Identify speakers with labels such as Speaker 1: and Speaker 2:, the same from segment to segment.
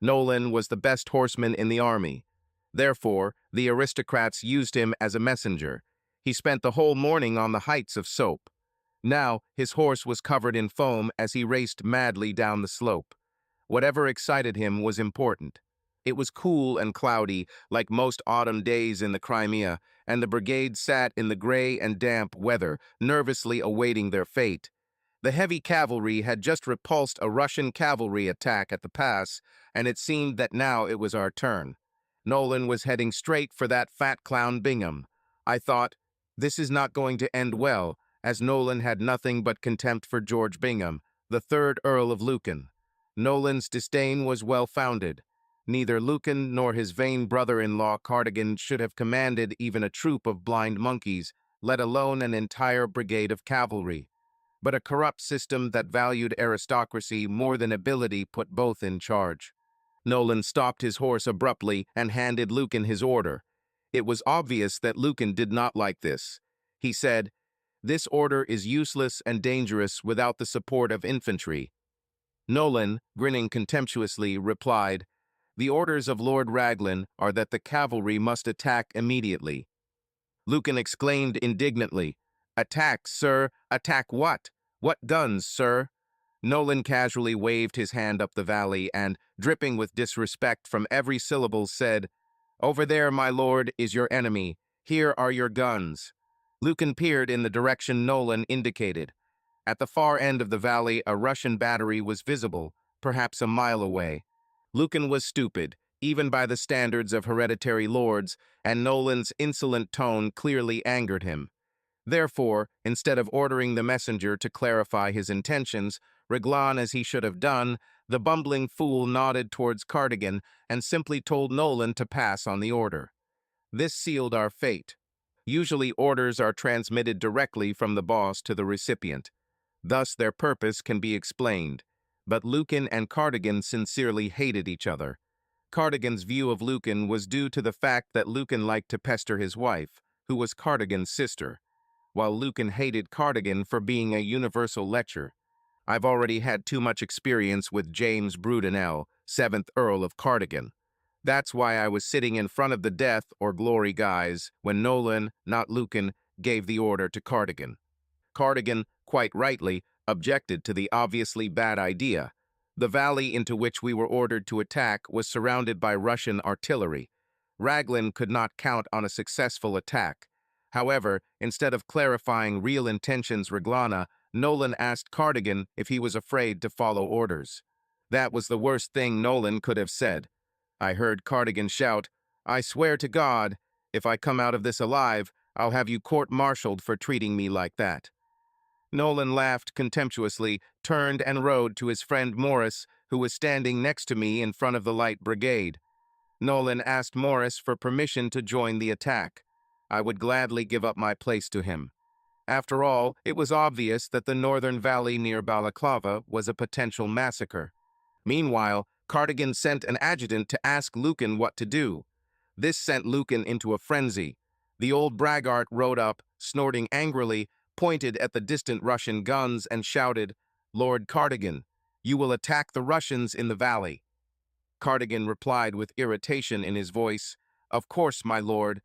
Speaker 1: Nolan was the best horseman in the army. Therefore, the aristocrats used him as a messenger. He spent the whole morning on the heights of Soap. Now, his horse was covered in foam as he raced madly down the slope. Whatever excited him was important. It was cool and cloudy, like most autumn days in the Crimea, and the brigade sat in the gray and damp weather, nervously awaiting their fate. The heavy cavalry had just repulsed a Russian cavalry attack at the pass, and it seemed that now it was our turn. Nolan was heading straight for that fat clown Bingham. I thought, this is not going to end well, as Nolan had nothing but contempt for George Bingham, the third Earl of Lucan. Nolan's disdain was well-founded. Neither Lucan nor his vain brother-in-law Cardigan should have commanded even a troop of blind monkeys, let alone an entire brigade of cavalry. But a corrupt system that valued aristocracy more than ability put both in charge. Nolan stopped his horse abruptly and handed Lucan his order. It was obvious that Lucan did not like this. He said, "This order is useless and dangerous without the support of infantry." Nolan, grinning contemptuously, replied, "The orders of Lord Raglan are that the cavalry must attack immediately." Lucan exclaimed indignantly, "Attack, sir? Attack what? What guns, sir?" Nolan casually waved his hand up the valley and, dripping with disrespect from every syllable, said, "Over there, my lord, is your enemy. Here are your guns." Lucan peered in the direction Nolan indicated. At the far end of the valley, a Russian battery was visible, perhaps a mile away. Lucan was stupid, even by the standards of hereditary lords, and Nolan's insolent tone clearly angered him. Therefore, instead of ordering the messenger to clarify his intentions, Raglan as he should have done, the bumbling fool nodded towards Cardigan and simply told Nolan to pass on the order. This sealed our fate. Usually orders are transmitted directly from the boss to the recipient. Thus their purpose can be explained. But Lucan and Cardigan sincerely hated each other. Cardigan's view of Lucan was due to the fact that Lucan liked to pester his wife, who was Cardigan's sister, while Lucan hated Cardigan for being a universal lecher. I've already had too much experience with James Brudenell, 7th Earl of Cardigan. That's why I was sitting in front of the death or glory guys when Nolan, not Lucan, gave the order to Cardigan. Cardigan, quite rightly, objected to the obviously bad idea. The valley into which we were ordered to attack was surrounded by Russian artillery. Raglan could not count on a successful attack. However, instead of clarifying real intentions Raglana, Nolan asked Cardigan if he was afraid to follow orders. That was the worst thing Nolan could have said. I heard Cardigan shout, "I swear to God, if I come out of this alive, I'll have you court-martialed for treating me like that." Nolan laughed contemptuously, turned and rode to his friend Morris, who was standing next to me in front of the Light Brigade. Nolan asked Morris for permission to join the attack. I would gladly give up my place to him. After all, it was obvious that the northern valley near Balaclava was a potential massacre. Meanwhile, Cardigan sent an adjutant to ask Lucan what to do. This sent Lucan into a frenzy. The old braggart rode up, snorting angrily, pointed at the distant Russian guns and shouted, "Lord Cardigan, you will attack the Russians in the valley." Cardigan replied with irritation in his voice, "Of course, my lord,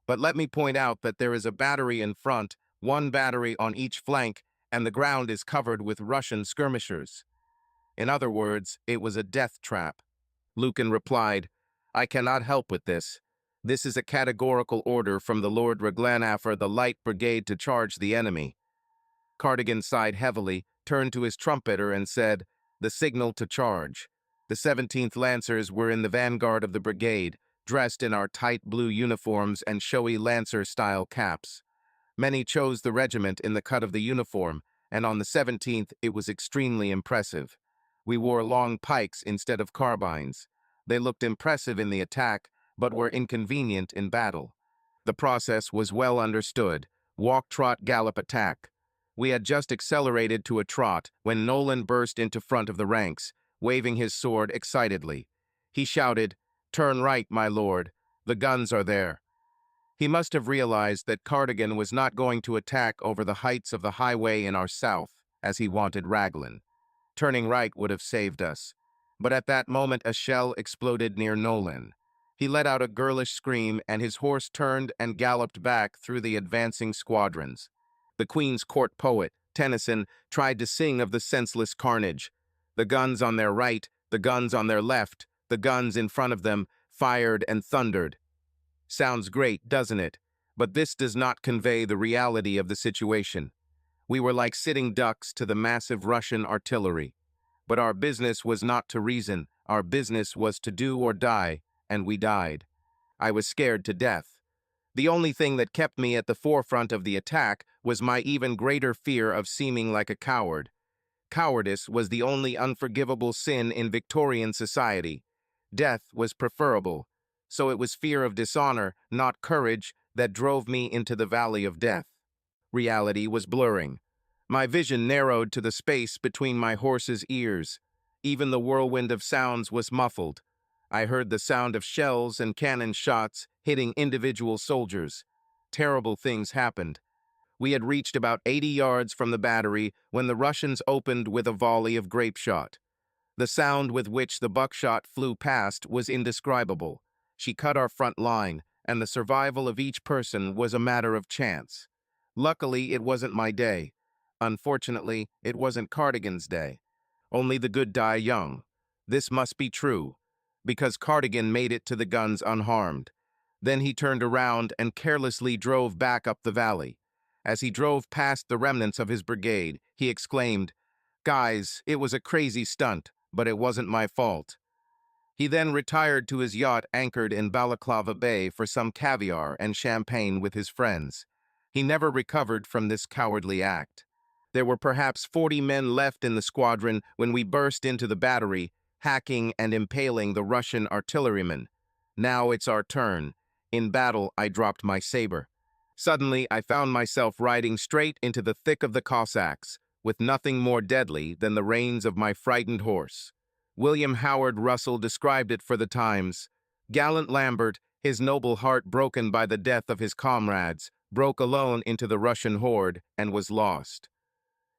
Speaker 1: but let me point out that there is a battery in front, one battery on each flank, and the ground is covered with Russian skirmishers." In other words, it was a death trap. Lucan replied, "I cannot help with this. This is a categorical order from the Lord Raglan for the Light Brigade to charge the enemy." Cardigan sighed heavily, turned to his trumpeter and said, "The signal to charge." The 17th Lancers were in the vanguard of the brigade, dressed in our tight blue uniforms and showy Lancer-style caps. Many chose the regiment in the cut of the uniform, and on the 17th it was extremely impressive. We wore long pikes instead of carbines. They looked impressive in the attack, but were inconvenient in battle. The process was well understood. Walk, trot, gallop, attack. We had just accelerated to a trot when Nolan burst into front of the ranks, waving his sword excitedly. He shouted, "Turn right, my lord. The guns are there." He must have realized that Cardigan was not going to attack over the heights of the highway in our south, as he wanted Raglan. Turning right would have saved us. But at that moment a shell exploded near Nolan. He let out a girlish scream, and his horse turned and galloped back through the advancing squadrons. The Queen's Court poet, Tennyson, tried to sing of the senseless carnage. The guns on their right, the guns on their left, the guns in front of them, fired and thundered. Sounds great, doesn't it? But this does not convey the reality of the situation. We were like sitting ducks to the massive Russian artillery. But our business was not to reason, our business was to do or die, and we died. I was scared to death. The only thing that kept me at the forefront of the attack was my even greater fear of seeming like a coward. Cowardice was the only unforgivable sin in Victorian society. Death was preferable. So it was fear of dishonor, not courage, that drove me into the valley of death. Reality was blurring. My vision narrowed to the space between my horse's ears. Even the whirlwind of sounds was muffled. I heard the sound of shells and cannon shots hitting individual soldiers. Terrible things happened. We had reached about 80 yards from the battery when the Russians opened with a volley of grape shot. The sound with which the buckshot flew past was indescribable. She cut our front line, and the survival of each person was a matter of chance. Luckily, it wasn't my day. Unfortunately, it wasn't Cardigan's day. Only the good die young. This must be true, because Cardigan made it to the guns unharmed. Then he turned around and carelessly drove back up the valley. As he drove past the remnants of his brigade, he exclaimed, "Guys, it was a crazy stunt, but it wasn't my fault." He then retired to his yacht anchored in Balaclava Bay for some caviar and champagne with his friends. He never recovered from this cowardly act. There were perhaps 40 men left in the squadron when we burst into the battery, hacking and impaling the Russian artillerymen. Now it's our turn. In battle, I dropped my saber. Suddenly, I found myself riding straight into the thick of the Cossacks, with nothing more deadly than the reins of my frightened horse. William Howard Russell described it for the Times. Gallant Lambert, his noble heart broken by the death of his comrades, broke alone into the Russian horde and was lost.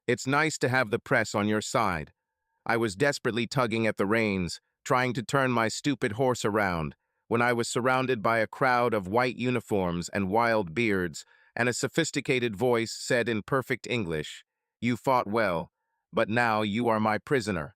Speaker 1: It's nice to have the press on your side. I was desperately tugging at the reins, trying to turn my stupid horse around, when I was surrounded by a crowd of white uniforms and wild beards, and a sophisticated voice said in perfect English, "You fought well, but now you are my prisoner."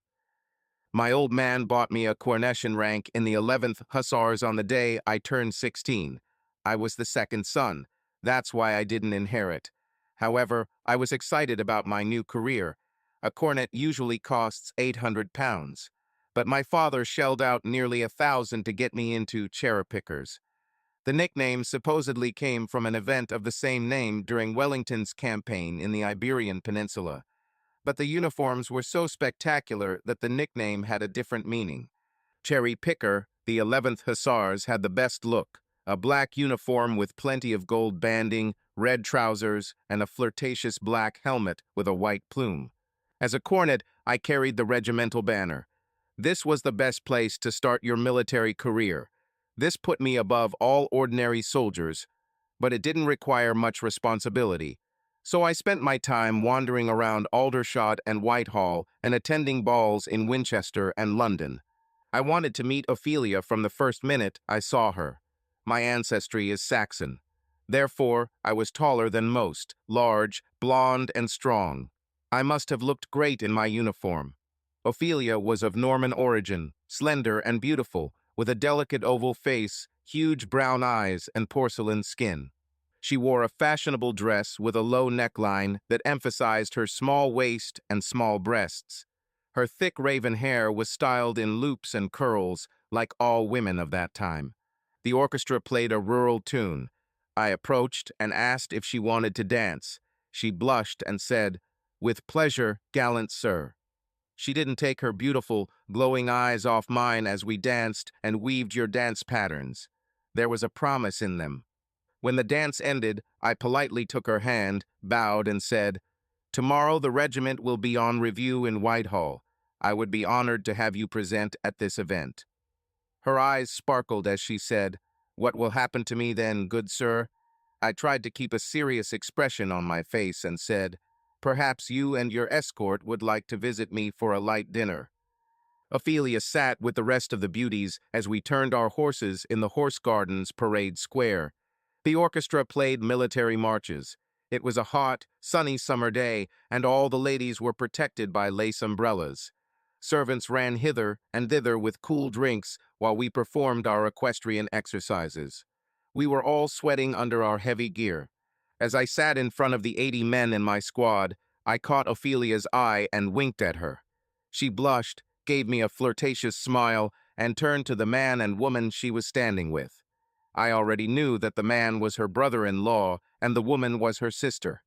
Speaker 1: My old man bought me a Cornetian rank in the 11th Hussars on the day I turned 16. I was the second son. That's why I didn't inherit. However, I was excited about my new career. A cornet usually costs £800, but my father shelled out nearly 1,000 to get me into cherry-pickers. The nickname supposedly came from an event of the same name during Wellington's campaign in the Iberian Peninsula. But the uniforms were so spectacular that the nickname had a different meaning. Cherry Picker, the 11th Hussars, had the best look, a black uniform with plenty of gold banding, red trousers, and a flirtatious black helmet with a white plume. As a cornet, I carried the regimental banner. This was the best place to start your military career. This put me above all ordinary soldiers, but it didn't require much responsibility. So I spent my time wandering around Aldershot and Whitehall and attending balls in Winchester and London. I wanted to meet Ophelia from the first minute I saw her. My ancestry is Saxon. Therefore, I was taller than most, large, blonde, and strong. I must have looked great in my uniform. Ophelia was of Norman origin, slender and beautiful, with a delicate oval face, huge brown eyes, and porcelain skin. She wore a fashionable dress with a low neckline that emphasized her small waist and small breasts. Her thick raven hair was styled in loops and curls, like all women of that time. The orchestra played a rural tune. I approached and asked if she wanted to dance. She blushed and said, "With pleasure, gallant sir." She didn't take her beautiful, glowing eyes off mine as we danced and weaved your dance patterns. There was a promise in them. When the dance ended, I politely took her hand, bowed, and said, "Tomorrow the regiment will be on review in Whitehall. I would be honored to have you present at this event." Her eyes sparkled as she said, "What will happen to me then, good sir?" I tried to keep a serious expression on my face and said, "Perhaps you and your escort would like to visit me for a light dinner." Ophelia sat with the rest of the beauties as we turned our horses in the Horse Gardens parade square. The orchestra played military marches. It was a hot, sunny summer day, and all the ladies were protected by lace umbrellas. Servants ran hither and thither with cool drinks while we performed our equestrian exercises. We were all sweating under our heavy gear. As I sat in front of the 80 men in my squad, I caught Ophelia's eye and winked at her. She blushed, gave me a flirtatious smile, and turned to the man and woman she was standing with. I already knew that the man was her brother-in-law and the woman was her sister.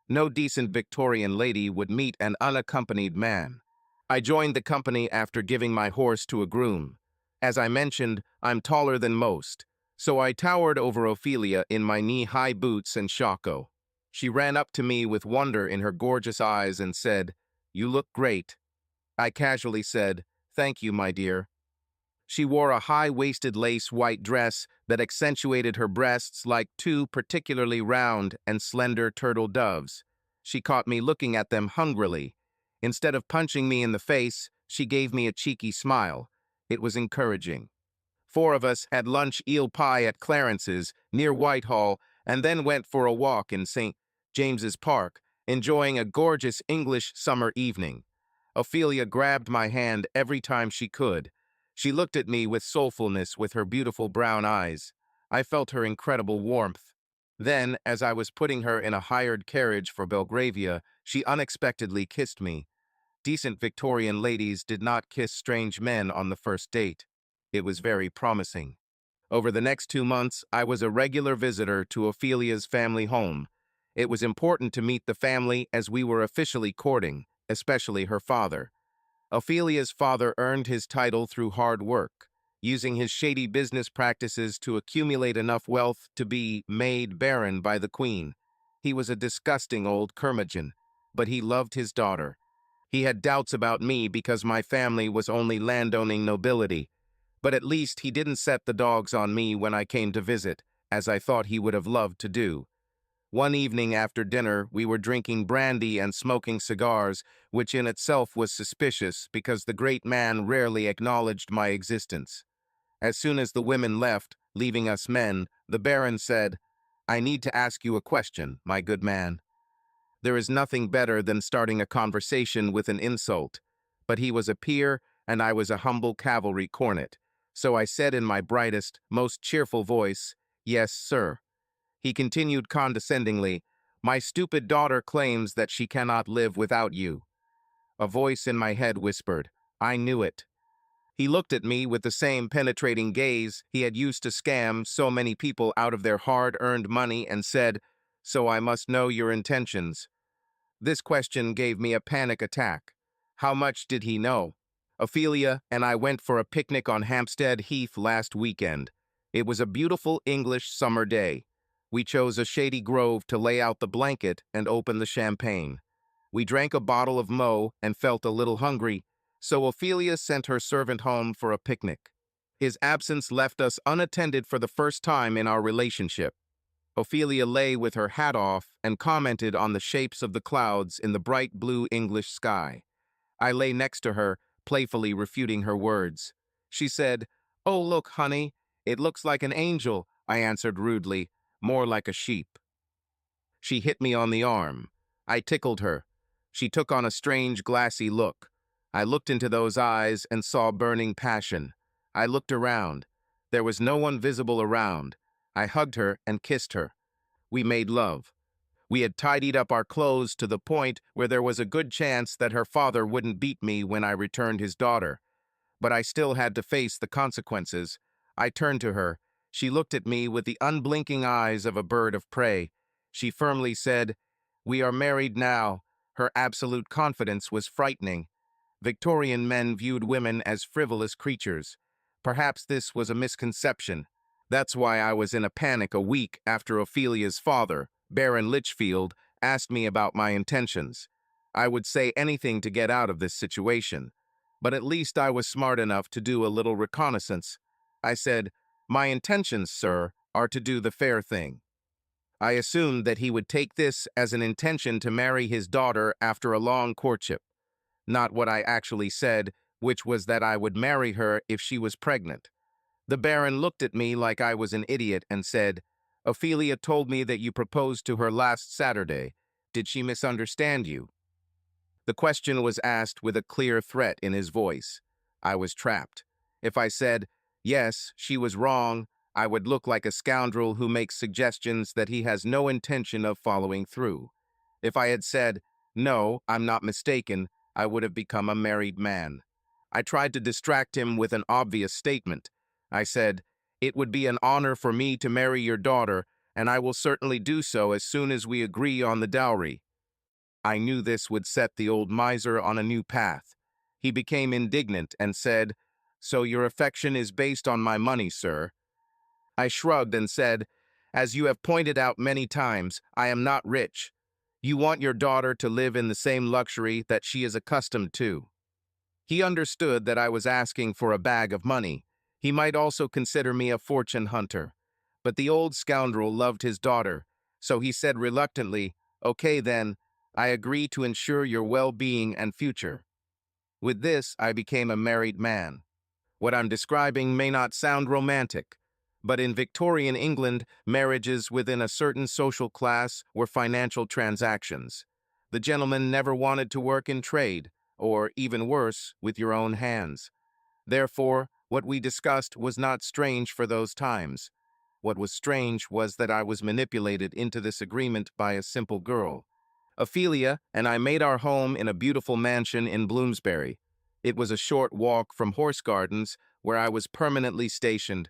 Speaker 1: No decent Victorian lady would meet an unaccompanied man. I joined the company after giving my horse to a groom. As I mentioned, I'm taller than most, so I towered over Ophelia in my knee-high boots and shako. She ran up to me with wonder in her gorgeous eyes and said, "You look great." I casually said, "Thank you, my dear." She wore a high-waisted lace white dress that accentuated her breasts like two particularly round and slender turtle doves. She caught me looking at them hungrily. Instead of punching me in the face, she gave me a cheeky smile. It was encouraging. 4 of us had lunch eel pie at Clarence's, near Whitehall, and then went for a walk in St. James's Park, enjoying a gorgeous English summer evening. Ophelia grabbed my hand every time she could. She looked at me with soulfulness with her beautiful brown eyes. I felt her incredible warmth. Then, as I was putting her in a hired carriage for Belgravia, she unexpectedly kissed me. Decent Victorian ladies did not kiss strange men on the first date. It was very promising. Over the next 2 months, I was a regular visitor to Ophelia's family home. It was important to meet the family as we were officially courting, especially her father. Ophelia's father earned his title through hard work, using his shady business practices to accumulate enough wealth to be made baron by the queen. He was a disgusting old curmudgeon, but he loved his daughter. He had doubts about me because my family was only landowning nobility, but at least he didn't set the dogs on me when I came to visit, as I thought he would have loved to do. One evening after dinner, we were drinking brandy and smoking cigars, which in itself was suspicious because the great man rarely acknowledged my existence. As soon as the women left, leaving us men, the Baron said, "I need to ask you a question, my good man." There is nothing better than starting a conversation with an insult, but he was a peer and I was a humble cavalry cornet, so I said in my brightest, most cheerful voice, "Yes, sir." He continued condescendingly, "My stupid daughter claims that she cannot live without you." A voice in my head whispered, "I knew it." He looked at me with the same penetrating gaze he had used to scam so many people out of their hard-earned money and said, "So I must know your intentions." This question gave me a panic attack. How much did he know? Ophelia and I went for a picnic on Hampstead Heath last weekend. It was a beautiful English summer day. We chose a shady grove to lay out the blanket and open the champagne. We drank a bottle of Mo and felt a little hungry, so Ophelia sent her servant home for a picnic. His absence left us unattended for the first time in our relationship. Ophelia lay with her hat off and commented on the shapes of the clouds in the bright blue English sky. I lay next to her, playfully refuting her words. She said, "Oh, look, honey, it looks like an angel," I answered rudely, "more like a sheep." She hit me on the arm. I tickled her. She took on a strange, glassy look. I looked into those eyes and saw burning passion. I looked around. There was no one visible around. I hugged her and kissed her. We made love. We had tidied up our clothes to the point where there was a good chance that her father wouldn't beat me when I returned his daughter. But I still had to face the consequences. I turned to her. She looked at me with the unblinking eyes of a bird of prey. She firmly said, "We are married now." Her absolute confidence was frightening. Victorian men viewed women as frivolous creatures. Perhaps this was a misconception. That's why I was in a panic a week after Ophelia's father, Baron Lichfield, asked me about my intentions. I would say anything to get out of this situation, but at least I was smart enough to do a little reconnaissance. I said, "My intentions, sir, are to do the fair thing." I assumed that he would take this as an intention to marry his daughter after a long courtship. Not what I actually said, which was that I would marry her if she was pregnant. The Baron looked at me like I was an idiot and said, "Ophelia told me that you proposed to her last Saturday. Did she misunderstand you?" The question was asked with a clear threat in his voice. I was trapped. If I said, "Yes, she was wrong," I would look like a scoundrel who makes suggestions that he has no intention of following through. If I had said, "No, I'm not mistaken," I would have become a married man. I tried to distract him with an obvious statement. I said, "It would be an honor for me to marry your daughter, and I will certainly do so as soon as we agree on the dowry." I knew this would set the old miser on a new path. He became indignant and said, "So your affection is based on my money, sir?" I shrugged and said, "As you have pointed out many times, I am not rich. You want your daughter to live in the same luxury that she is accustomed to." He understood that I was asking for a bag of money. He might also consider me a fortune hunter. But the old scoundrel loved his daughter, so he said reluctantly, "Okay then, I agree to ensure your well-being and future." With this, I became a married man. What I'm describing may not sound romantic, but in Victorian England, marriages within a certain social class were financial transactions. The gentleman never wanted to work in trade, or, even worse, with your own hands. Therefore, what we discussed was not strange for those times. What was strange was that I was manipulated into this agreement by a simple girl. Ophelia and I made our home in a beautiful mansion in Bloomsbury. It was a short walk from Horse Gardens, where I was permanently stationed.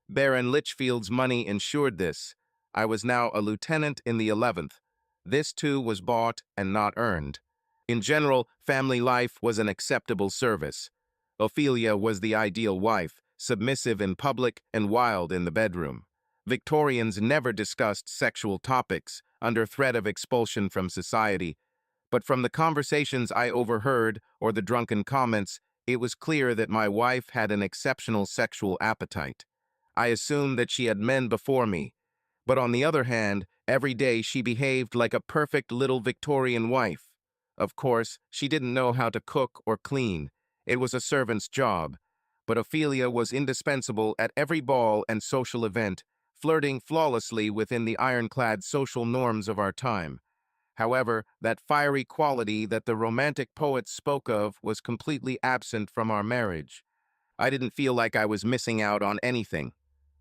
Speaker 1: Baron Litchfield's money ensured this. I was now a lieutenant in the 11th. This too was bought and not earned. In general, family life was an acceptable service. Ophelia was the ideal wife, submissive in public and wild in the bedroom. Victorians never discussed sexual topics under threat of expulsion from society, but from the conversations I overheard or the drunken comments, it was clear that my wife had an exceptional sexual appetite. I assumed that she had men before me, but on the other hand, every day she behaved like a perfect little Victorian wife. Of course, she didn't know how to cook or clean. It was a servant's job. But Ophelia was indispensable at every ball and social event, flirting flawlessly within the ironclad social norms of our time. However, that fiery quality that the Romantic poets spoke of was completely absent from our marriage. I didn't feel like I was missing out on anything.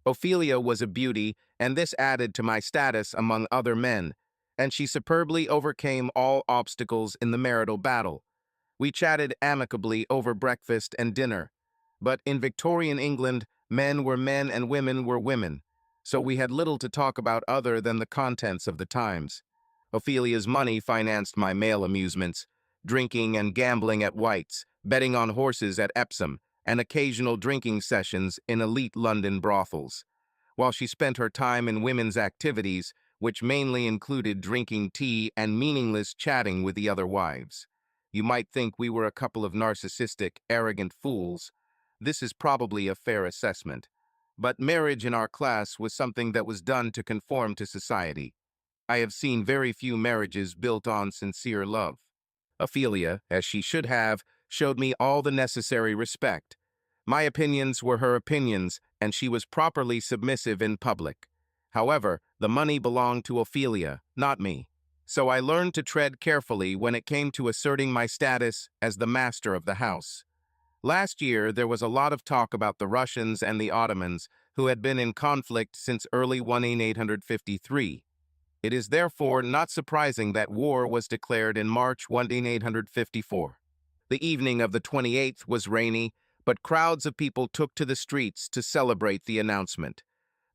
Speaker 1: Ophelia was a beauty, and this added to my status among other men, and she superbly overcame all obstacles in the marital battle. We chatted amicably over breakfast and dinner. But in Victorian England, men were men and women were women, so we had little to talk about other than the contents of the Times. Ophelia's money financed my male amusements, drinking and gambling at White's, betting on horses at Epsom, and occasional drinking sessions in elite London brothels, while she spent her time in women's activities, which mainly included drinking tea and meaningless chatting with the other wives. You might think we were a couple of narcissistic, arrogant fools. This is probably a fair assessment. But marriage in our class was something that was done to conform to society. I have seen very few marriages built on sincere love. Ophelia, as she should have, showed me all the necessary respect. My opinions were her opinions, and she was properly submissive in public. However, the money belonged to Ophelia, not me. So I learned to tread carefully when it came to asserting my status as the master of the house. Last year, there was a lot of talk about the Russians and the Ottomans, who had been in conflict since early 1853. It is therefore not surprising that war was declared in March 1854. The evening of the 28th was rainy, but crowds of people took to the streets to celebrate the announcement.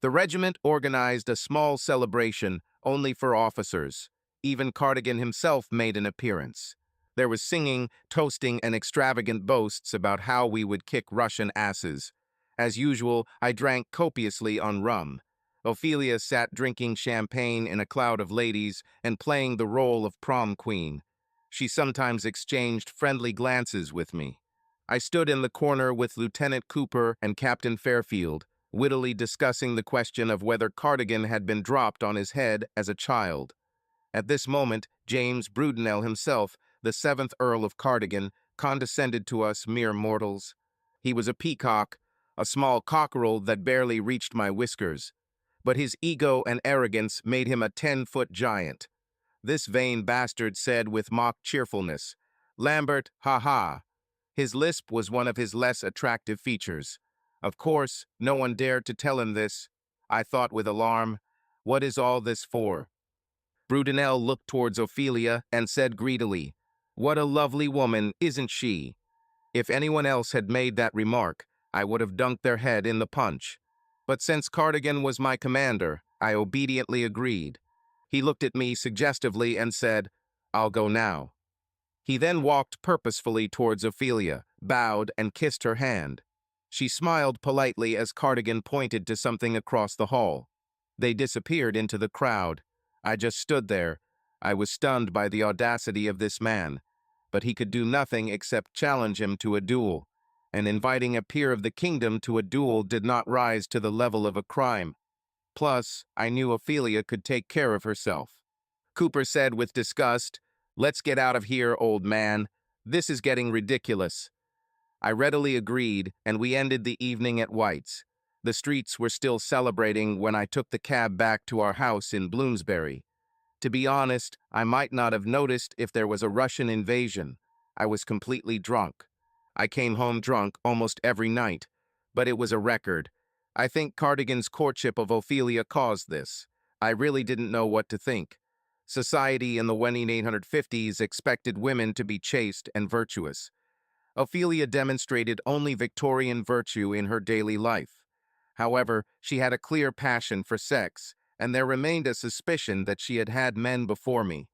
Speaker 1: The regiment organized a small celebration only for officers. Even Cardigan himself made an appearance. There was singing, toasting, and extravagant boasts about how we would kick Russian asses. As usual, I drank copiously on rum. Ophelia sat drinking champagne in a cloud of ladies and playing the role of prom queen. She sometimes exchanged friendly glances with me. I stood in the corner with Lieutenant Cooper and Captain Fairfield, wittily discussing the question of whether Cardigan had been dropped on his head as a child. At this moment, James Brudenell himself, the 7th Earl of Cardigan, condescended to us mere mortals. He was a peacock, a small cockerel that barely reached my whiskers, but his ego and arrogance made him a 10-foot giant. This vain bastard said with mock cheerfulness, "Lambert, ha-ha." His lisp was one of his less attractive features. Of course, no one dared to tell him this. I thought with alarm, what is all this for? Brudenell looked towards Ophelia and said greedily, "What a lovely woman, isn't she?" If anyone else had made that remark, I would have dunked their head in the punch. But since Cardigan was my commander, I obediently agreed. He looked at me suggestively and said, "I'll go now." He then walked purposefully towards Ophelia, bowed, and kissed her hand. She smiled politely as Cardigan pointed to something across the hall. They disappeared into the crowd. I just stood there. I was stunned by the audacity of this man, but he could do nothing except challenge him to a duel, and inviting a peer of the kingdom to a duel did not rise to the level of a crime. Plus, I knew Ophelia could take care of herself. Cooper said with disgust, "Let's get out of here, old man. This is getting ridiculous." I readily agreed, and we ended the evening at White's. The streets were still celebrating when I took the cab back to our house in Bloomsbury. To be honest, I might not have noticed if there was a Russian invasion. I was completely drunk. I came home drunk almost every night, but it was a record. I think Cardigan's courtship of Ophelia caused this. I really didn't know what to think. Society in the 1850s expected women to be chaste and virtuous. Ophelia demonstrated only Victorian virtue in her daily life. However, she had a clear passion for sex, and there remained a suspicion that she had had men before me.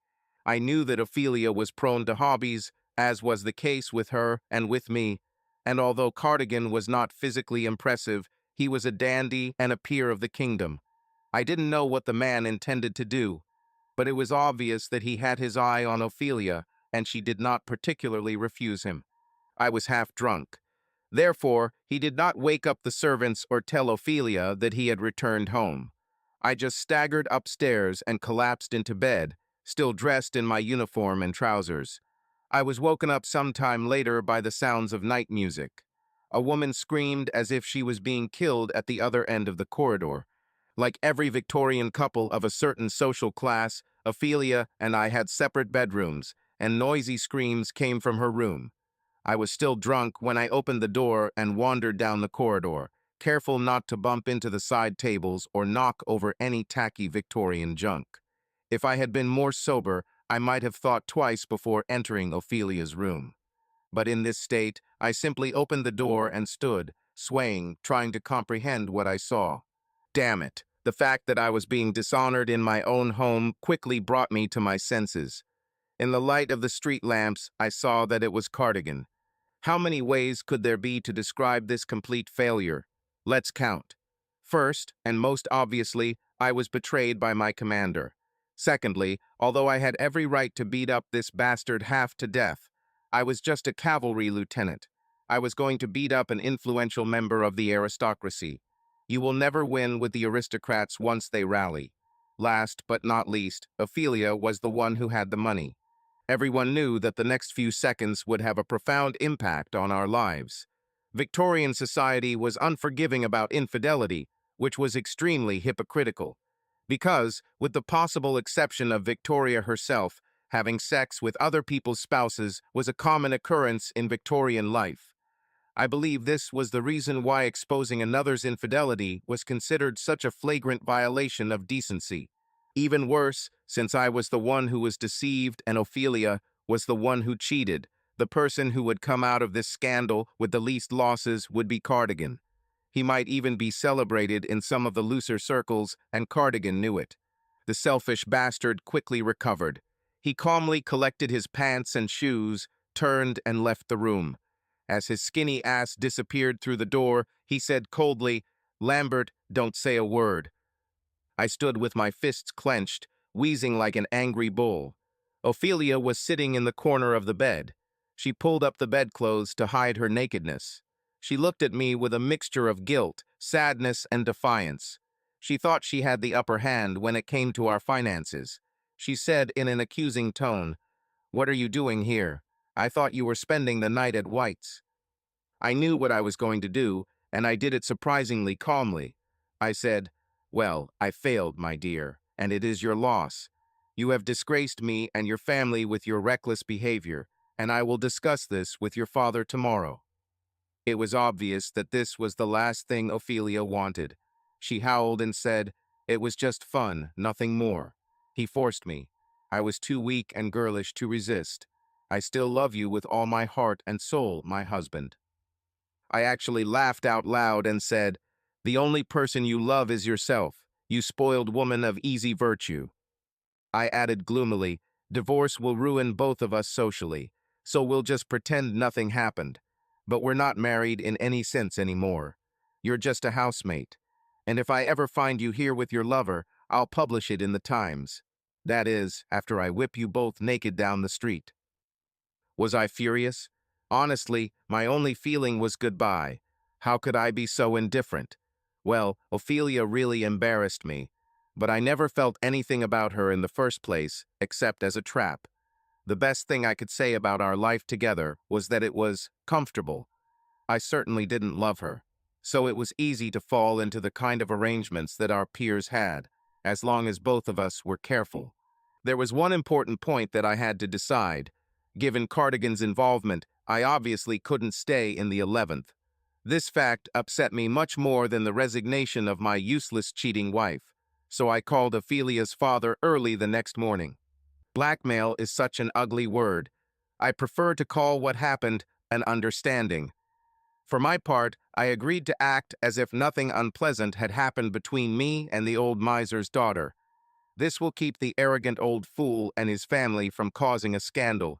Speaker 1: I knew that Ophelia was prone to hobbies, as was the case with her and with me, and although Cardigan was not physically impressive, he was a dandy and a peer of the kingdom. I didn't know what the man intended to do, but it was obvious that he had his eye on Ophelia, and she did not particularly refuse him. I was half drunk. Therefore, he did not wake up the servants or tell Ophelia that he had returned home. I just staggered upstairs and collapsed into bed, still dressed in my uniform and trousers. I was woken up some time later by the sounds of night music. A woman screamed as if she was being killed at the other end of the corridor. Like every Victorian couple of a certain social class, Ophelia and I had separate bedrooms, and noisy screams came from her room. I was still drunk when I opened the door and wandered down the corridor, careful not to bump into the side tables or knock over any tacky Victorian junk. If I had been more sober, I might have thought twice before entering Ophelia's room. But in this state, I simply opened the door and stood, swaying, trying to comprehend what I saw. Damn it, the fact that I was being dishonored in my own home quickly brought me to my senses. In the light of the street lamps, I saw that it was Cardigan. How many ways could there be to describe this complete failure? Let's count. First, and most obviously, I was betrayed by my commander. Secondly, although I had every right to beat up this bastard half to death, I was just a cavalry lieutenant. I was going to beat up an influential member of the aristocracy. You will never win with the aristocrats once they rally. Last but not least, Ophelia was the one who had the money. Everyone knew that the next few seconds would have a profound impact on our lives. Victorian society was unforgiving about infidelity, which was extremely hypocritical. Because, with the possible exception of Victoria herself, having sex with other people's spouses was a common occurrence in Victorian life. I believe this was the reason why exposing another's infidelity was considered such a flagrant violation of decency. Even worse, since I was the one who was deceived and Ophelia was the one who cheated, the person who would come out of this scandal with the least losses would be Cardigan. He might even be celebrated in some of the looser circles, and Cardigan knew it. The selfish bastard quickly recovered. He calmly collected his pants and shoes, turned and left the room. As his skinny ass disappeared through the door, he said coldly, "Lambert, don't say a word." I stood with my fists clenched, wheezing like an angry bull. Ophelia was sitting in the corner of the bed. She pulled up the bedclothes to hide her nakedness. She looked at me with a mixture of guilt, sadness, and defiance. She thought she had the upper hand when it came to our finances. She said in an accusing tone, "What are you doing here? I thought you were spending the night at White's." I knew what I was going to do, and I did it surprisingly calmly. I said, "Well, I failed, my dear, and it is your loss. You have disgraced me and your family with your reckless behavior, and I will discuss this with your father tomorrow." It was obvious that this was the last thing Ophelia wanted. She howled and said, "It was just fun, nothing more. He forced me. I was too weak and girlish to resist. I still love you with all my heart and soul, my husband." I actually laughed out loud and said, "The only person you love is yourself, you spoiled woman of easy virtue." I added gloomily, "Divorce will ruin both of us socially, so we'll just pretend nothing happened. But we're not married in any sense anymore. You're just a housemate. And if I ever find you here with your lover, I'll publish it in the Times. That is, after I whip you both naked down the street." Was I furious? Honestly, my only feeling was goodbye. How could I be so indifferent? Well, Ophelia really embarrassed me, but I never felt anything about her in the first place, except as a trap. The best thing I could say about our life together was that it was comfortable. I certainly didn't love her, so it was easy to fall into the kind of arrangements that our peers had, as long as both of us were careful. There was one important point that I had to decide. Given Cardigan's involvement, I obviously couldn't stay in the 11th. This fact upset me much more than the resignation of my useless cheating wife, so I called Ophelia's father early the next morning. Blackmail is such an ugly word. I prefer to call what happened an understanding. For my part, I agreed to act as if nothing unpleasant had happened between me and the old miser's daughter. This will keep the arrogant old fool and his family from causing a scandal.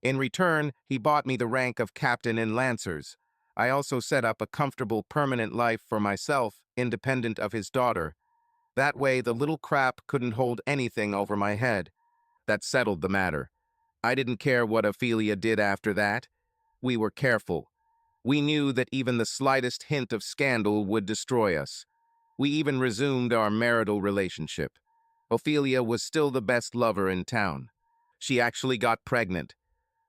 Speaker 1: In return, he bought me the rank of captain in Lancers. I also set up a comfortable permanent life for myself, independent of his daughter. That way, the little crap couldn't hold anything over my head. That settled the matter. I didn't care what Ophelia did after that. We were careful. We knew that even the slightest hint of scandal would destroy us. We even resumed our marital relationship. Ophelia was still the best lover in town. She actually got pregnant.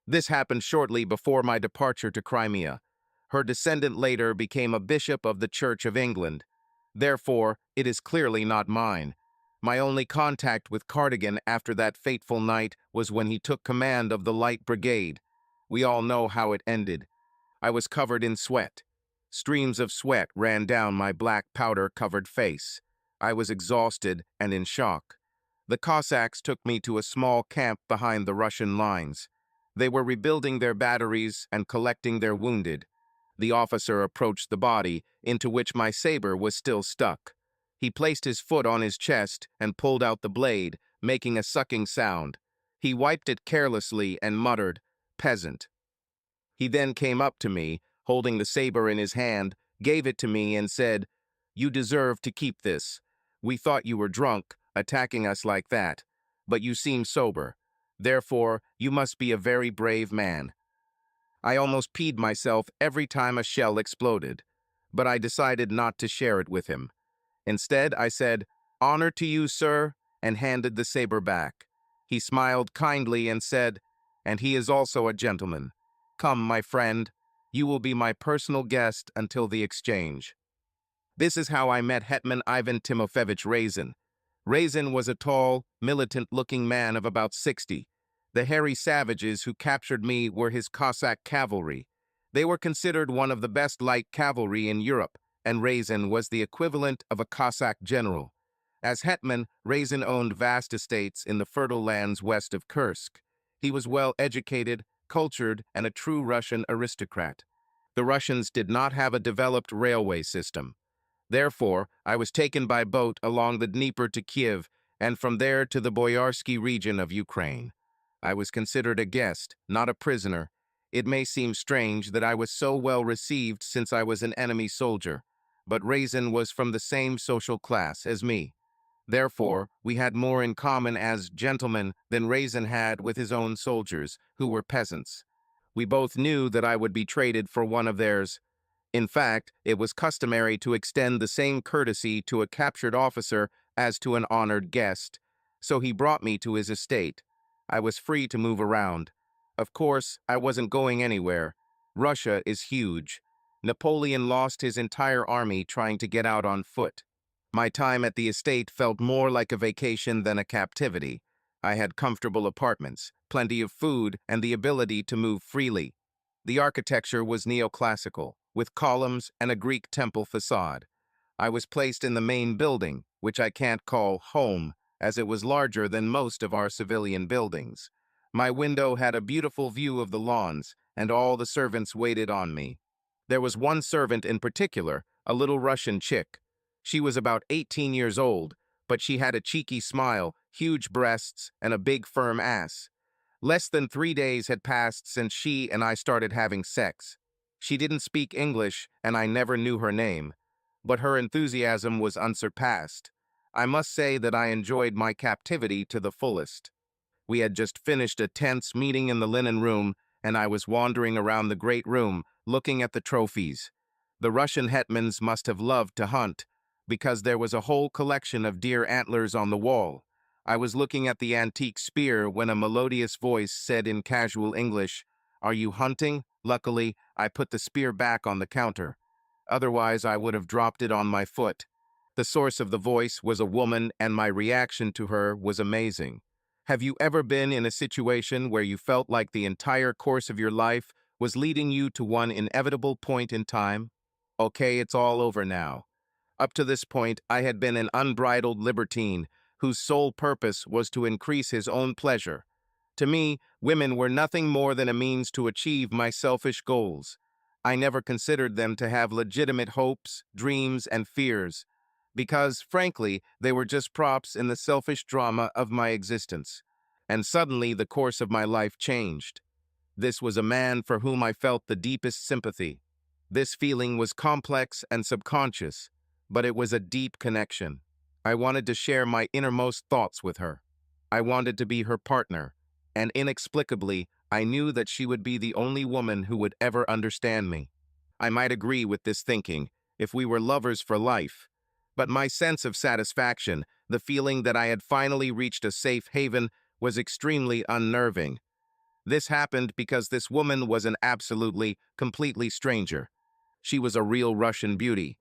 Speaker 1: This happened shortly before my departure to Crimea. Her descendant later became a bishop of the Church of England. Therefore, it is clearly not mine. My only contact with Cardigan after that fateful night was when he took command of the Light Brigade. We all know how it ended. I was covered in sweat. Streams of sweat ran down my black powder-covered face. I was exhausted and in shock. The Cossacks took me to a small camp behind the Russian lines. They were rebuilding their batteries and collecting their wounded. The officer approached the body, into which my saber was still stuck. He placed his foot on his chest and pulled out the blade, making a sucking sound. He wiped it carelessly and muttered, "Peasant." He then came up to me, holding the saber in his hand, gave it to me and said, "You deserve to keep this. We thought you were drunk, attacking us like that, but you seem sober. Therefore, you must be a very brave man." I almost peed myself every time a shell exploded, but I decided not to share it with him. Instead, I said, "Honor to you, sir," and handed the saber back. He smiled kindly and said, "And he is also a gentleman. Come, my friend, you will be my personal guest until the exchange." This is how I met Hetman Ivan Timofeyevich Razin. Razin was a tall, militant-looking man of about 60. The hairy savages who captured me were his Cossack cavalry. They were considered one of the best light cavalry in Europe, and Razin was the equivalent of a Cossack general. As hetman, Razin owned vast estates in the fertile lands west of Kursk. He was well-educated, cultured, and a true Russian aristocrat. The Russians did not have a developed railway system. Therefore, I was taken by boat along the Dnieper to Kiev, and from there to the Boyarsky region of Ukraine. I was considered a guest, not a prisoner. It may seem strange that I was so well received since I was an enemy soldier, but Razin was from the same social class as me. Therefore, we had more in common as gentlemen than Razin had with his own soldiers, who were peasants. We both knew that I would be traded for one of theirs. In fact, it was customary to extend the same courtesy to a captured officer as to an honored guest, so he brought me to his estate. I was free to move around. Of course, I wasn't going anywhere. Russia is huge. Napoleon lost his entire army trying to get out on foot. My time at the estate felt more like a vacation than a captivity. I had comfortable apartments, plenty of food, and the ability to move freely. The architecture was neoclassical, with columns and a Greek temple facade. I was placed in the main building, which I can't call home, as it was larger than most of our civilian buildings. My window had a beautiful view of the lawns, and all the servants waited on me. There was one servant in particular, a little Russian chick. She was about 18 years old, but she had a cheeky smile, huge breasts, and a big firm ass. Less than 3 days had passed since she and I started having sex. She didn't speak English, and I never knew her name, but her enthusiasm was unsurpassed. I must say that I enjoyed my captivity to the fullest. We had just finished a tense meeting in the linen room, and I was wandering around the great room, looking at the trophies. The Russian hetmans must have loved to hunt, because there was a whole collection of deer antlers on the wall. I was looking at the antique spear when a melodious voice said in casual English, "Are you hunting?" Luckily, I put the spear back on the counter. Otherwise, I would have dropped it on my foot. The source of the voice was a woman, and my reaction to her was amazing. Have you ever been in a situation where you felt like the entire course of your life was leading you to one inevitable point in time? Okay, it's all over now. Up to this point, I had been an unbridled libertine whose sole purpose was to increase his own pleasure. To me, women were nothing more than a means to achieve my selfish goals. I never considered them to have legitimate hopes, dreams, and fears, because, frankly, they were just props in the selfish drama of my existence. And suddenly, the course of my life changed. This was a man for whom I felt the deepest sympathy. This feeling was complex and subconscious, but it was a deep connection. I wanted to share my innermost thoughts with her. I wanted to be her partner, and inexplicably, I knew that she would be the only woman who would ever understand me. I might agree with this thinking if we were lovers for life, but my sense of satisfaction, the feeling that I had finally reached a safe haven, was extremely unnerving. This happened because this woman was an absolutely, completely stranger. She was a real Russian beauty.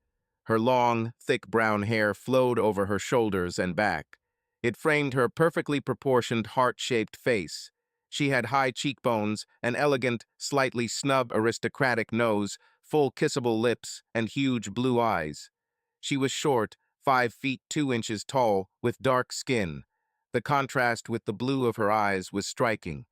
Speaker 1: Her long, thick brown hair flowed over her shoulders and back. It framed her perfectly proportioned heart-shaped face. She had high cheekbones, an elegant, slightly snub aristocratic nose, full kissable lips, and huge blue eyes. She was short, 5 feet 2 inches tall, with dark skin. The contrast with the blue of her eyes was striking.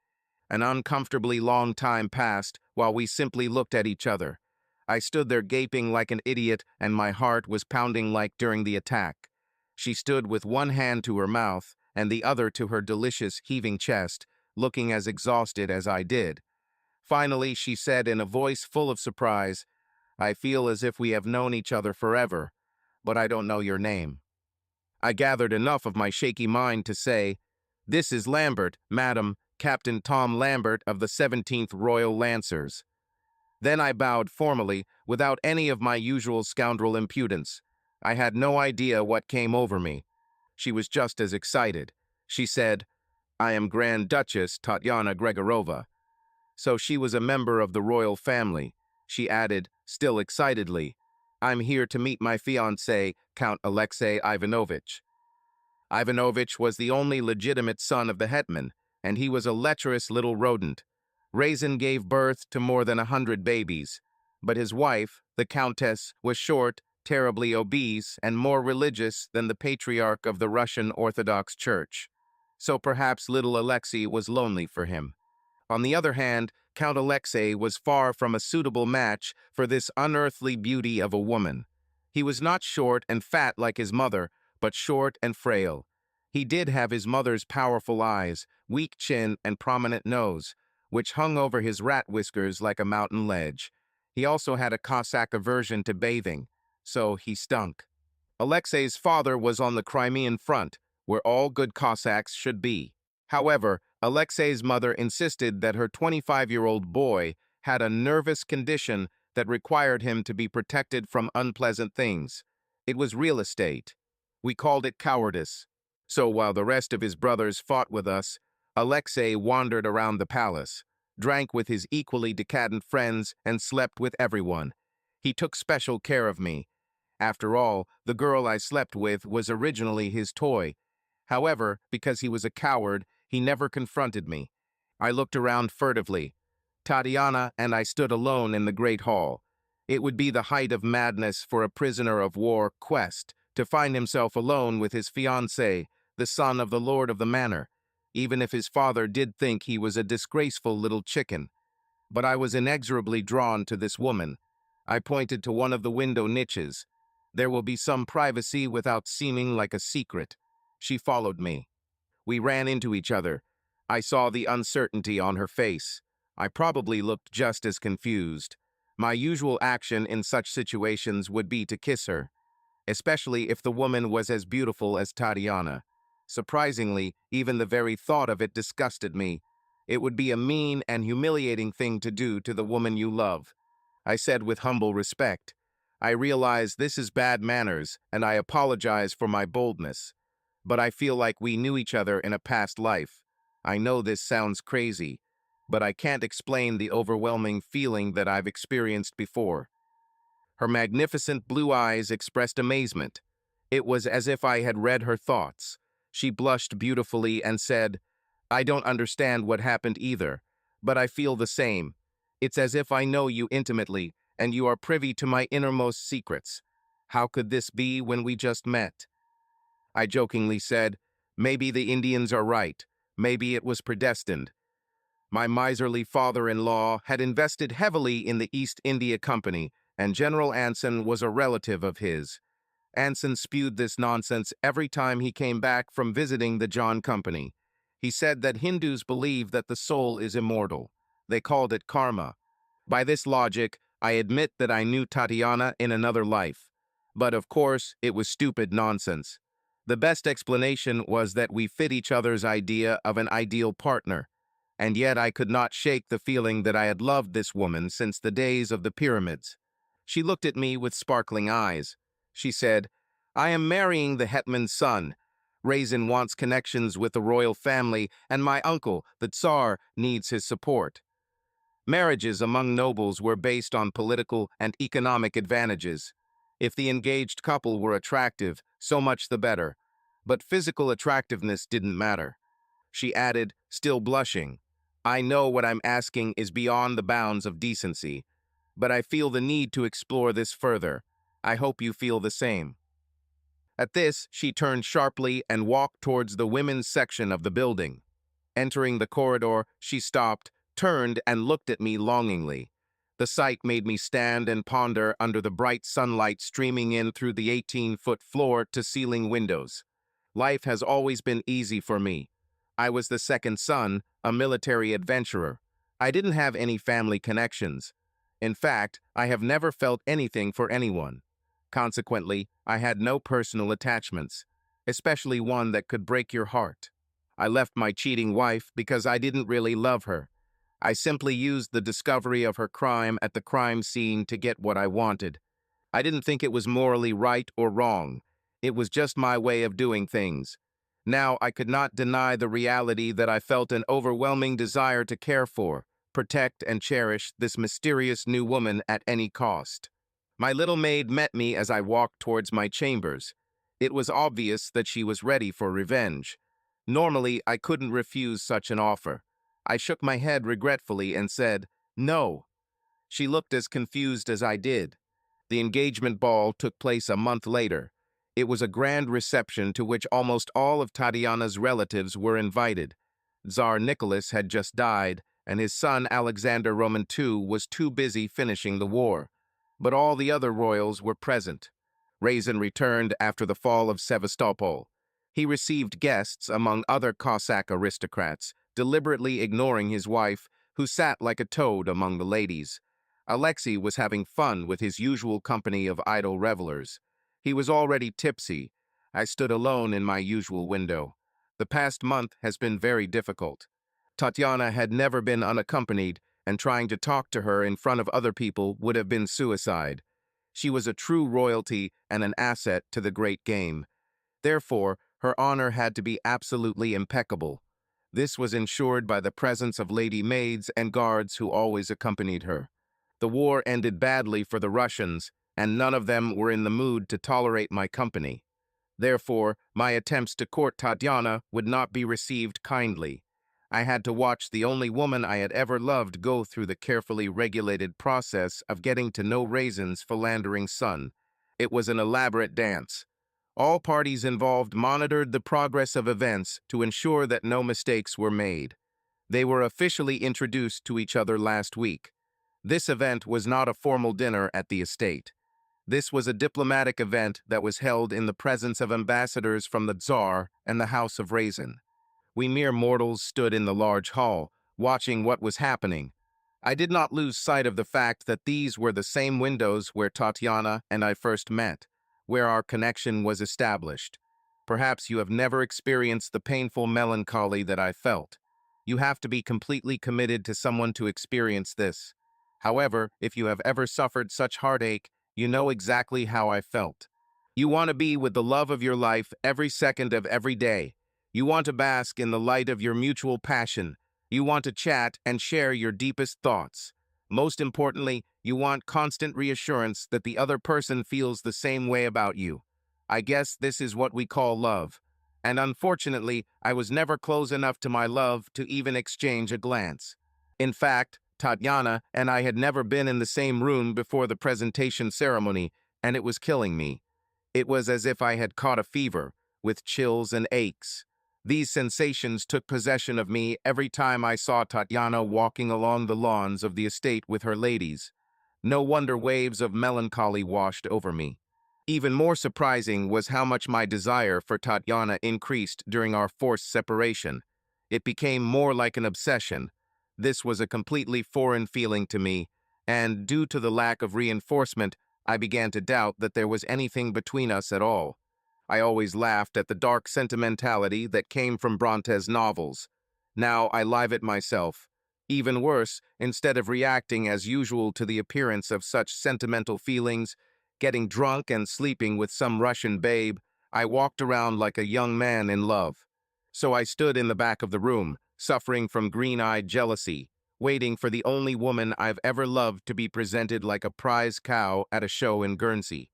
Speaker 1: An uncomfortably long time passed while we simply looked at each other. I stood there gaping like an idiot, and my heart was pounding like during the attack. She stood with one hand to her mouth and the other to her delicious, heaving chest, looking as exhausted as I did. Finally, she said in a voice full of surprise, "I feel as if we have known each other forever, but I don't know your name." I gathered enough of my shaky mind to say, "This is Lambert, madam, Captain Tom Lambert of the 17th Royal Lancers." Then I bowed formally, without any of my usual scoundrel impudence. I had no idea what came over me. She was just as excited. She said, "I am Grand Duchess Tatiana Gregorova." So she was a member of the royal family. She added, still excitedly, "I'm here to meet my fiancé, Count Alexei Ivanovich." Ivanovich was the only legitimate son of the hetman, and he was a lecherous little rodent. Raisin gave birth to more than 100 babies, but his wife, the Countess, was short, terribly obese, and more religious than the patriarch of the Russian Orthodox Church. So perhaps little Alexei was lonely for him. On the other hand, Count Alexei was far from a suitable match for this unearthly beauty of a woman. He was not short and fat like his mother, but short and frail. He did have his mother's powerful eyes, weak chin, and prominent nose, which hung over his rat whiskers like a mountain ledge. He also had a Cossack aversion to bathing, so he stunk. Alexei's father was on the Crimean front, where all good Cossacks should be. However, Alexei's mother insisted that her 25-year-old boy had a nervous condition that required him to be protected from unpleasant things. It was real estate. We called it cowardice. So while the rest of his brothers fought with us, Alexei wandered around the palace. drank with his equally decadent friends, and slept with everyone. He took special care of me. After all, the girl I slept with was originally his toy. However, because he was a coward, he never confronted me. I looked around furtively. Tatiana and I stood alone in the great hall. It would be the height of madness for a prisoner of war quest to find himself alone with his fiancée, the son of the lord of the manor, even if his father did think he was a disgraceful little chicken. But I was inexorably drawn to this woman. I pointed to one of the window niches. There will be some privacy without seeming like a secret. She followed me. We ran into each other. I saw the uncertainty on her face. I probably looked just as confused. My usual action in such situations would be to kiss her, especially if the woman was as beautiful as Tatiana. Surprisingly, even the very thought of it disgusted me. It would be a mean and humiliating thing to do to the woman you love. I said with humble respect, I realize this is bad manners, and I apologize for my boldness. But I feel like we knew each other in a past life. I know this sounds crazy, but I can't explain the overwhelming feeling that I've experienced before. Her magnificent blue eyes expressed amazement. It was as if I had read her thoughts. She blushed beautifully and said, I don't understand what happened either, but I feel the same. It's as if I know you intimately, and you are privy to my innermost secrets. How could this be when we just met? I jokingly said, maybe the Indians are right. Maybe it was predestined. My miserly father-in-law had invested heavily in the East India Company, and General Anson was a relative of his. Anson spewed this nonsense every time he came back from visiting the John Company. He said that Hindus believe that the soul is immortal. They called it karma. By this logic, I admit that I knew Tatiana in another life. But of course, it was stupid nonsense. The best explanation was that we fit each other's idea of an ideal partner. And yet I could not shake the feeling that I had loved this woman since the days of the pyramids. She looked at me with sparkling eyes. She said, I am marrying the hetman's son. Raisin wants connections with the royal family, and my uncle, the Tsar, needs his support. Marriages among nobles were based on political and economic advantages. If the engaged couple were attractive, so much the better. But physical attractiveness didn't matter. She added, still blushing, I know what I'm asking is beyond the bounds of decency, but I feel the need to explore this further. I hope you feel the same. At this, she turned sharply and walked towards the women's section of the building. Entering the corridor, she stopped, turned, and looked at me longingly. The sight made me stand and ponder under the bright sunlight streaming in through the 18-foot floor-to-ceiling windows. Life has always been easy for me. I was the second son, a military adventurer. I didn't have any family connections. In fact, I have never felt anything for anyone. Consequently, I had no personal attachments, especially one that could break your heart. I left my cheating wife because I didn't really love her. I simply used the discovery of her crime at the crime scene to get what I wanted. I didn't think it was morally right or wrong. It was just my way of doing things. Now I could not deny the reality that I felt an overwhelming desire to care for, protect, and cherish this mysterious new woman at any cost. My little maid met me as I walked towards my chambers. It was obvious that she was ready for revenge. Normally, I couldn't refuse such an offer. I shook my head regretfully and said, no. She looked as confused as I did. The engagement ball took place a month later. It was a grand reception to which almost all of Tatiana's relatives were invited. Tsar Nicholas had just died, and his son Alexander Roman II was too busy finishing the war. But all the other royals were present. Raisin returned after the fall of Sevastopol. He received guests among other Cossack aristocrats, deliberately ignoring his wife, who sat like a toad among the ladies. Alexei was having fun with his usual company of idle revelers. He was already tipsy. I stood alone in my usual window. The past month has been very difficult. Tatiana had never been unaccompanied, and trying to talk to her in front of other people would have been suicide. She was a true royalty and an asset to the great game. Therefore, her honor had to be absolutely impeccable. This was ensured by the presence of lady maids and guards who always accompanied her. The war ended badly for the Russians, and none of them were in the mood to tolerate my company. Therefore, my attempts to court Tatiana would not be received kindly. I had to watch the only woman I had ever loved go through the carefully regulated process of getting to know Raisin's philandering son. It was an elaborate dance. All parties involved monitored the progress of events to ensure that no mistakes were made. They were officially introduced to each other last week. This event was not a formal dinner at the estate. This was a diplomatic event that was held in the presence of ambassadors from the Tsar and the House of Raisin. We mere mortals stood in the large hall, watching what was happening. I did not lose sight of the fact that these were the same windows where Tatiana and I first met, where our connection was established. Perhaps you have never experienced the painful melancholy that I felt. You have to be completely committed to someone to experience this. However, if you have ever suffered such heartache, you know exactly how I felt. You want to be with the love of your life every second of every day. You want to bask in the light of your mutual passion. You want to chat and share your deepest thoughts. Most importantly, you want constant reassurance that the other person feels the same way about you. I guess this is what we call love. And unfortunately, I was never close enough to my love to even exchange a glance. In fact, Tatiana and I had never been in the same room before the presentation ceremony, and it was killing me. It was as if I had caught a fever, with chills and aches. These sensations took possession of me every time I saw Tatiana walking along the lawns of the estate with her ladies. No wonder waves of melancholy washed over me. Even more surprising was how much my desire for Tatiana increased during our forced separation. It became more like an obsession. This was a completely foreign feeling to me, and due to the lack of reinforcement, I began to doubt that there was anything between us at all. I always laughed at the dark sentimentality that came from Bronte's novels. Now I live it myself. Even worse, instead of reacting as usual to the appearance of such sentimental feelings, getting drunk and sleeping with some Russian babe, I walked around like a young man in love. So I stood in the back of the room, suffering from green-eyed jealousy, waiting for the only woman I've ever loved to be presented like a prize cow at a show in Guernsey.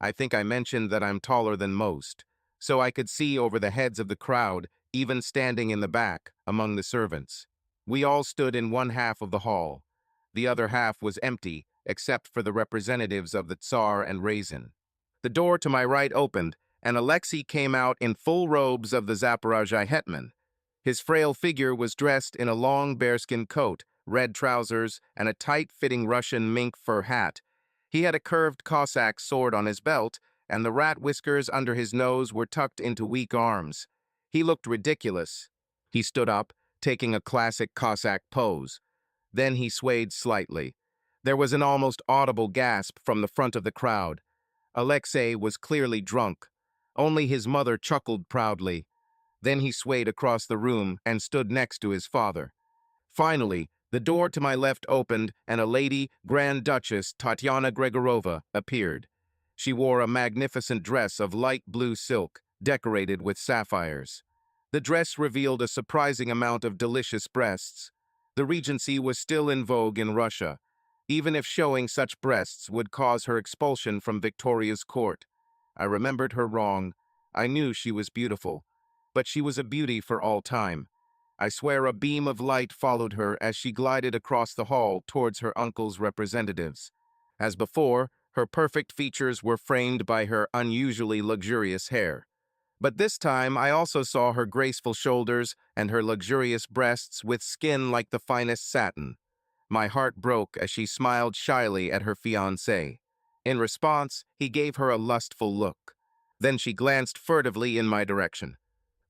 Speaker 1: I think I mentioned that I'm taller than most, so I could see over the heads of the crowd, even standing in the back, among the servants. We all stood in one half of the hall. The other half was empty, except for the representatives of the Tsar and Raisin. The door to my right opened, and Alexei came out in full robes of the Zaporozhye hetman. His frail figure was dressed in a long bearskin coat, red trousers, and a tight-fitting Russian mink fur hat. He had a curved Cossack sword on his belt, and the rat whiskers under his nose were tucked into weak arms. He looked ridiculous. He stood up, taking a classic Cossack pose. Then he swayed slightly. There was an almost audible gasp from the front of the crowd. Alexei was clearly drunk. Only his mother chuckled proudly. Then he swayed across the room and stood next to his father. Finally, the door to my left opened and a lady, Grand Duchess Tatiana Gregorova, appeared. She wore a magnificent dress of light blue silk, decorated with sapphires. The dress revealed a surprising amount of delicious breasts. The regency was still in vogue in Russia, even if showing such breasts would cause her expulsion from Victoria's court. I remembered her wrong. I knew she was beautiful, but she was a beauty for all time. I swear a beam of light followed her as she glided across the hall towards her uncle's representatives. As before, her perfect features were framed by her unusually luxurious hair. But this time I also saw her graceful shoulders and her luxurious breasts with skin like the finest satin. My heart broke as she smiled shyly at her fiancé. In response, he gave her a lustful look. Then she glanced furtively in my direction.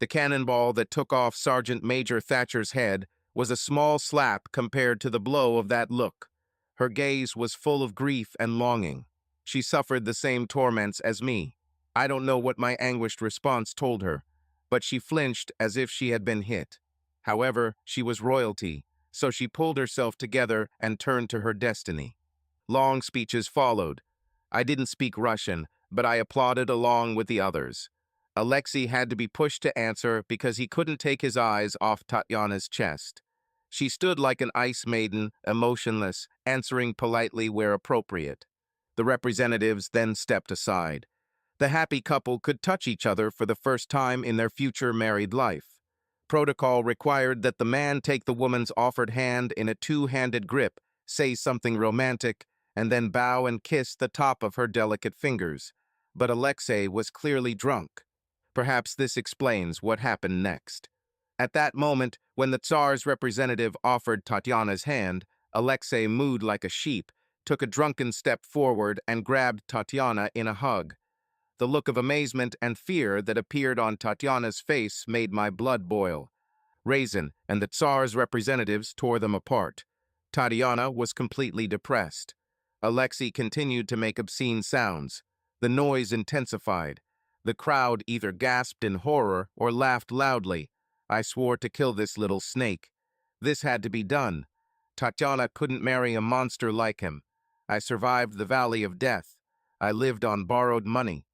Speaker 1: The cannonball that took off Sergeant Major Thatcher's head was a small slap compared to the blow of that look. Her gaze was full of grief and longing. She suffered the same torments as me. I don't know what my anguished response told her, but she flinched as if she had been hit. However, she was royalty, so she pulled herself together and turned to her destiny. Long speeches followed. I didn't speak Russian, but I applauded along with the others. Alexei had to be pushed to answer because he couldn't take his eyes off Tatiana's chest. She stood like an ice maiden, emotionless, answering politely where appropriate. The representatives then stepped aside. The happy couple could touch each other for the first time in their future married life. Protocol required that the man take the woman's offered hand in a two-handed grip, say something romantic, and then bow and kiss the top of her delicate fingers. But Alexei was clearly drunk. Perhaps this explains what happened next. At that moment, when the Tsar's representative offered Tatiana's hand, Alexei mooed like a sheep, took a drunken step forward and grabbed Tatiana in a hug. The look of amazement and fear that appeared on Tatiana's face made my blood boil. Raisin and the Tsar's representatives tore them apart. Tatiana was completely depressed. Alexei continued to make obscene sounds. The noise intensified. The crowd either gasped in horror or laughed loudly. I swore to kill this little snake. This had to be done. Tatiana couldn't marry a monster like him. I survived the valley of death. I lived on borrowed money.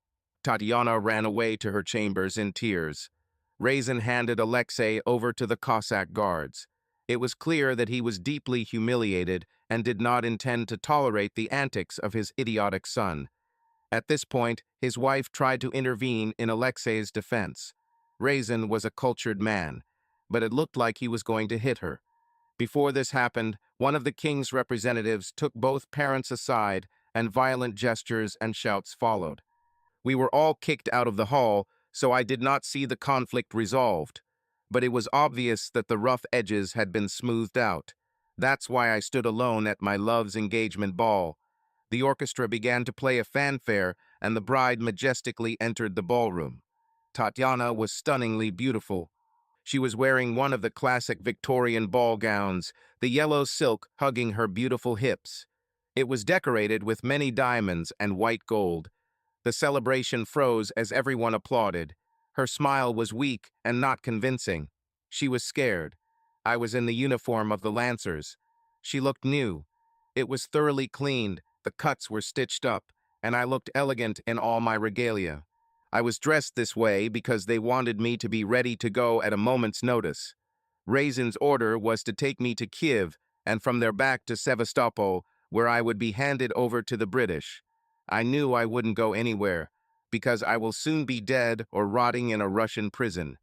Speaker 1: Tatiana ran away to her chambers in tears. Raisin handed Alexei over to the Cossack guards. It was clear that he was deeply humiliated and did not intend to tolerate the antics of his idiotic son. At this point, his wife tried to intervene in Alexei's defense. Raisin was a cultured man, but it looked like he was going to hit her. Before this happened, one of the king's representatives took both parents aside, and violent gestures and shouts followed. We were all kicked out of the hall, so I did not see the conflict resolved. But it was obvious that the rough edges had been smoothed out. That's why I stood alone at my love's engagement ball. The orchestra began to play a fanfare, and the bride majestically entered the ballroom. Tatiana was stunningly beautiful. She was wearing one of the classic Victorian ball gowns, the yellow silk hugging her beautiful hips. It was decorated with many diamonds and white gold. The celebration froze as everyone applauded. Her smile was weak and not convincing. She was scared. I was in the uniform of the Lancers. She looked new. It was thoroughly cleaned, the cuts were stitched up, and I looked elegant in all my regalia. I was dressed this way because they wanted me to be ready to go at a moment's notice. Raisin's order was to take me to Kiev and from there back to Sevastopol, where I would be handed over to the British. I knew I wouldn't go anywhere, because I will soon be dead or rotting in a Russian prison.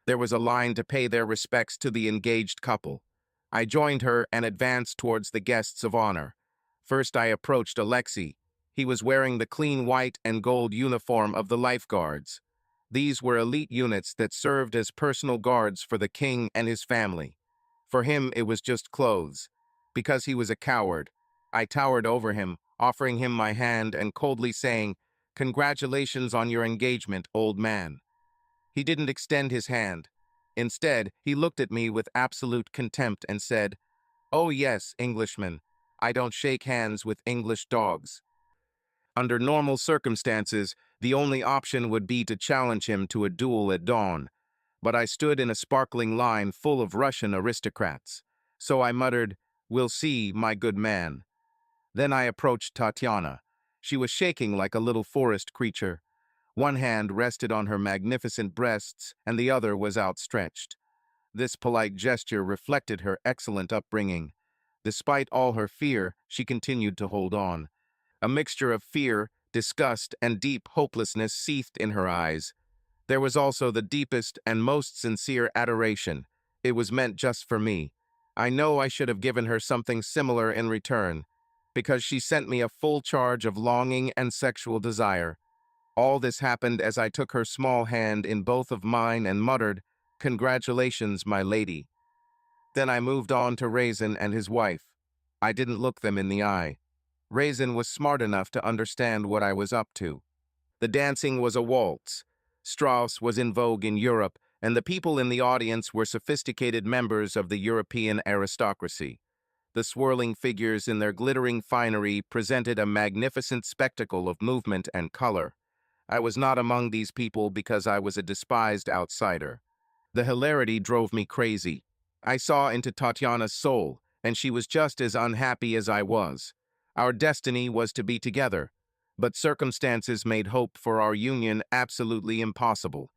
Speaker 1: There was a line to pay their respects to the engaged couple. I joined her and advanced towards the guests of honor. First I approached Alexei. He was wearing the clean white and gold uniform of the lifeguards. These were elite units that served as personal guards for the king and his family. For him, it was just clothes. Because he was a coward, I towered over him, offering him my hand and coldly saying, "Congratulations on your engagement, old man." He didn't extend his hand. Instead, he looked at me with absolute contempt and said, "Oh yes, Englishman, I don't shake hands with English dogs." Under normal circumstances, the only option would be to challenge him to a duel at dawn. But I stood in a sparkling line full of Russian aristocrats. So I muttered, "We'll see, my good man." Then I approached Tatiana. She was shaking like a little forest creature. One hand rested on her magnificent breasts, and the other was outstretched. This polite gesture reflected her excellent upbringing. Despite all her fear, she continued to hold on. A mixture of fear, disgust, and deep hopelessness seethed in her eyes. There was also the deepest and most sincere adoration. It was meant just for me. I know I should have given her something similar in return, because she sent me a full charge of longing and sexual desire. All this happened as I took her small hand in both of mine and muttered, "Congratulations, my lady." Then I moved on to Raisin and his wife. I didn't look them in the eye. Raisin was smart enough to understand what I was up to. The dancing was a waltz. Strauss was in vogue in Europe, and the people in the audience were sophisticated members of the European aristocracy. The swirling figures in their glittering finery presented a magnificent spectacle of movement and color. I was not among these people because I was a despised outsider. The hilarity drove me crazy. I saw into Tatiana's soul, and she was just as unhappy as I was. Our destiny was to be together. But circumstances made hope for our union absolutely impossible.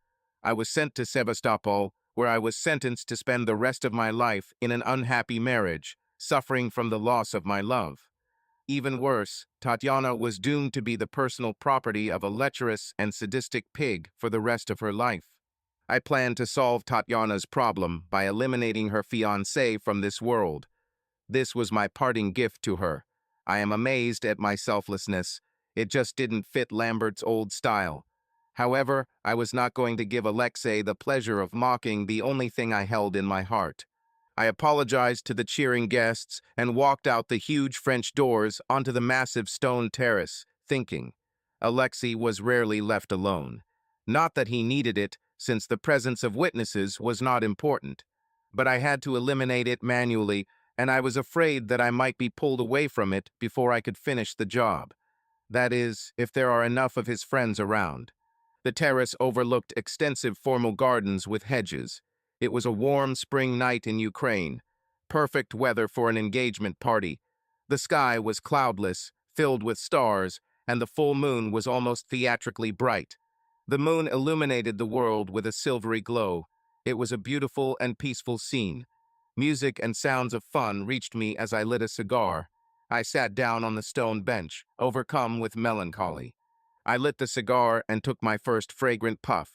Speaker 1: I was sent to Sevastopol, where I was sentenced to spend the rest of my life in an unhappy marriage, suffering from the loss of my love. Even worse, Tatiana was doomed to be the personal property of a lecherous and sadistic pig for the rest of her life. I planned to solve Tatiana's problem by eliminating her fiancé from this world. This was my parting gift to her. I am amazed at my selflessness. It just didn't fit Lambert's old style. However, I was not going to give Alexei the pleasure of mocking the only thing I held in my heart. I apologized to the cheering guests and walked out the huge French doors onto the massive stone terrace, thinking, Alexei was rarely left alone. Not that he needed it, since the presence of witnesses was not important. But I had to eliminate it manually, and I was afraid that I might be pulled away from it before I could finish the job. That is, if there are enough of his friends around. The terrace overlooked extensive formal gardens with hedges. It was a warm spring night in Ukraine, perfect weather for an engagement party. The sky was cloudless, filled with stars, and the full moon was almost theatrically bright. The moon illuminated the world with a silvery glow. It was a beautiful and peaceful scene. Music and sounds of fun reached me as I lit a cigar. I sat down on the stone bench, overcome with melancholy. I lit the cigar and took my first fragrant puff.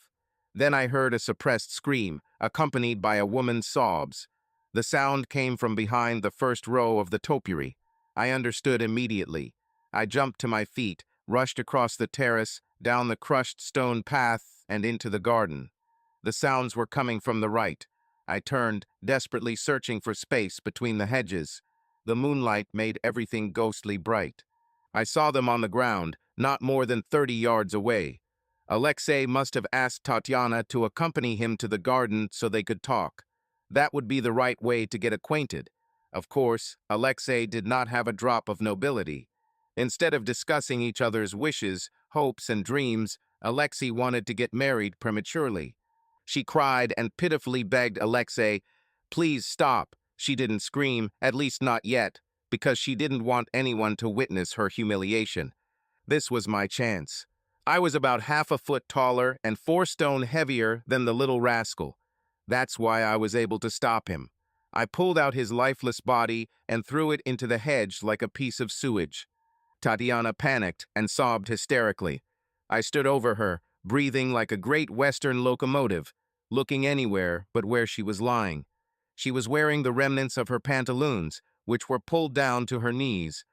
Speaker 1: Then I heard a suppressed scream, accompanied by a woman's sobs. The sound came from behind the first row of the topiary. I understood immediately. I jumped to my feet, rushed across the terrace, down the crushed stone path, and into the garden. The sounds were coming from the right. I turned, desperately searching for space between the hedges. The moonlight made everything ghostly bright. I saw them on the ground, not more than 30 yards away. Alexei must have asked Tatiana to accompany him to the garden so they could talk. That would be the right way to get acquainted. Of course, Alexei did not have a drop of nobility. Instead of discussing each other's wishes, hopes, and dreams, Alexei wanted to get married prematurely. She cried and pitifully begged Alexei, "Please stop." She didn't scream, at least not yet, because she didn't want anyone to witness her humiliation. This was my chance. I was about half a foot taller and 4 stone heavier than the little rascal. That's why I was able to stop him. I pulled out his lifeless body and threw it into the hedge like a piece of sewage. Tatiana panicked and sobbed hysterically. I stood over her, breathing like a great Western locomotive, looking anywhere but where she was lying. She was wearing the remnants of her pantaloons, which were pulled down to her knees.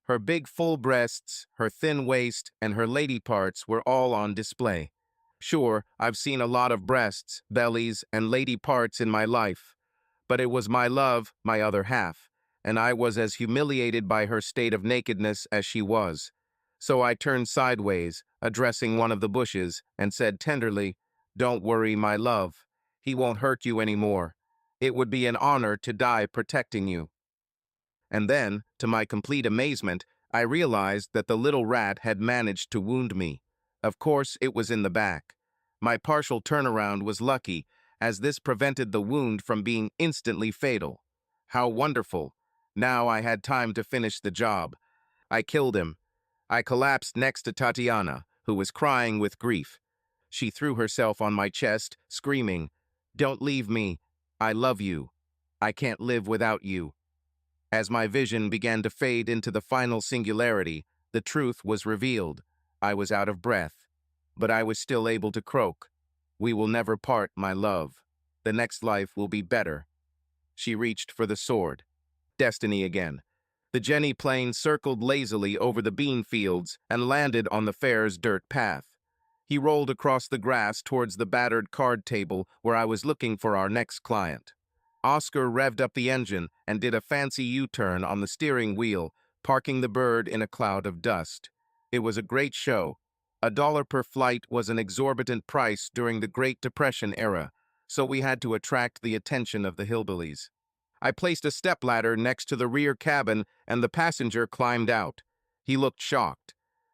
Speaker 1: Her big full breasts, her thin waist, and her lady parts were all on display. Sure, I've seen a lot of breasts, bellies, and lady parts in my life, but it was my love, my other half, and I was as humiliated by her state of nakedness as she was. So I turned sideways, addressing one of the bushes, and said tenderly, "Don't worry, my love. He won't hurt you anymore. It would be an honor to die protecting you." And then, to my complete amazement, I realized that the little rat had managed to wound me. Of course, it was in the back. My partial turnaround was lucky, as this prevented the wound from being instantly fatal. How wonderful! Now I had time to finish the job. I killed him. I collapsed next to Tatiana, who was crying with grief. She threw herself on my chest, screaming, "Don't leave me. I love you. I can't live without you." As my vision began to fade into the final singularity, the truth was revealed. I was out of breath, but I was still able to croak. "We will never part, my love. The next life will be better." She reached for the sword. Destiny again. The Jenny plane circled lazily over the bean fields and landed on the fair's dirt path. He rolled across the grass towards the battered card table where I was looking for our next client. Oscar revved up the engine and did a fancy U-turn on the steering wheel, parking the bird in a cloud of dust. It was a great show. $1 per flight was an exorbitant price during the Great Depression era, so we had to attract the attention of the hillbillies. I placed a stepladder next to the rear cabin and the passenger climbed out. He looked shocked.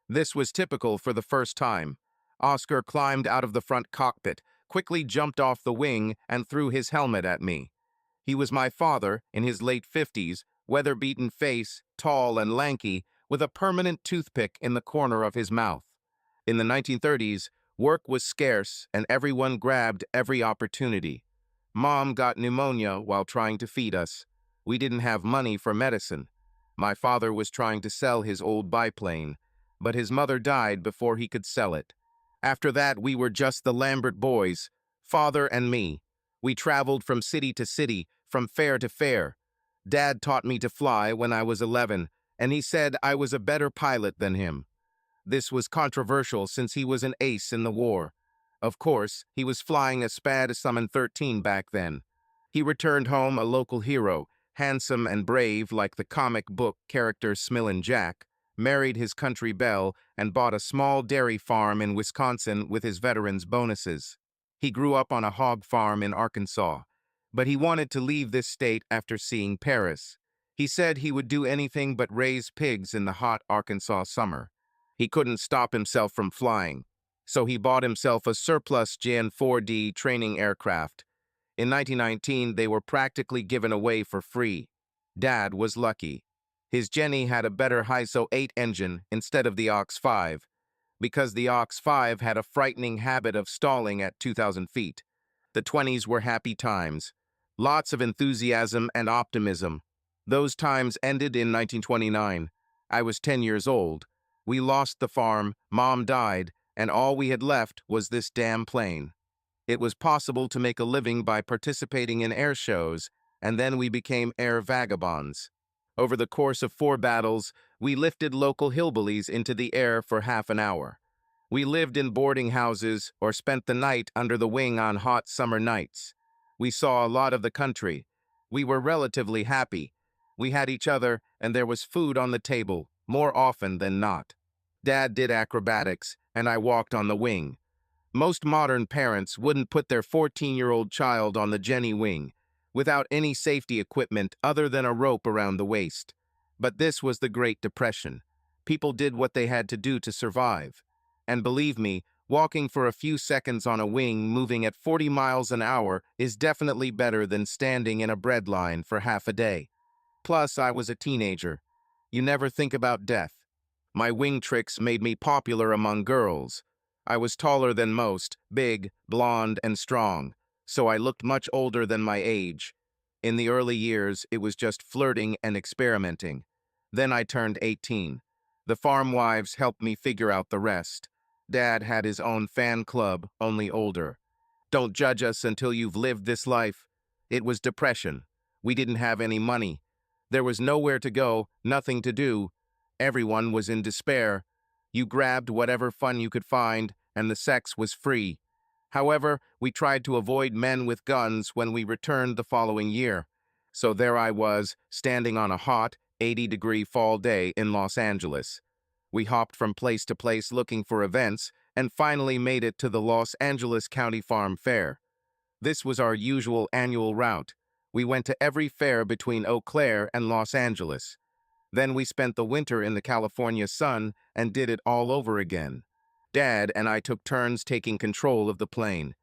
Speaker 1: This was typical for the first time. Oscar climbed out of the front cockpit, quickly jumped off the wing, and threw his helmet at me. He was my father, in his late 50s, weather-beaten face, tall and lanky, with a permanent toothpick in the corner of his mouth. In the 1930s, work was scarce and everyone grabbed every opportunity. Mom got pneumonia while trying to feed us. We didn't have money for medicine. My father was trying to sell his old biplane, but his mother died before he could sell it. After that, we were just the Lambert boys, father and me. We traveled from city to city, from fair to fair. Dad taught me to fly when I was 11, and he said I was a better pilot than him. This was controversial since he was an ace in the war. Of course, he was flying a SPAD Summon 13 back then. He returned home a local hero, handsome and brave like the comic book character Smilin Jack, married his country belle, and bought a small dairy farm in Wisconsin with his veterans' bonuses. He grew up on a hog farm in Arkansas, but he wanted to leave this state after seeing Paris. He said he would do anything but raise pigs in the hot Arkansas summer. He couldn't stop himself from flying, so he bought himself a surplus Jan 4D training aircraft. In 1919, they were practically given away for free. Dad was lucky. His Jenny had a better HISO 8 engine instead of the Ox 5, because the Ox 5 had a frightening habit of stalling at 2,000 feet. The 20s were happy times. Lots of enthusiasm and optimism. Those times ended in 1929. I was 10 years old. We lost the farm, Mom died, and all we had left was this damn plane. It was possible to make a living by participating in air shows, and then we became air vagabonds. Over the course of 4 battles, we lifted local hillbillies into the air for half an hour. We lived in boarding houses or spent the night under the wing on hot summer nights. We saw a lot of the country. We were relatively happy. We had each other, and there was food on the table, more often than not. Dad did acrobatics, and I walked on the wing. Most modern parents wouldn't put their 14-year-old child on the Jenny wing, without any safety equipment other than a rope around the waist. But this was the Great Depression. People did what they had to do to survive. And believe me, walking for a few seconds on a wing moving at 40 miles an hour is definitely better than standing in a bread line for half a day. Plus, I was a teenager. You never think about death. My wing tricks made me popular among girls. I was taller than most, big, blonde, and strong, so I looked much older than my age. In the early years, it was just flirting and experimenting. Then I turned 18. The farm wives helped me figure out the rest. Dad had his own fan club, only older. Don't judge us until you've lived this life. It was depression. We didn't have any money. There was nowhere to go, nothing to do. Everyone was in despair. You grabbed whatever fun you could find, and the sex was free. However, we tried to avoid men with guns when we returned the following year. So there I was, standing on a hot, 80-degree fall day in Los Angeles. We hopped from place to place looking for events, and finally made it to the Los Angeles County Farm Fair. This was our usual annual route. We went to every fair between Eau Claire and Los Angeles. Then we spent the winter in the California sun and did it all over again. Dad and I took turns taking control of the plane.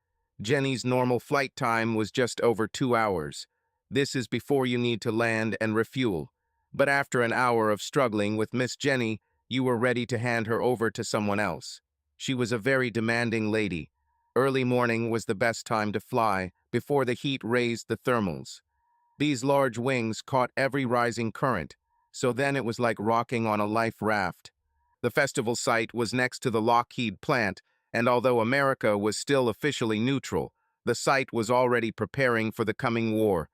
Speaker 1: Jenny's normal flight time was just over 2 hours. This is before you need to land and refuel. But after an hour of struggling with Miss Jenny, you were ready to hand her over to someone else. She was a very demanding lady. Early morning was the best time to fly, before the heat raised the thermals. These large wings caught every rising current, so then it was like rocking on a life raft. The festival site was next to the Lockheed plant, and although America was still officially neutral, the site was already preparing for the coming war.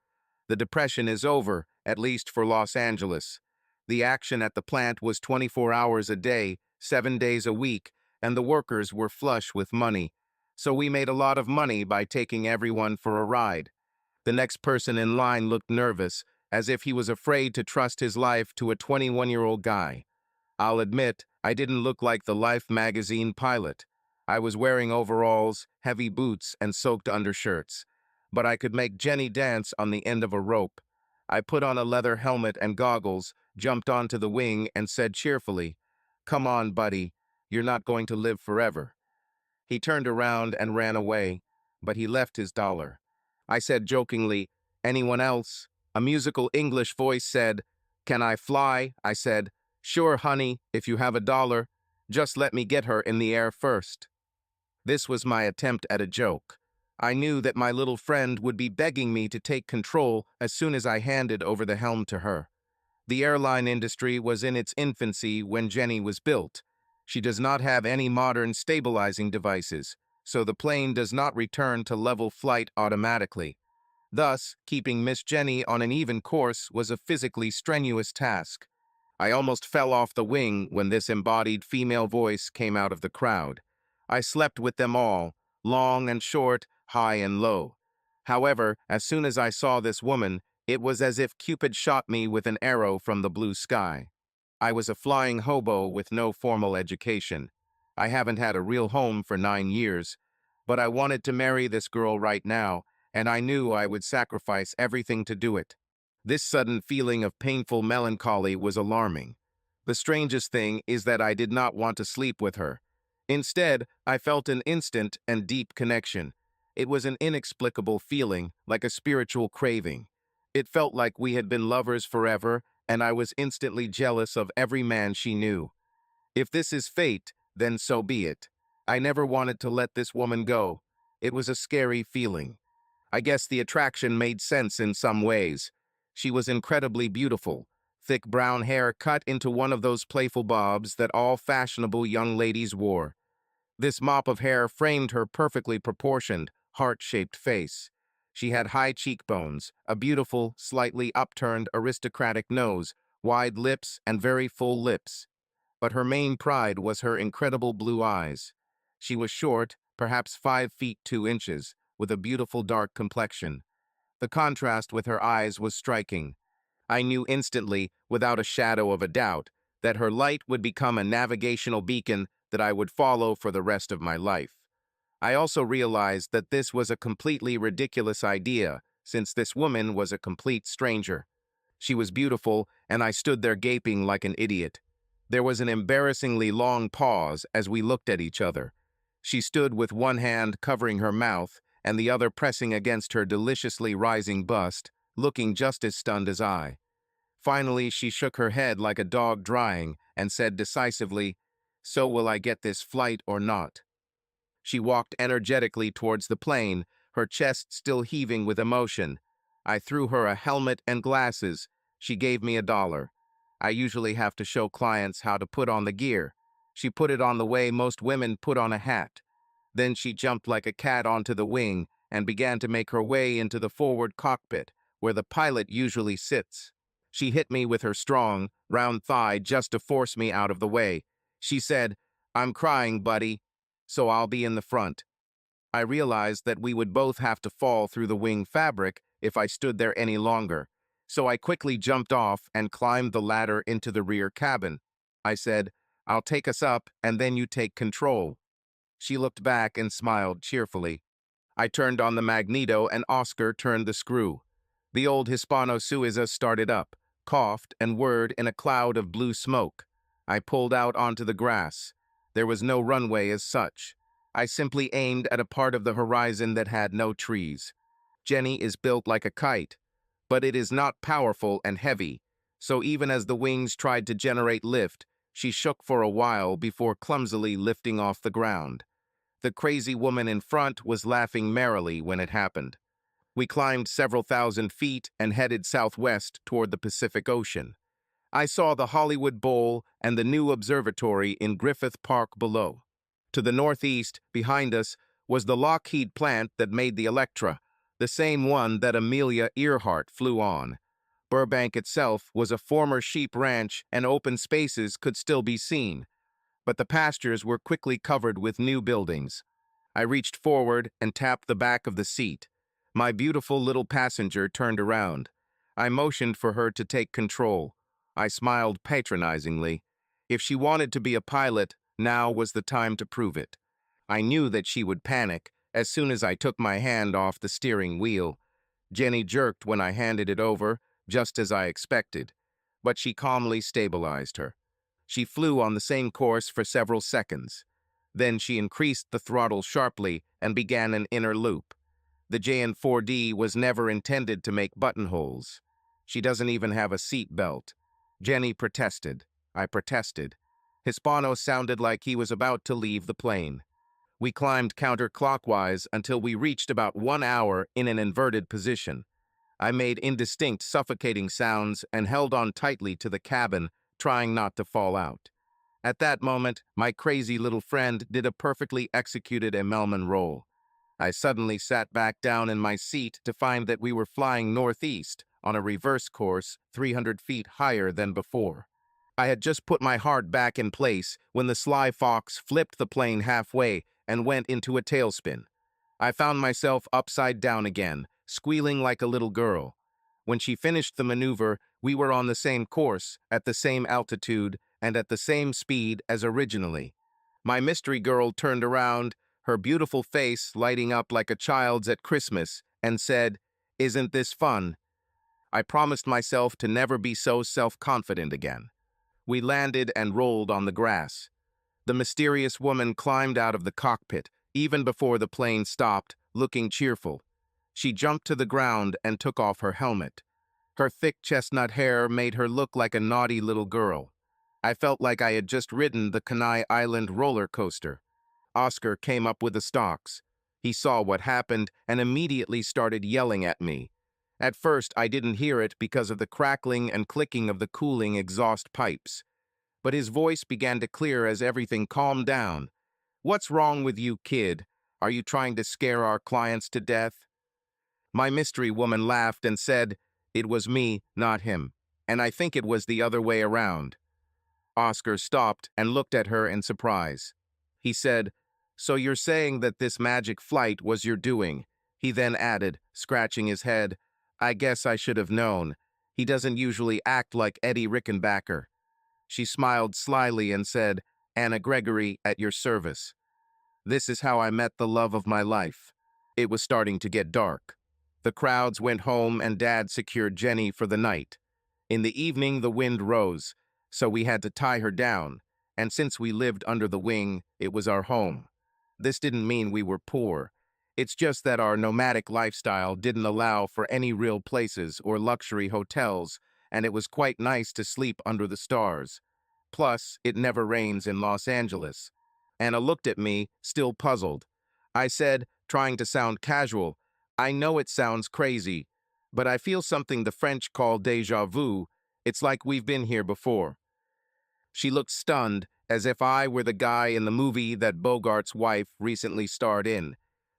Speaker 1: The Depression is over, at least for Los Angeles. The action at the plant was 24 hours a day, 7 days a week, and the workers were flush with money. So we made a lot of money by taking everyone for a ride. The next person in line looked nervous, as if he was afraid to trust his life to a 21-year-old guy. I'll admit, I didn't look like the Life magazine pilot. I was wearing overalls, heavy boots, and soaked undershirts. But I could make Jenny dance on the end of a rope. I put on a leather helmet and goggles, jumped onto the wing, and said cheerfully, "Come on, buddy, you're not going to live forever." He turned around and ran away, but he left his dollar. I said jokingly, "Anyone else?" A musical English voice said, "Can I fly?" I said, Sure, honey, if you have $1, just let me get her in the air first. This was my attempt at a joke. I knew that my little friend would be begging me to take control as soon as I handed over the helm to her. The airline industry was in its infancy when Jenny was built. She does not have any modern stabilizing devices, so the plane does not return to level flight automatically. Thus, keeping Miss Jenny on an even course was a physically strenuous task. I almost fell off the wing when this embodied female voice came out of the crowd. I slept with them all, long and short, high and low. However, as soon as I saw this woman, it was as if Cupid shot me with an arrow from the blue sky. I was a flying hobo with no formal education. I haven't had a real home for 9 years, but I wanted to marry this girl right now, and I knew I would sacrifice everything to do it. This sudden feeling of painful melancholy was alarming. The strangest thing is that I did not want to sleep with her. Instead, I felt an instant and deep connection. It was an inexplicable feeling, like a spiritual craving. It felt like we had been lovers forever, and I was instantly jealous of every man she knew. If this is fate, then so be it. I never wanted to let this woman go. It was a scary feeling. I guess the attraction made sense in some ways. She was incredibly beautiful, thick brown hair cut into one of those playful bobs that all fashionable young ladies wore. This mop of hair framed her perfectly proportioned, heart-shaped face. She had high cheekbones, a beautiful, slightly upturned aristocratic nose, wide lips, and very full lips. But her main pride was her incredible blue eyes. She was short, perhaps 5 feet 2 inches, with a beautiful dark complexion. The contrast with her eyes was striking. I knew instantly, without a shadow of a doubt, that her light would become a navigational beacon that I would follow for the rest of my life. I also realized that this was a completely ridiculous idea, since this woman was a complete stranger. She was beautiful, and I stood there gaping like an idiot. There was an embarrassingly long pause as we looked at each other. She stood with one hand covering her mouth and the other pressing against her deliciously rising bust, looking just as stunned as I. Finally, she shook her head like a dog drying and said decisively, "So will I get this flight or not?" She walked energetically towards the plane, her chest still heaving with emotion. I threw her a helmet and glasses. She gave me $1. I usually have to show clients how to put on the gear. She put it on the way most women put on a hat. Then she jumped like a cat onto the wing and began to make her way into the forward cockpit, where the pilot usually sits. She hit me with her strong, round thigh just to force me out of the way. She said, "I'm crying, buddy, so I'll be in the front." I realized that we would both have to fall through the wing fabric if I stood there any longer, so I quickly jumped off and climbed the ladder into the rear cabin. I said, "I'll take us up, and then you take control." She looked back and smiled cheerfully. I turned on the magneto and Oscar turned the screw. The old Hispano-Suiza started up, coughed, and whirred in a cloud of blue smoke. I pulled out onto the grass. There was no runway as such. I simply aimed at a part of the horizon that had no trees. Jenny is built like a kite, but it is not powerful and heavy, so even as the wings tried to generate lift, she shook for a while before clumsily lifting off the ground. The crazy woman in front was laughing merrily when it happened. We climbed several thousand feet and headed southwest toward the Pacific Ocean. I saw the Hollywood Bowl and the new observatory in Griffith Park below. To the northeast, behind us, was the Lockheed plant that made the Electra, the same one that Amelia Earhart flew on. Burbank itself was a former sheep ranch and open spaces could still be seen, but the pastures were quickly covered with new buildings. I reached forward and tapped the back of the seat. My beautiful little passenger turned around. I motioned for her to take control. I smiled patronizingly. If she wanted to be a pilot, now was the time to prove it. I knew that she would panic as soon as I took my hand off the steering wheel. Jenny jerked when I handed it over, just as I expected, but she calmly stabilized her. She flew on the same course for several seconds. Then she increased the throttle sharply and began an inner loop. The JN-4D was never intended to make buttonholes. She doesn't even have a seat belt. Jenny protested. I protested. Hispano sounded like he was about to leave the plane. We climbed counterclockwise until we reached about 1 hour in an inverted position. I made indistinct, suffocating sounds and held on tightly to the cabin, trying not to fall out. At that moment, my crazy little friend did a perfectly executed Emelman roll. I suddenly sat back down in my seat to find that we were flying northeast on a reverse course 300 feet higher than before. I had just put my heart back in place when the sly fox flipped the plane halfway and went into a tailspin. I found myself upside down again, squealing like a little girl. When she finished the maneuver, we were on the same course, at the same altitude, and at the same speed as originally. My mystery girl turned around, her beautiful face lighting up like a child's at Christmas, and said, "Isn't this fun?" I promised myself to never be so self-confident again. We landed and rolled on the grass. The mysterious woman climbed out of the cockpit, even before the plane stopped, looking cheerful. She jumped to the ground and took off her helmet. Her thick chestnut hair made her look like a naughty little girl. I felt like I had just ridden the Kenai Island roller coaster. Oscar came up with the stalks. He saw what happened and immediately started yelling at me. At first, I didn't hear it because of the crackling and clicking of the cooling exhaust pipes. But his voice began to clear as everything calmed down. "What's wrong with you, kid? Are you trying to scare our clients to death?" My mystery woman laughed and said, "It was me, not him. And I think it was the other way around." Oscar stopped and looked at her in surprise. He said, "So you're saying that this magic flight was your doing?" He then added, scratching his head, "I guess I should have known. He doesn't usually act like Eddie Rickenbacker." She smiled slyly and said, "Anna Gregory, at your service." This is how I met the love of my life. It was starting to get dark. The crowds went home and Dad secured Jenny for the night. In the evening, the wind rose, so we had to tie her down, and since we lived under the wing, it was our home. This didn't mean we were poor. It's just that our nomadic lifestyle didn't allow for any real places or luxury hotels, and it was quite nice to sleep under the stars. Plus, it never rains in Los Angeles. Anna looked at me, still puzzled. I said, trying to sound casual, "I know it sounds crazy, but I feel something the French call déjà vu. It's like we've been here before." She looked stunned, as if I were the guy in the movie that Bogart's wife recently starred in.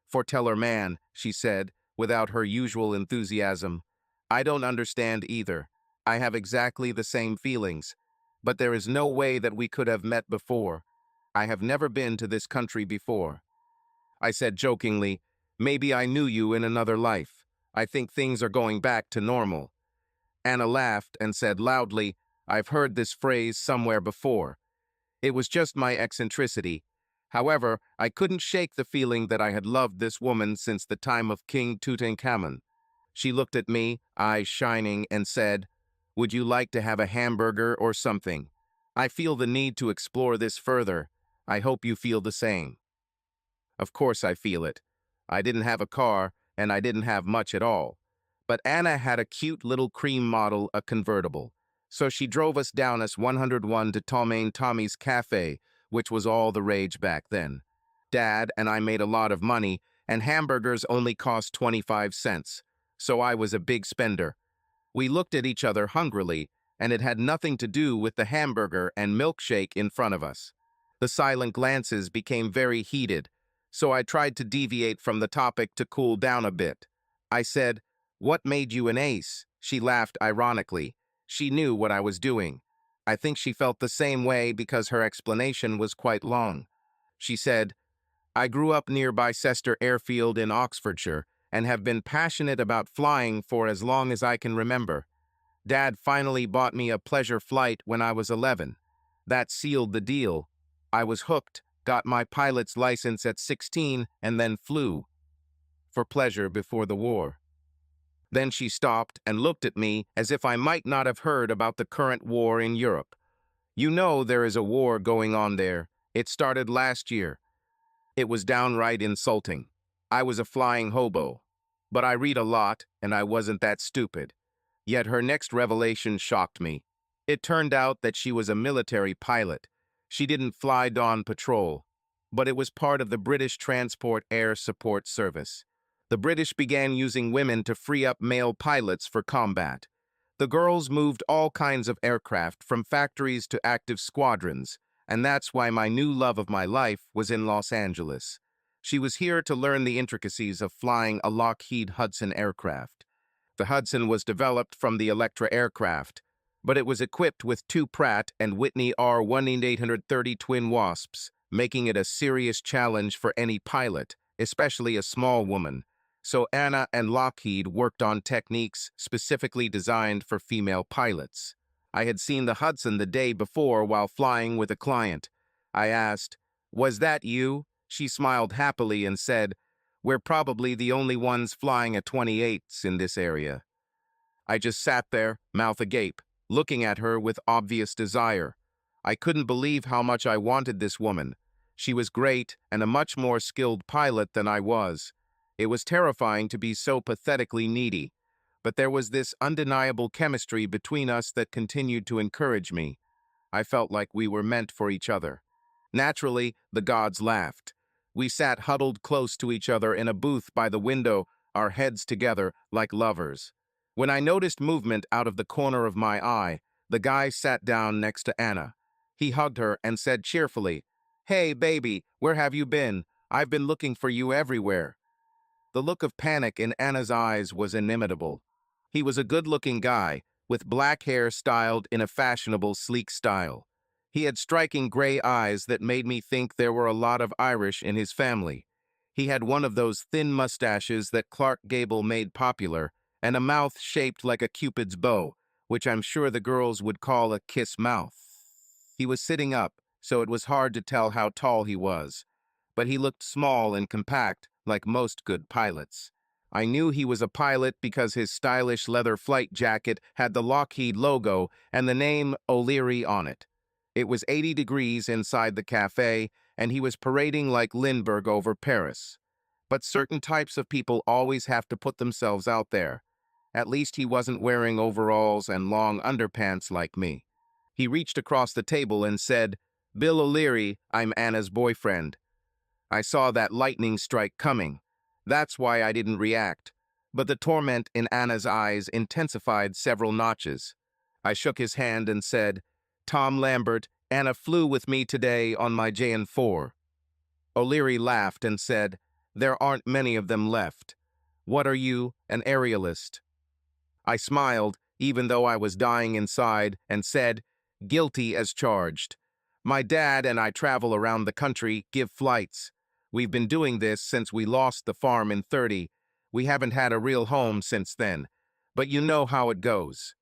Speaker 1: "Foreteller man," she said, without her usual enthusiasm. "I don't understand either. I have exactly the same feelings. But there is no way that we could have met before. I have never been to this country before." I said jokingly, "Maybe I knew you in another life. I think things are going back to normal." Anna laughed and said loudly, "I've heard this phrase somewhere before." It was just my eccentricity. However, I couldn't shake the feeling that I had loved this woman since the time of King Tutankhamun. She looked at me, eyes shining, and said, "Would you like to have a hamburger or something? I feel the need to explore this further. I hope you feel the same." Of course I feel it. I didn't have a car, and I didn't have much at all. But Anna had a cute little cream model, a convertible. So she drove us down as 101 to Tommain Tommy's Cafe, which was all the rage back then. Dad and I made a lot of money, and hamburgers only cost 25 cents. So I was a big spender. We looked at each other hungrily, and it had nothing to do with the hamburger and milkshake in front of us. The silent glances became very heated, so I tried to deviate from the topic to cool down a bit. I said, "What made you an ace?" She laughed ironically. She knew what I was doing. I think she felt the same way because her explanation was quite long. She said, "I grew up near Bicester Airfield in Oxfordshire and have been passionate about flying for as long as I can remember. Dad finally bought me a pleasure flight when I was 11. That sealed the deal. I was hooked, got my pilot's license at 16, and then flew. For pleasure before the war." Then she stopped and looked at me as if I might not have heard about the current war in Europe. "You know there is a war going on there. It started last year." It was downright insulting. I was a flying hobo. But I read a lot, and I wasn't that stupid. Yet her next revelation shocked me. It turned out that she was a military pilot. She didn't fly dawn patrol, but it was part of the British Transport Air Support Service. The British began using women to free up male pilots for combat. The girls moved all kinds of aircraft from factories to active squadrons, and that's why my new love of my life was in Los Angeles. She was here to learn the intricacies of flying a Lockheed Hudson aircraft. The Hudson was developed from the Electra aircraft, but it was equipped with two Pratt and Whitney R-1830 twin Wasps, making it a serious challenge for any pilot, especially a small woman. So Anna and Lockheed worked on techniques specifically designed for female pilots. I had seen the Hudson the day before while flying with a client. I asked, "Was that you?" She smiled happily and said, "We're probably the only ones flying a 28s in this area." I just sat there, mouth agape, looking at her with obvious desire. I couldn't believe how much I wanted this woman. She was great and a much more skilled pilot than I was. It was terrifying to be so pathetically needy, but there was this undeniable chemistry between us that continued to encourage me. I felt like we were meant for each other. Naturally, the gods laughed. We sat huddled close to each other in a booth by the window, our heads together like lovers. When I noticed movement out of the corner of my eye, the guy sat down next to Anna. He hugged her and said cheerfully, "Hey, baby, where have you been? I've been looking for you everywhere." The look of panic in Anna's eyes was inimitable. He was a good-looking guy, with black hair styled in a fashionable, sleek style. He had striking gray eyes that made me think there were a lot of Irish in his family. He had one of those thin mustaches that Clark Gable made popular, and a mouth shaped like a Cupid's bow, which I'm sure the girls would call a kiss mouth. He was sitting up, so it was hard to tell how tall he was, but he looked small and compact, like most good pilots. I knew he was a pilot because his stylish leather flight jacket had the Lockheed logo and the name O'Leary on it. It was 80 degrees inside the cafe, and he was parading like Lindbergh over Paris. But certain types of people always have to put themselves out there. At least he wasn't wearing overalls and long underpants like me. He reached across the table and said, "Bill O'Leary, I'm Anna's boyfriend." I saw that lightning strike coming. That's why I didn't react. But the torment in Anna's eyes intensified several notches. I shook his hand and said, "Tom Lambert, Anna flew with me today on my JN4. O'Leary laughed and said, "There aren't many of them left. What are you, an aerialist?" I smiled, even though I was dying inside, and said, "Guilty as charged. My dad and I travel around the country, give flights. We've been doing this since we lost the farm in '30. We haven't had a real home since then. But you know how it goes."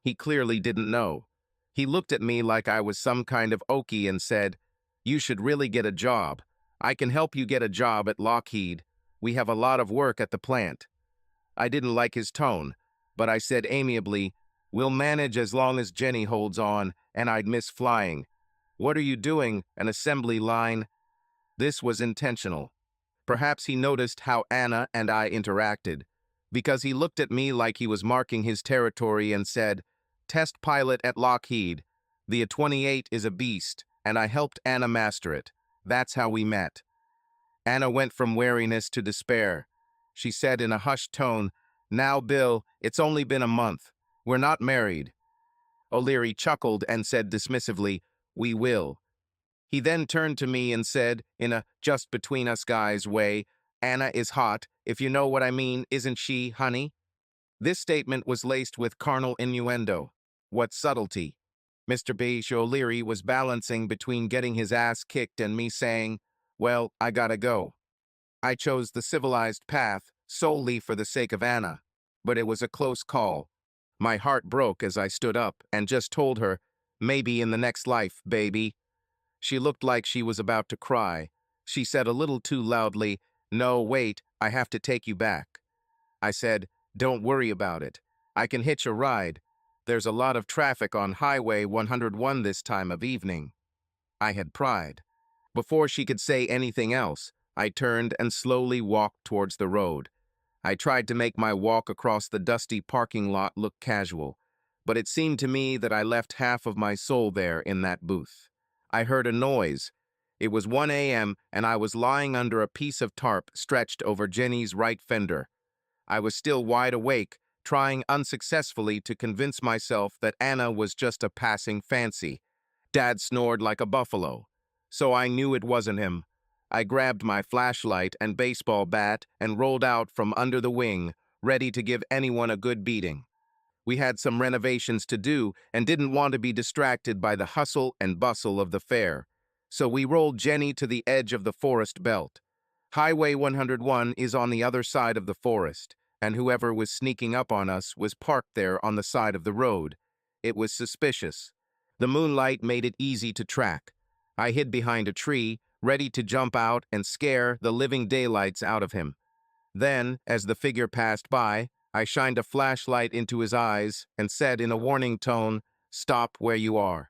Speaker 1: He clearly didn't know. He looked at me like I was some kind of okie and said, "You should really get a job. I can help you get a job at Lockheed. We have a lot of work at the plant." I didn't like his tone, but I said amiably, "We'll manage as long as Jenny holds on, and I'd miss flying. What are you doing, an assembly line?" This was intentional. Perhaps he noticed how Anna and I interacted, because he looked at me like he was marking his territory and said, "Test pilot at Lockheed. The A-28 is a beast, and I helped Anna master it. That's how we met." Anna went from wariness to despair. She said in a hushed tone, "Now, Bill, it's only been a month. We're not married." O'Leary chuckled and said dismissively, "We will." He then turned to me and said, in a just-between-us-guys way, "Anna is hot, if you know what I mean, isn't she, honey?" This statement was laced with carnal innuendo. What subtlety! Mr. Beige O'Leary was balancing between getting his ass kicked and me saying, "Well, I gotta go." I chose the civilized path solely for the sake of Anna, but it was a close call. My heart broke as I stood up and just told her, "Maybe in the next life, baby." She looked like she was about to cry. She said a little too loudly, "No, wait, I have to take you back." I said, "Don't worry about it. I can hitch a ride. There's a lot of traffic on Highway 101 this time of evening." I had pride. Before she could say anything else, I turned and slowly walked towards the road. I tried to make my walk across the dusty parking lot look casual, but it seemed to me that I left half of my soul there in that booth. I heard a noise. It was 1 a.m., and I was lying under a piece of tarp stretched over Jenny's right fender. I was still wide awake, trying unsuccessfully to convince myself that Anna was just a passing fancy. Dad snored like a buffalo, so I knew it wasn't him. I grabbed my flashlight and baseball bat and rolled out from under the wing, ready to give anyone a good beating. We had some renovations to do and didn't want to be distracted by the hustle and bustle of the fair, so we rolled Jenny to the edge of the forest belt. Highway 101 is on the other side of the forest, and whoever was sneaking up on us was parked there on the side of the road. It was suspicious. The moonlight made it easy to track. I hid behind a tree, ready to jump out and scare the living daylights out of him. Then, as the figure passed by, I shined a flashlight into his eyes and said in a warning tone, "Stop where you are."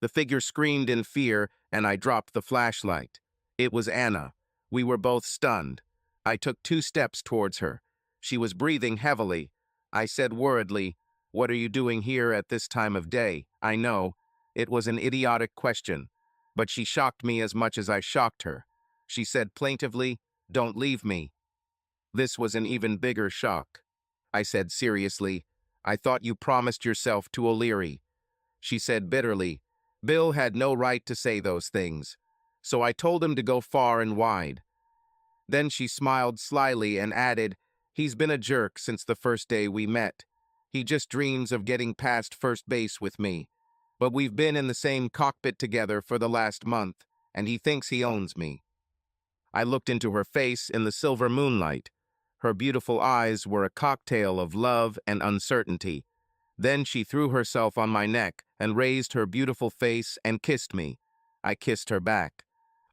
Speaker 1: The figure screamed in fear, and I dropped the flashlight. It was Anna. We were both stunned. I took 2 steps towards her. She was breathing heavily. I said worriedly, "What are you doing here at this time of day?" I know. It was an idiotic question, but she shocked me as much as I shocked her. She said plaintively, "Don't leave me." This was an even bigger shock. I said seriously, "I thought you promised yourself to O'Leary." She said bitterly, "Bill had no right to say those things, so I told him to go far and wide." Then she smiled slyly and added, "He's been a jerk since the first day we met. He just dreams of getting past first base with me. But we've been in the same cockpit together for the last month, and he thinks he owns me." I looked into her face in the silver moonlight. Her beautiful eyes were a cocktail of love and uncertainty. Then she threw herself on my neck and raised her beautiful face and kissed me. I kissed her back.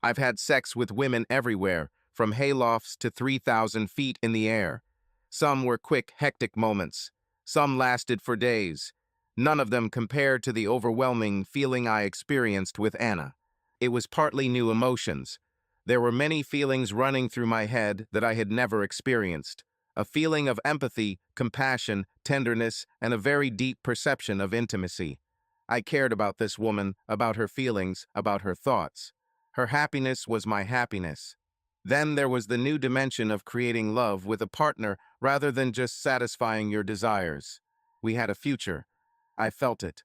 Speaker 1: I've had sex with women everywhere, from haylofts to 3,000 feet in the air. Some were quick, hectic moments. Some lasted for days. None of them compared to the overwhelming feeling I experienced with Anna. It was partly new emotions. There were many feelings running through my head that I had never experienced. A feeling of empathy, compassion, tenderness, and a very deep perception of intimacy. I cared about this woman, about her feelings, about her thoughts. Her happiness was my happiness. Then there was the new dimension of creating love with a partner rather than just satisfying your desires. We had a future. I felt it.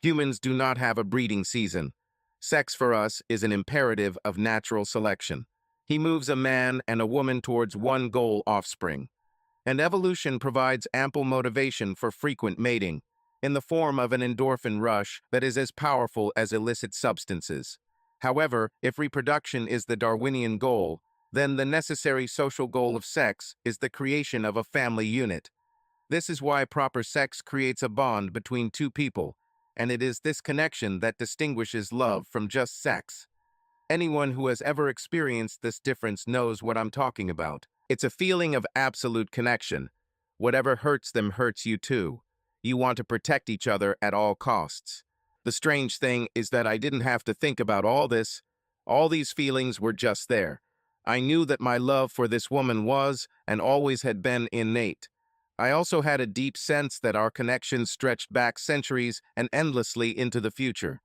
Speaker 1: Humans do not have a breeding season. Sex for us is an imperative of natural selection. He moves a man and a woman towards one goal: offspring. And evolution provides ample motivation for frequent mating, in the form of an endorphin rush that is as powerful as illicit substances. However, if reproduction is the Darwinian goal, then the necessary social goal of sex is the creation of a family unit. This is why proper sex creates a bond between 2 people, and it is this connection that distinguishes love from just sex. Anyone who has ever experienced this difference knows what I'm talking about. It's a feeling of absolute connection. Whatever hurts them hurts you too. You want to protect each other at all costs. The strange thing is that I didn't have to think about all this. All these feelings were just there. I knew that my love for this woman was, and always had been, innate. I also had a deep sense that our connection stretched back centuries and endlessly into the future.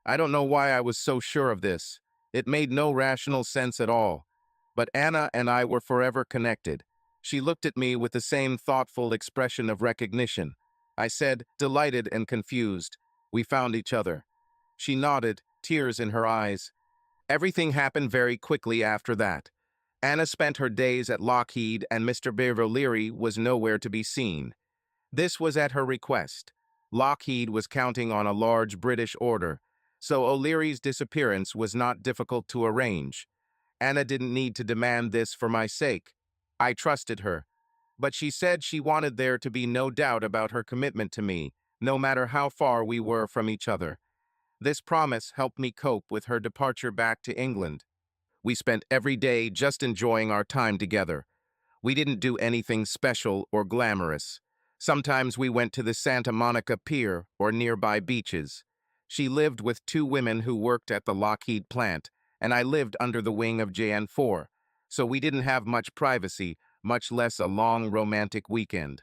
Speaker 1: I don't know why I was so sure of this. It made no rational sense at all. But Anna and I were forever connected. She looked at me with the same thoughtful expression of recognition. I said, delighted and confused, "We found each other." She nodded, tears in her eyes. Everything happened very quickly after that. Anna spent her days at Lockheed, and Mr. O'Leary was nowhere to be seen. This was at her request. Lockheed was counting on a large British order, so O'Leary's disappearance was not difficult to arrange. Anna didn't need to demand this for my sake. I trusted her, but she said she wanted there to be no doubt about her commitment to me, no matter how far we were from each other. This promise helped me cope with her departure back to England. We spent every day just enjoying our time together. We didn't do anything special or glamorous. Sometimes we went to the Santa Monica Pier or nearby beaches. She lived with 2 women who worked at the Lockheed plant, and I lived under the wing of JN4, so we didn't have much privacy, much less a long romantic weekend.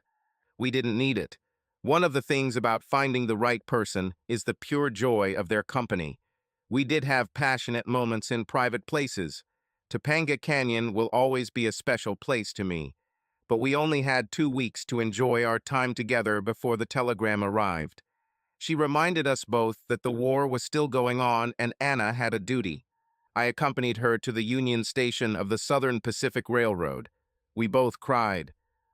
Speaker 1: We didn't need it. One of the things about finding the right person is the pure joy of their company. We did have passionate moments in private places. Topanga Canyon will always be a special place to me, but we only had 2 weeks to enjoy our time together before the telegram arrived. She reminded us both that the war was still going on and Anna had a duty. I accompanied her to the Union Station of the Southern Pacific Railroad. We both cried.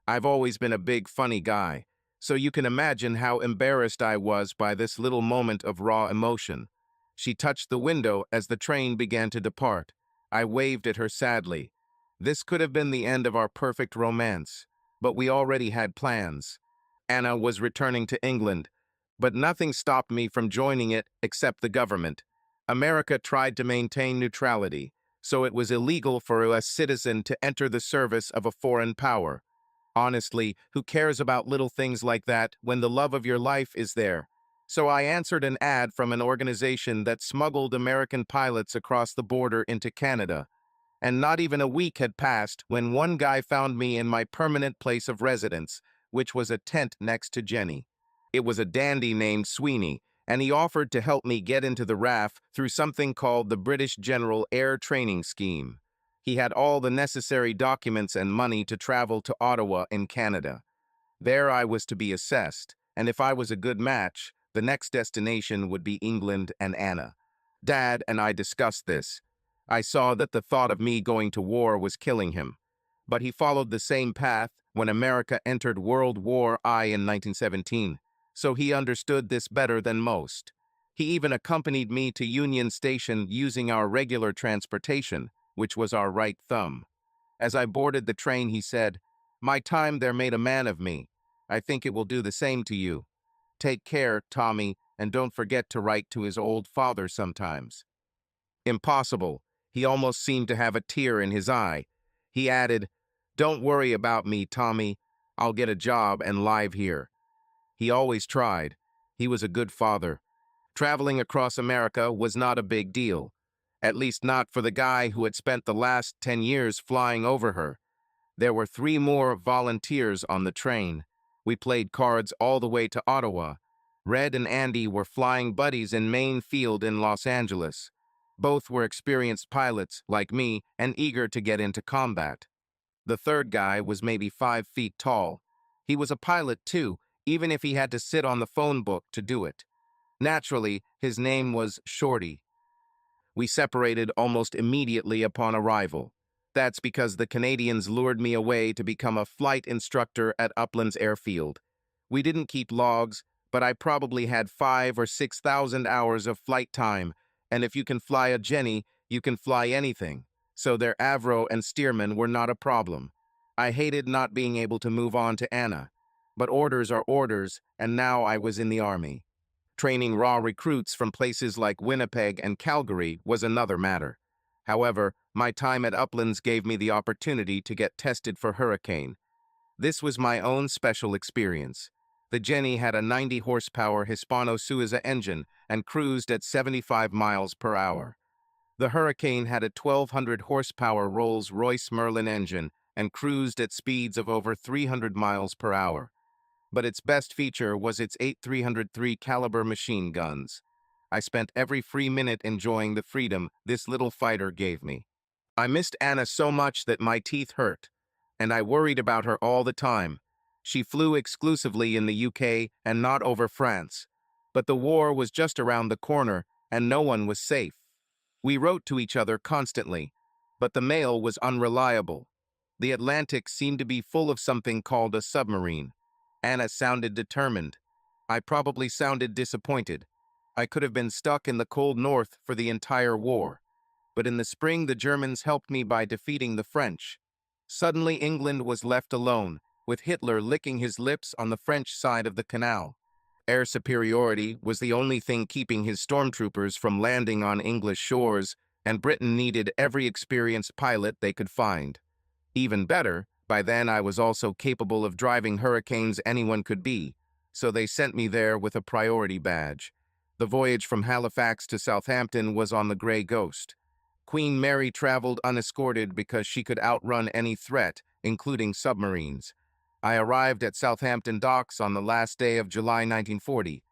Speaker 1: I've always been a big, funny guy, so you can imagine how embarrassed I was by this little moment of raw emotion. She touched the window as the train began to depart. I waved at her sadly. This could have been the end of our perfect romance, but we already had plans. Anna was returning to England, but nothing stopped me from joining it except the government. America tried to maintain neutrality, so it was illegal for a citizen to enter the service of a foreign power. Honestly, who cares about little things like that when the love of your life is there? So I answered an ad from an organization that smuggled American pilots across the border into Canada. And not even a week had passed when one guy found me in my permanent place of residence, which was a tent next to Jenny. It was a dandy named Sweeney, and he offered to help me get into the RAF through something called the British General Air Training Scheme. He had all the necessary documents and money to travel to Ottawa in Canada. There I was to be assessed, and if I was a good match, the next destination would be England and Anna. Dad and I discussed this. I saw that the thought of me going to war was killing him. But he followed the same path when America entered World War I in 1917, so he understood this better than most. He even accompanied me to Union Station using our regular transportation, which was our right thumb. As I boarded the train, he said, "My time there made a man of me. I think it will do the same to you. Take care, Tommy, and don't forget to write to his old father sometimes." Impossible. He almost seemed to have a tear in his eye. He added, "Don't worry about me, Tommy. I'll get a job and live here." He always tried. He was a good father. Traveling across America was not a big deal, at least not for the guy who had spent the last 10 years flying over her. There were 3 more volunteers on the train. We played cards all the way to Ottawa. Red and Andy were flying buddies in Main Field in Los Angeles. Both were experienced pilots, like me, and eager to get into combat. The third guy was maybe 5 feet tall. He was a pilot too, even if he had to sit on the phone book to do it. Naturally, his name was Shorty. We separated almost immediately upon arrival. That's because the Canadians lured me away to become a flight instructor at Uplands Airfield. We didn't keep logs, but I probably had 5,000 or 6,000 hours of flight time, and if you can fly a Jenny, you can fly anything. So their Avro and Stearman were not a problem. I hated not being able to move on to Anna. But orders are orders, and now I was in the Army. Training raw recruits from places like Winnipeg and Calgary was another matter. However, my time at Uplands gave me the opportunity to get tested for Hurricane. This was my own special experience. The Jenny had a 90-horsepower Hispano-Suiza engine and cruised at 75 miles per hour. The Hurricane had a 1,200-horsepower Rolls-Royce Merlin engine and cruised at speeds of over 300 miles per hour. But its best feature was its 8.303 caliber machine guns. I spent every free minute enjoying the freedom this little fighter gave me. I missed Anna so much that my teeth hurt, and I worried about her all the time. She flew exclusively in the UK and not over France. But the war was just around the corner, and no one was safe. We wrote to each other constantly, but the mail was unreliable. The Atlantic seemed to be full of something called a submarine. Anna sounded determined. I probably sounded disappointed. I could have been stuck in the cold north for the entire war. But in the spring, the Germans helped me by defeating the French. Suddenly, England was left alone, with Hitler licking his lips on the French side of the canal. Air superiority was the only thing keeping his stormtroopers from landing on English shores, and Britain needed every experienced pilot they could find. Even better, by then I was also capable of driving Hurricanes anyone could be, so they sent me there with a priority badge. The voyage from Halifax to Southampton was on the Grey Ghost. Queen Mary traveled unescorted because she could outrun any threat, including submarines. I arrived at Southampton docks on the last day of July 1940.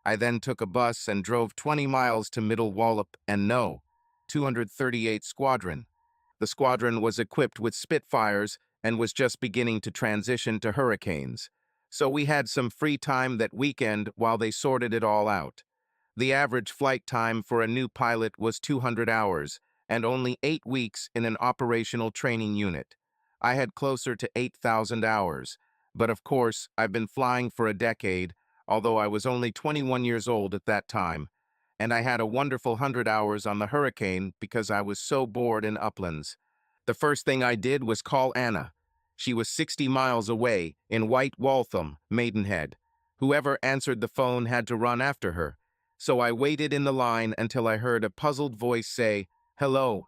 Speaker 1: I then took a bus and drove 20 miles to Middle Wallop and No. 238 Squadron. The squadron was equipped with Spitfires and was just beginning to transition to Hurricanes. So we had some free time that weekend while they sorted it all out. The average flight time for a new pilot was 200 hours, and only 8 weeks in an operational training unit. I had closer to 8,000 hours, but of course, I've been flying for a decade, although I was only 21 years old at that time, and I had a wonderful 100 hours on the Hurricane because I was so bored in uplands. The first thing I did was call Anna. She was 60 miles away in White Waltham, Maidenhead. Whoever answered the phone had to run after her, so I waited in the line until I heard a puzzled voice say, "Hello."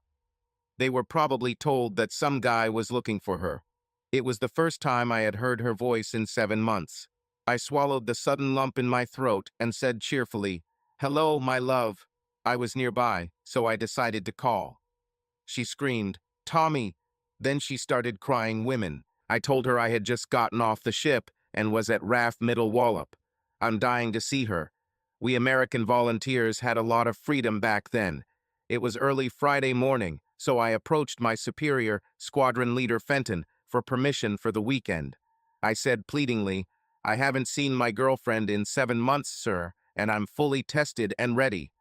Speaker 1: They were probably told that some guy was looking for her. It was the first time I had heard her voice in 7 months. I swallowed the sudden lump in my throat and said cheerfully, "Hello, my love." I was nearby, so I decided to call. She screamed, "Tommy." Then she started crying women. I told her I had just gotten off the ship and was at RAF Middle Wallop. I'm dying to see her. We American volunteers had a lot of freedom back then. It was early Friday morning, so I approached my superior, Squadron Leader Fenton, for permission for the weekend. I said pleadingly, "I haven't seen my girlfriend in 7 months, sir, and I'm fully tested and ready."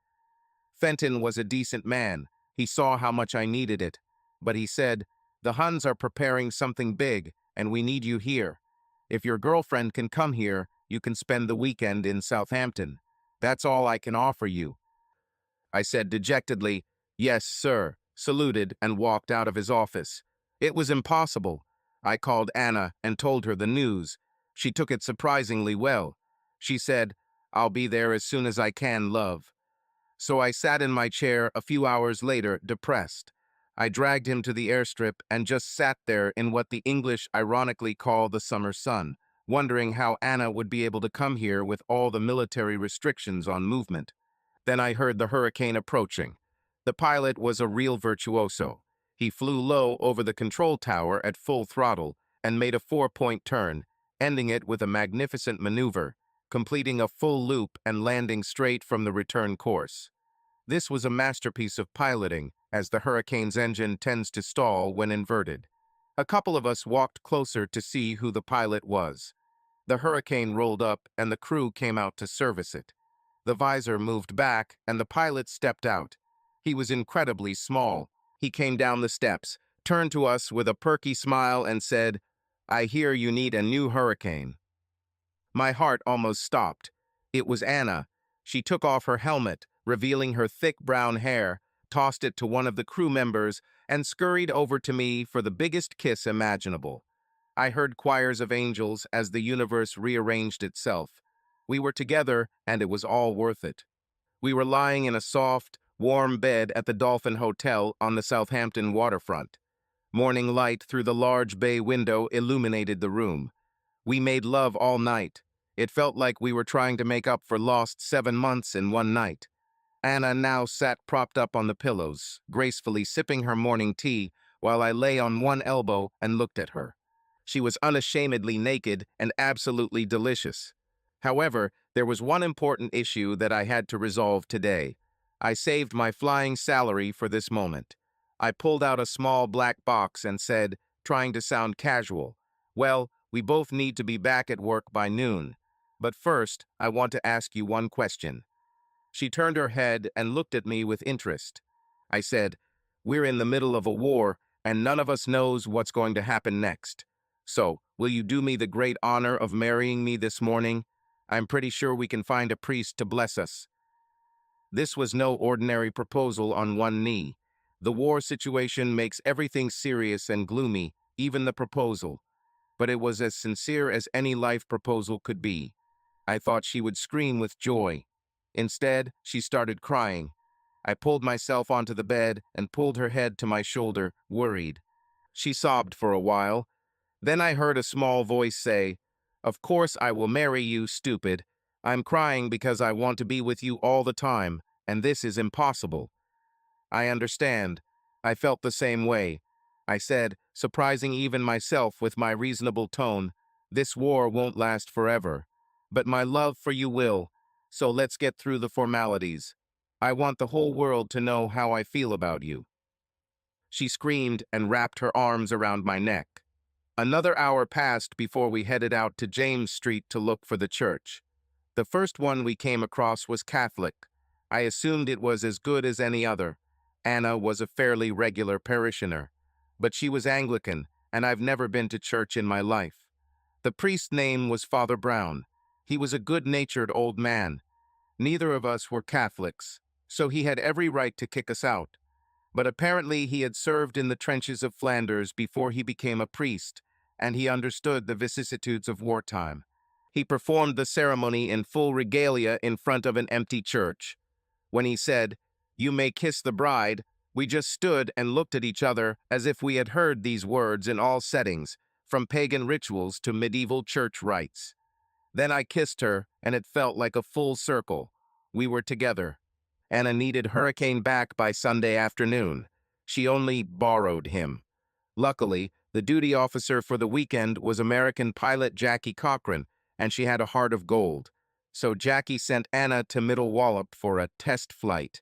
Speaker 1: Fenton was a decent man. He saw how much I needed it. But he said, "The Huns are preparing something big, and we need you here. If your girlfriend can come here, you can spend the weekend in Southampton. That's all I can offer you." I said dejectedly, "Yes, sir," saluted, and walked out of his office. It was impossible. I called Anna and told her the news. She took it surprisingly well. She said, "I'll be there as soon as I can, love." So I sat in my chair a few hours later, depressed. I dragged him to the airstrip and just sat there in what the English ironically call the summer sun, wondering how Anna would be able to come here with all the military restrictions on movement. Then I heard the Hurricane approaching. The pilot was a real virtuoso. He flew low over the control tower at full throttle and made a 4-point turn, ending it with a magnificent maneuver, completing a full loop and landing straight from the return course. This was a masterpiece of piloting, as the Hurricane's engine tends to stall when inverted. A couple of us walked closer to see who the pilot was. The Hurricane rolled up and the crew came out to service it. The visor moved back and the pilot stepped out. He was incredibly small. He came down the steps, turned to us with a perky smile and said, "I hear you need a new Hurricane." My heart almost stopped. It was Anna. She took off her helmet, revealing her thick brown hair, tossed it to one of the crew members, and scurried over to me for the biggest kiss imaginable. I heard choirs of angels as the universe rearranged itself. We were together, and it was all worth it. We were lying in a soft, warm bed at the Dolphin Hotel on the Southampton waterfront. Morning light through the large bay window illuminated the room. We made love all night. It felt like we were trying to make up for lost 7 months in one night. Anna now sat propped up on the pillows, gracefully sipping her morning tea, while I lay on one elbow and looked at her. She was unashamedly naked and absolutely delicious. However, there was one important issue that I had to resolve today. I saved my flying salary for this moment. I pulled out a small black box and said, trying to sound casual, "Well, we both need to be back at work by noon. But first, I want to ask you one question." She turned her head and looked at me with interest. I said, "We're in the middle of a war, and none of us knows what's going to happen next. So, will you do me the great honor of marrying me this morning? I'm pretty sure we can find a priest to bless us." This was no ordinary proposal on one knee. The war situation makes everything serious and gloomy, even the proposal. But it was as sincere as any life proposal could be. I thought she would scream with joy. Instead, she started crying. I pulled myself onto the bed and pulled her head to my shoulder, worried. She sobbed for a while. Then I heard a small voice say, "Of course I will marry you, stupid. I'm crying because I want to be with you all the time, and this is impossible." "I understand. I felt the same way," I said, surprising even myself with my reasonable tone. This war won't last forever, but my love for you will, so let's get through the formalities. I want the whole world to know how I feel about you." She screamed and wrapped her arms around my neck. Another hour passed before we headed out to James Street to look for the church. The first one we came across was Catholic. I assumed it was as good as any other. Anna was a fairly regular parishioner, but she was Anglican, and I've never been to church in my life. The priest's name was Father Brown. He was a good-natured old man. Neither of us were Catholics, so he had every right to kick us out. But apparently he had served in the trenches of Flanders before he became a priest, and he understood the vicissitudes of wartime. He performed the ceremony in full regalia in front of an empty church. When he said, "You may kiss the bride," we just stood and looked at each other as if we had heard these words in all settings, from pagan rituals to medieval church rites. Then I kissed her, and it felt like a full circle. We were together. Anna needed Hurricane back by Sunday afternoon. She only borrowed him. Luckily, the duty officer for the weekend was American pilot Jackie Cochran, and she had a heart of gold. So Jackie sent Anna to Middle Wallop for a test flight.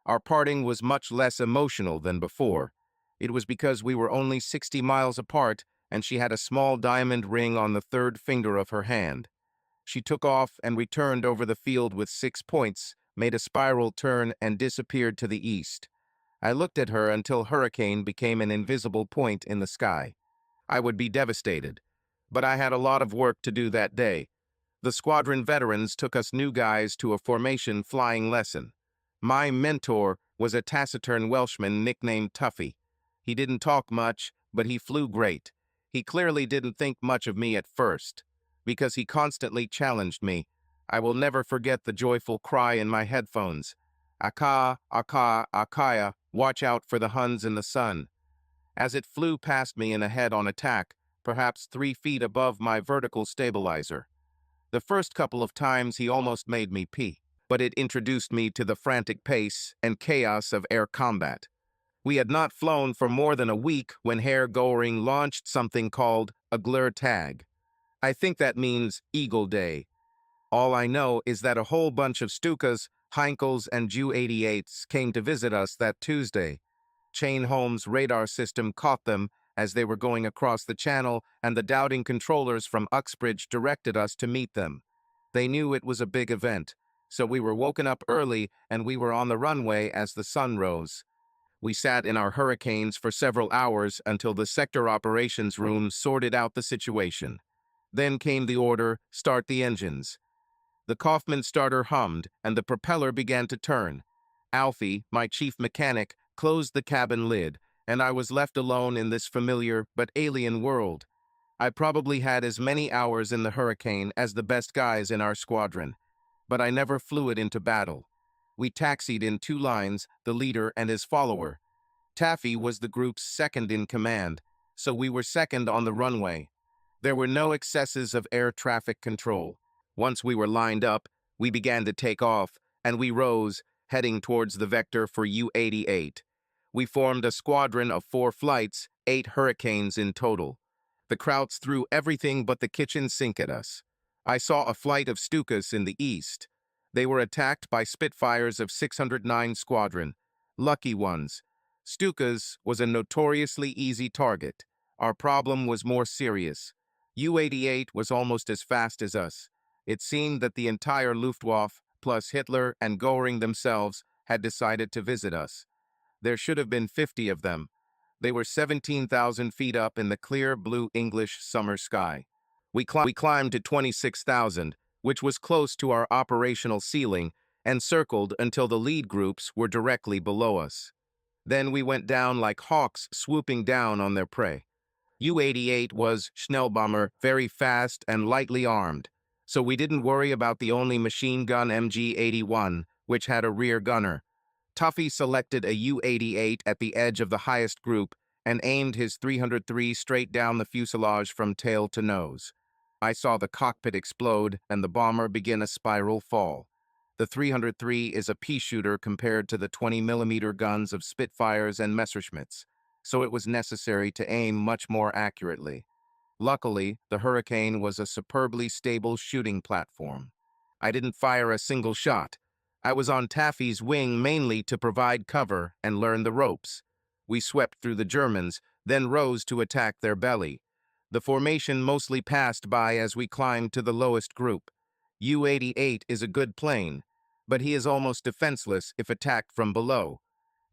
Speaker 1: Our parting was much less emotional than before. It was because we were only 60 miles apart, and she had a small diamond ring on the third finger of her hand. She took off and returned over the field with 6 points, made a spiral turn, and disappeared to the east. I looked at her until Hurricane became an invisible point in the sky. I would be devastated, but I had a lot of work to do that day. The squadron veterans took us new guys to a formation flying lesson. My mentor was a taciturn Welshman nicknamed Tuffy. He didn't talk much, but he flew great. He clearly didn't think much of me at first, because he constantly challenged me. I will never forget the joyful cry in my headphones. "Aka, Aka, Akaya, watch out for the Huns in the sun." As it flew past me in a head-on attack, perhaps 3 feet above my vertical stabilizer. The first couple of times he almost made me pee, but it introduced me to the frantic pace and chaos of air combat. We had not flown for more than a week when Herr Goering launched something called a Glur Tag. I think that means Eagle Day. All I know is that a whole bunch of Stukas, Heinkels, and Ju-88s came to visit us that Tuesday. Chainholm's radar system caught them as they were going across the channel, and the doubting controllers from Uxbridge directed us to meet them. They knew it was a big event, so we were woken up early and we were on the runway as the sun rose. We sat in our Hurricanes for several hours until the sector operations room sorted out the situation. Then came the order, "Start the engines." The Kaufman starter hummed, and the propeller began to turn. Alfie, my chief mechanic, closed the cabin lid, and I was left alone in this familiar but alien world. I probably had as many hours in the Hurricane as the best guys in our squadron, but I never flew it into battle. We taxied in 2 lines, the leader and his follower. Taffy was the group's second in command, so we were second on the runway. There were no excesses of air traffic control. Once we were lined up, we began to take off, and we rose, heading towards the vector for U-88. We formed a squadron of 4 flights, 8 Hurricanes in total. The Krauts threw everything but the kitchen sink at us. I saw a flight of Stukas in the east. They were attacked by Spitfires of 609 Squadron. Lucky ones. Stukas was a notoriously easy target. Our problem was more serious. U-88 was almost as fast as us. It seemed that the entire Luftwaffe, plus Hitler and Goering themselves, had decided to visit us. There should have been 50 of them. They were 17,000 feet up in the clear blue English summer sky. We climbed to 26,000, which was close to our operational ceiling, and circled until the lead groups were directly below us. Then we went down like hawks swooping down on their prey. U-88 was Schnellbomber, very fast and lightly armed, so we didn't worry about the only machine gun MG-81, which had a rear gunner. Tuffy selected a U-88 at the edge of the highest group and aimed his 303 straight down the fuselage from tail to nose. I saw the cockpit explode and the bomber begin a spiral fall. The 303 is a pea shooter compared to the 20mm guns of Spitfires and Messerschmitts, so it was necessary to aim much more accurately. Luckily, the Hurricane was a superbly stable shooting platform. I didn't fire a single shot. I was on Taffy's wing mainly to provide cover and learn the ropes. We swept through the Germans, then rose to attack their belly. The formation mostly passed by as we climbed to the lowest group. U-88 is a good plane, but he is almost defenseless if attacked from below.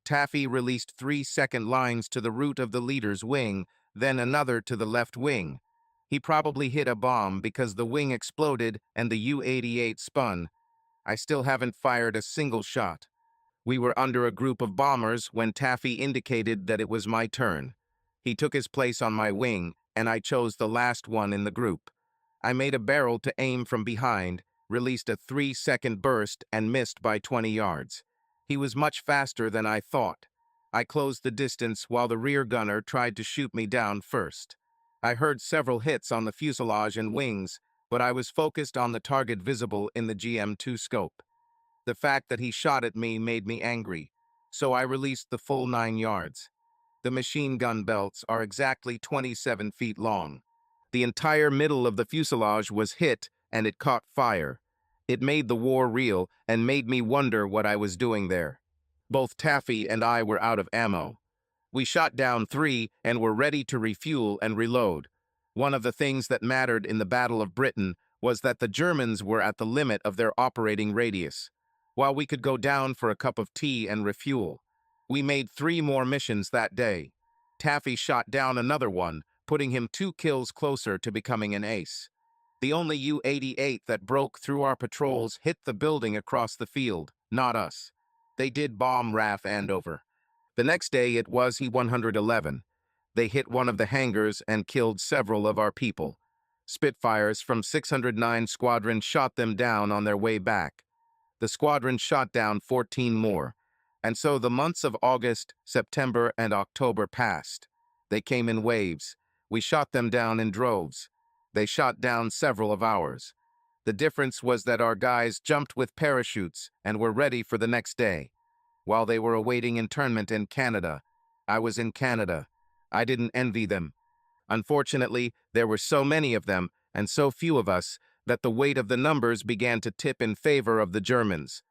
Speaker 1: Taffy released 3-second lines to the root of the leader's wing, then another to the left wing. He probably hit a bomb because the wing exploded and the U-88 spun. I still haven't fired a single shot. We were under a group of bombers when Taffy indicated that it was my turn. He took his place on my wing, and I chose the last one in the group. I made a barrel to aim from behind, released a 3-second burst, and missed by 20 yards. He was much faster than I thought. I closed the distance while the rear gunner tried to shoot me down first. I heard several hits on the fuselage and wings, but I was focused on the target visible in the GM2 scope. The fact that he shot at me made me angry, so I released the full 9 yards. The machine gun belts are exactly 27 feet long. The entire middle of the fuselage was hit, and it caught fire. It made the war real and made me wonder what I was doing there. Both Taffy and I were out of ammo. We shot down 3 and were ready to refuel and reload. One of the things that mattered in the Battle of Britain was that the Germans were at the limit of their operating radius. While we could go down for a cup of tea and refuel, we made 3 more missions that day. Taffy shot down another one, putting him 2 kills closer to becoming an ace. The only U-88 that broke through our patrols hit the building across the field, not us. They did bomb RAF Andover. The next day it was He-111. They hit one of the hangars and killed several of our people. Spitfires from 609 Squadron shot them down on their way back. The squadron shot down 14 more, and so the months of August, September, and October passed. They came in waves. We shot them down in droves. They shot down several of ours. The difference was that our guys jumped with parachutes and were ready for the next day. While they were awaiting internment in Canada, I was in Canada. I didn't envy them. Unfortunately, there were so many of them and so few of us that the weight of the numbers began to tip in favor of the Germans.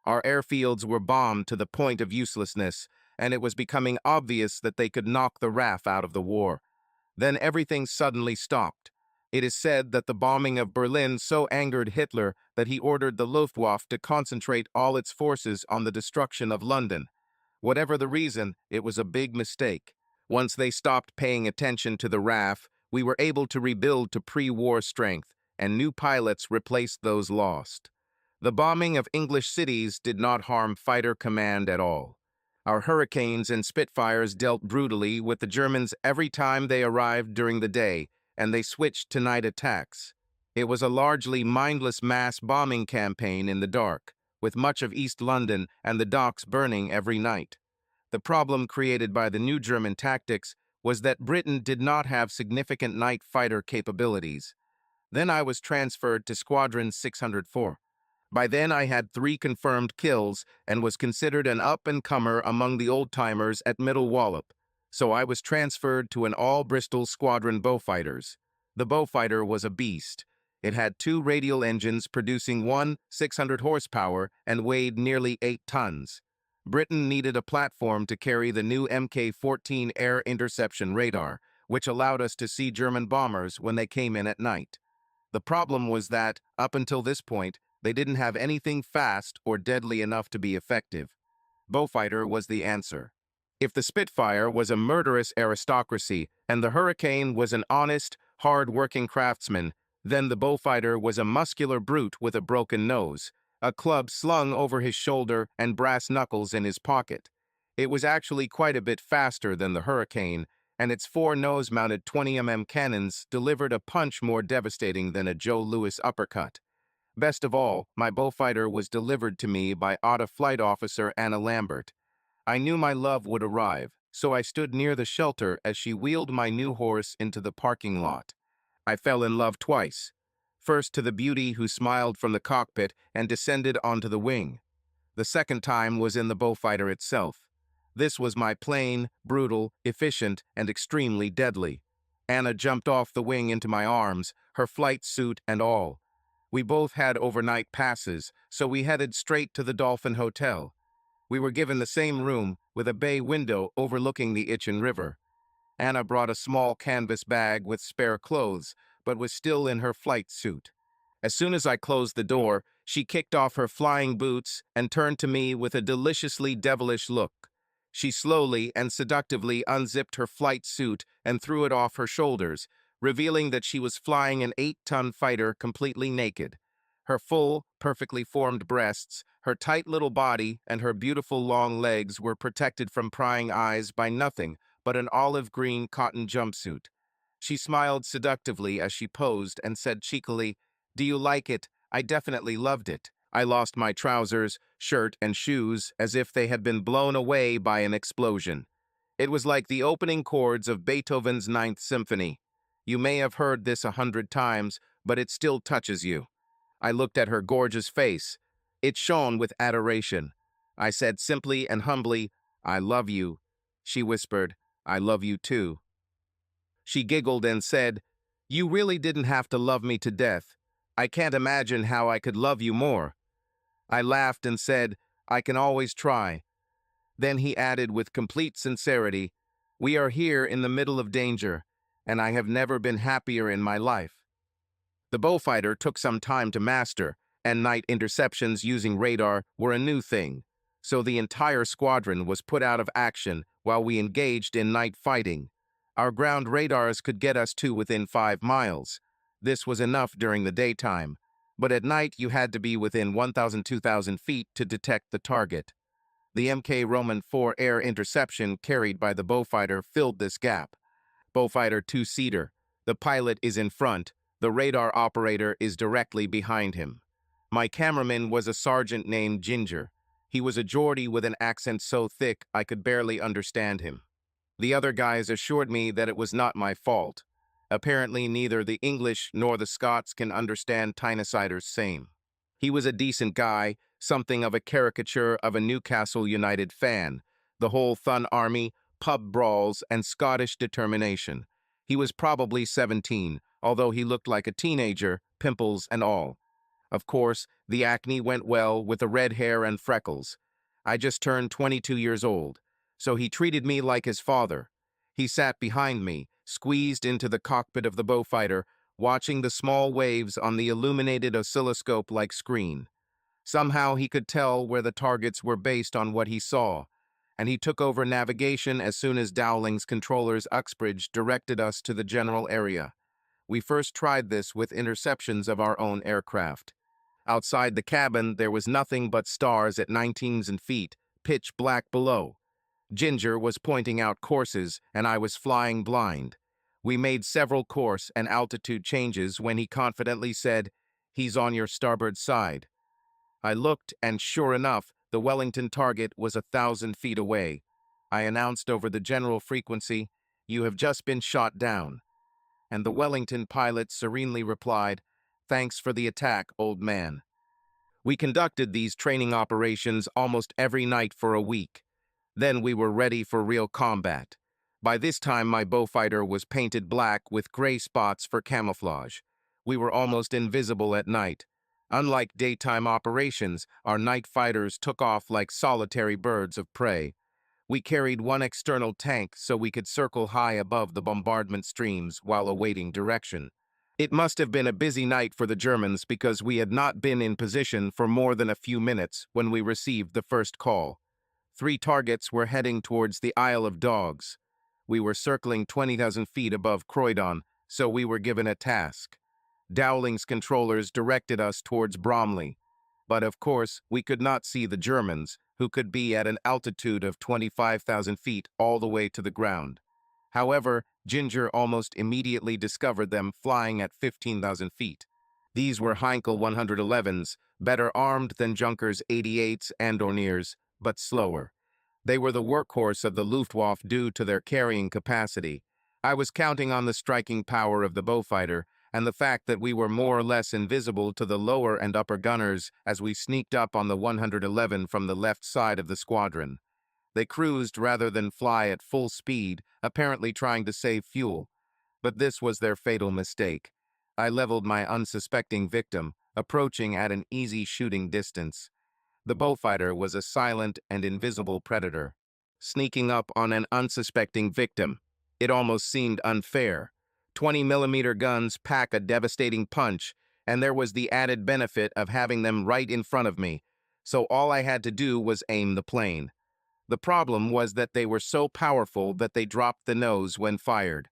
Speaker 1: Our airfields were bombed to the point of uselessness, and it was becoming obvious that they could knock the RAF out of the war. Then everything suddenly stopped. It is said that the bombing of Berlin so angered Hitler that he ordered the Luftwaffe to concentrate all its forces on the destruction of London. Whatever the reason, it was a big mistake. Once they stopped paying attention to the RAF, we were able to rebuild to pre-war strength, and new pilots replaced those lost. The bombing of English cities did not harm fighter command at all. Our Hurricanes and Spitfires dealt brutally with the Germans every time they arrived during the day, and they switched to night attacks. It was a largely mindless mass bombing campaign in the dark, with much of East London and the docks burning every night. The problem created by the new German tactics was that Britain did not have significant night fighter capabilities. Then I was transferred to Squadron 604. By then I had 3 confirmed kills and was considered an up-and-comer among the old-timers at Middle Wallop, so I was transferred to an all-Bristol Squadron Beaufighters. The Beaufighter was a beast. It had 2 radial engines producing 600 horsepower and weighed nearly 8 tons. Britain needed a platform to carry the new Mk-14 air interception radar, which allowed us to see German bombers when they came in at night. The problem was that, up until this point, they didn't have anything fast or deadly enough to be effective. Beaufighter was the answer. If the Spitfire was a murderous aristocracy and the Hurricane was an honest, hard-working craftsman, then the Beaufighter was a muscular brute with a broken nose, a club slung over his shoulder and brass knuckles in his pocket. It was actually quite a bit faster than the Hurricane, and its 4 nose-mounted 20mm cannons delivered a punch more devastating than a Joe Louis uppercut. Best of all, my Beaufighter was delivered to me by ATA Flight Officer Anna Lambert. I knew my love would arrive, so I stood near the shelter as she wheeled my new horse into the parking lot. I fell in love twice. First to the beauty who smiled from the cockpit and descended onto the wing. The second time was in the Beaufighter itself. This was my plane, brutal, efficient, and extremely deadly. Anna jumped off the wing into my arms, her flight suit and all. We both had overnight passes, so we headed straight to the Dolphin Hotel. We were given the same room with a bay window overlooking the Itchen River. Anna brought a small canvas bag with spare clothes, but was still in her flight suit. As soon as I closed the door, she kicked off her flying boots and turned to me with a deliciously devilish look. She slowly and seductively unzipped her flight suit and threw it off her shoulders, revealing that she was flying an 8-ton fighter completely naked. Her full, perfectly formed breasts, her tight little body, and her beautiful long legs were protected from prying eyes by nothing but an olive-green cotton jumpsuit. She smiled seductively as she posed and said cheekily, "Do you like it? I definitely loved it." I lost my trousers, shirt, and shoes as if they had been blown away by an explosion. It was like the opening chords of Beethoven's Ninth Symphony. You may have heard this 100 times, but it still touches you. I looked at her gorgeous face. It shone with adoration. I said simply and humbly, "I love you." She whispered, "I love you too." She giggled and said, "You really didn't have to love me to death. I can't imagine how I could love you more." I laughed and said, "I can always try." Then he added with complete sincerity, "We are here in the middle of danger, and I have never been happier in my life." The Beaufighter took some time to master, and night interceptions using radar were a new thing, so the entire squadron was put out of action while we engaged in night fighting. Our ground radars could get us to within 5 miles. This was enough during the daytime, but at night you had to be within 1,000–2,000 feet to detect the target. The Mk Roman 4 air interception carried by the Beaufighter filled this gap. Beaufighter 2-seater. The pilot is in front. The radar operator is directly behind him. My cameraman was a sergeant named Ginger. He was a Geordie with an accent so thick I could barely understand him. The other guys assured me that it was not my fault. Apparently neither the English nor the Scots can understand Tyneside same. He was a decent guy, something of a caricature of a Newcastle United fan. The whole Thun army, pub brawls, and Scottish determination. He was probably 17, although he looked like a teenager, pimples and all. Of course, the acne went well with the red hair and freckles. I just turned 22 years old, so he treated me like his father. He sat behind me, squeezed into the cockpit of the Beaufighter, watching the small waves on the illuminated oscilloscope-like screen. Somehow he could tell where the targets were based on what he saw, and he took over navigation as soon as Dowling's controllers Uxbridge directed us to the general area. We first tried this with interceptions of our own aircraft. Outside the cabin, there was nothing but stars at 19 feet, pitch black below. Ginger was pointing out courses, and I was flying blind. We made several course and altitude changes when he confidently said, "He's on your starboard side." I looked, and sure enough, the Wellington target was 1,000 feet away. I announced over the general frequency, "You have just been shot down." And the Wellington pilot serenely replied, "Thanks for the attack, old man." We conducted these training operations almost every night for a week. Then we were ready for real combat. By this time, my Beaufighter was painted black with gray spots for camouflage. We were almost invisible at night. Unlike daytime operations, our night fighters took off like solitary birds of prey. We carried one external tank so we could circle high above the bombardment streams while awaiting direction. It must have been a busy night for the Germans because we had not been in position for more than a few minutes when we received the first call. 3 targets were heading towards the Isle of Dogs. We were circling 20,000 feet above Croydon, so we were given a task. Dowling's controllers directed us towards Bromley. But of course, we could not see the Germans, who could be at an altitude of 25,000 feet all the way to the ground. However, Ginger almost immediately discovered them flying at 15,000 feet. These were Heinkel 111s, better armed than Junkers 88s and Dorniers, but slower. They were the workhorse of the Luftwaffe due to their carrying capacity. I was counting on the striking power of the Beaufighter and the fact that we were more or less invisible to the lower and upper gunners as we sneaked up on the 111 from the left side of the squadron. They cruised rather than fly at full speed, apparently trying to save fuel. But this was their fatal mistake. I leveled my unsuspecting victim, approaching at an easy shooting distance. The bullfighter was a silent and invisible predator, sneaking up on an unsuspecting victim. It almost seemed unfair. 20mm guns pack a devastating punch, and there was the added benefit of having them right in front of me, so all I had to do was aim the plane. The problem was that they were so powerful that they dropped the nose when fired.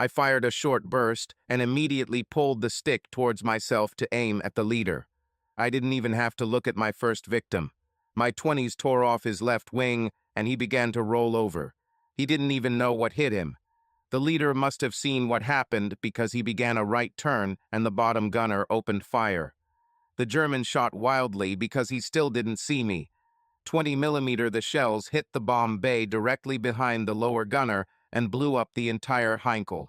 Speaker 1: I fired a short burst and immediately pulled the stick towards myself to aim at the leader. I didn't even have to look at my first victim. My 20s tore off his left wing and he began to roll over. He didn't even know what hit him. The leader must have seen what happened because he began a right turn and the bottom gunner opened fire. The German shot wildly because he still didn't see me. 20mm the shells hit the bomb bay directly behind the lower gunner and blew up the entire Heinkel.